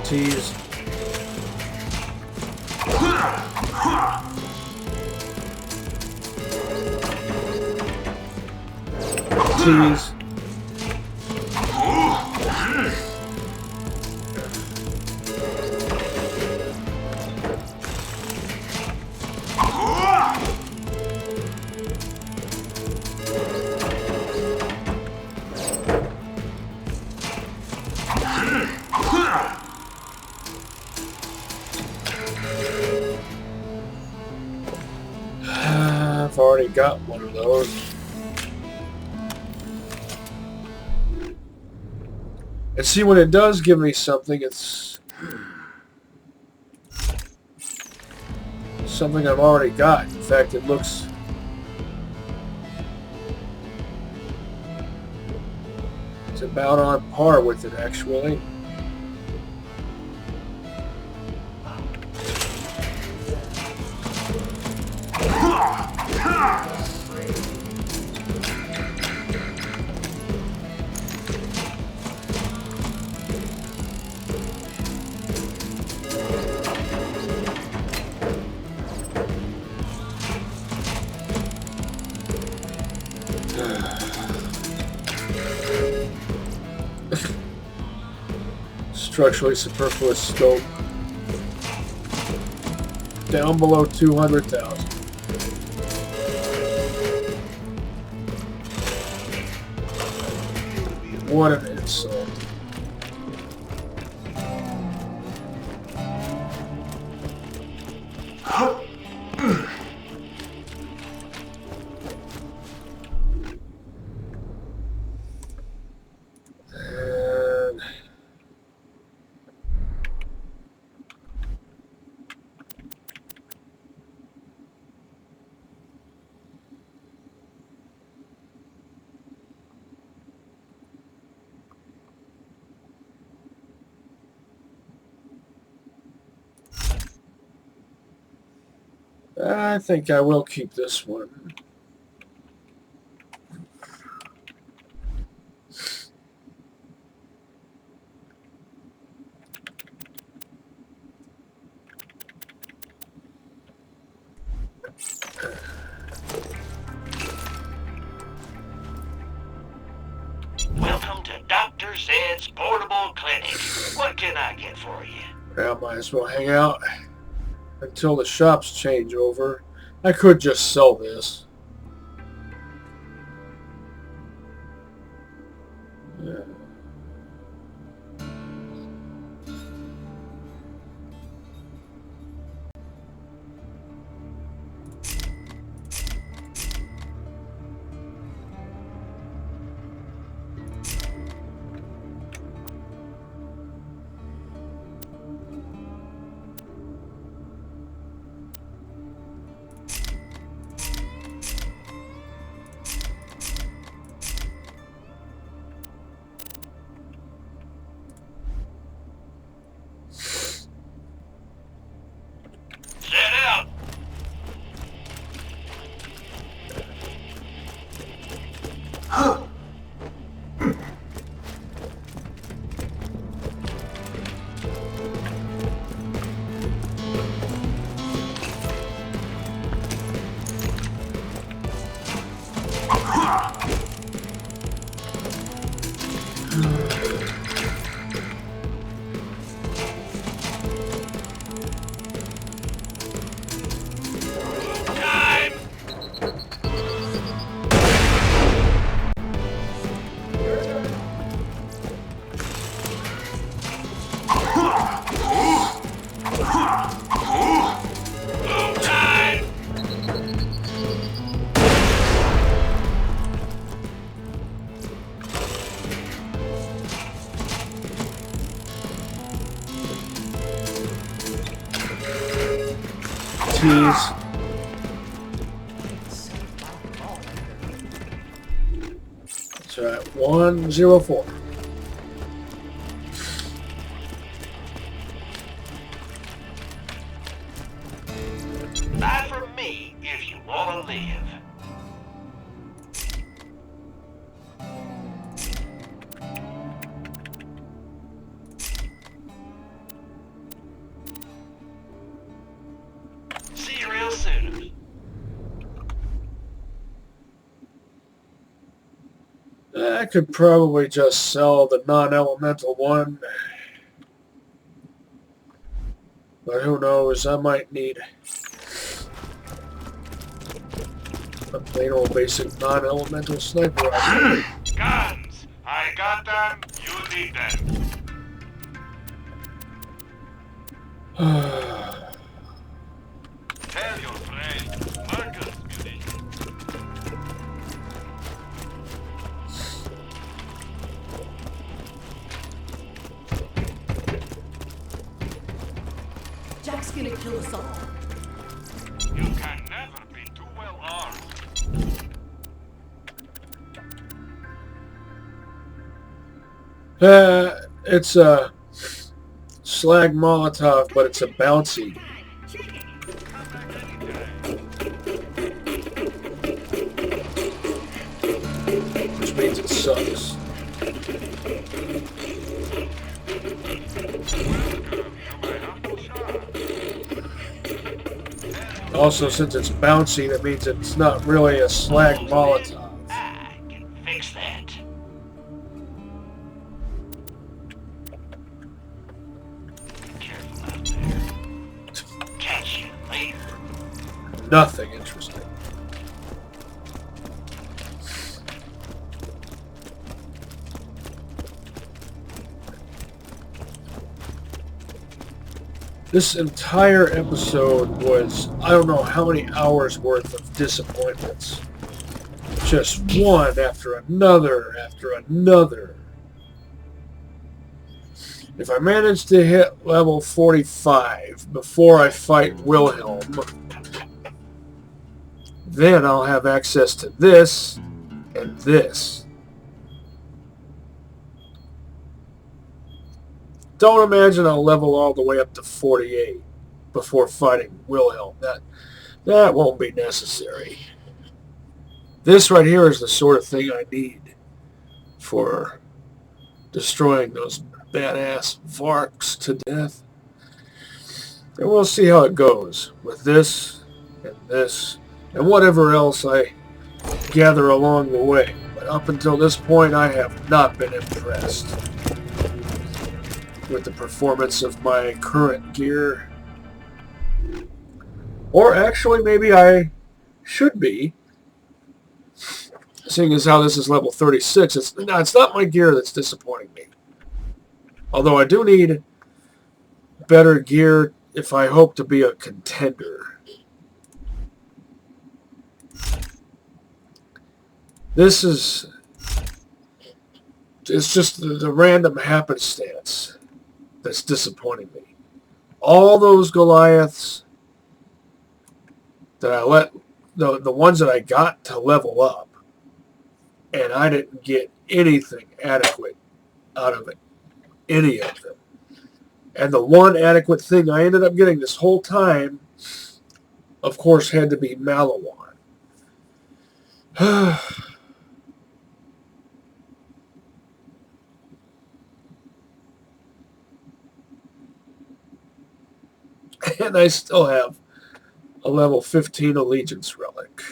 Tease. Tease. I've already got one of those. And see, when it does give me something, it's something I've already got. In fact, it looks... it's about on par with it, actually. Structurally superfluous scope. Down below 200,000. What an insult. I think I will keep this one. Welcome to Dr. Zed's portable clinic. What can I get for you? Well, might as well hang out until the shops change over. I could just sell this. So at 104. Buy from me if you want to live. See you real soon. I could probably just sell the non-elemental one. But who knows, I might need a plain old basic non-elemental sniper rifle. Guns! I got them, you need them. Tell your friend, Marcus munitions. Jack's gonna kill us all. You can never be too well armed. It's a slag Molotov, but it's a bouncy. Which means it sucks. Also, since it's bouncy, that means it's not really a slag Molotov. something interesting. This entire episode was, I don't know how many hours worth of disappointments. Just one after another after another. If I manage to hit level 45 before I fight Wilhelm, then I'll have access to this and this. Don't imagine I'll level all the way up to 48 before fighting Wilhelm. That won't be necessary. This right here is the sort of thing I need for destroying those badass Varks to death. And we'll see how it goes with this and whatever else I gather along the way. But up until this point, I have not been impressed with the performance of my current gear. Or actually, maybe I should be. Seeing as how this is level 36, it's not my gear that's disappointing me. Although I do need better gear if I hope to be a contender. This is... It's just the random happenstance that's disappointing me. All those Goliaths that I let... The ones that I got to level up, and I didn't get anything adequate out of it. Any of them. And the one adequate thing I ended up getting this whole time, of course, had to be Malawan. And I still have a level 15 Allegiance relic.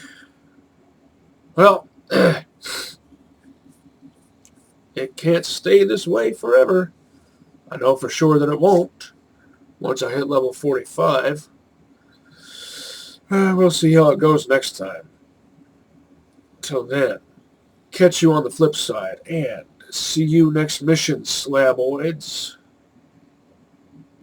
Well, it can't stay this way forever. I know for sure that it won't. Once I hit level 45. We'll see how it goes next time. Till then, catch you on the flip side, and see you next mission, Slaboids.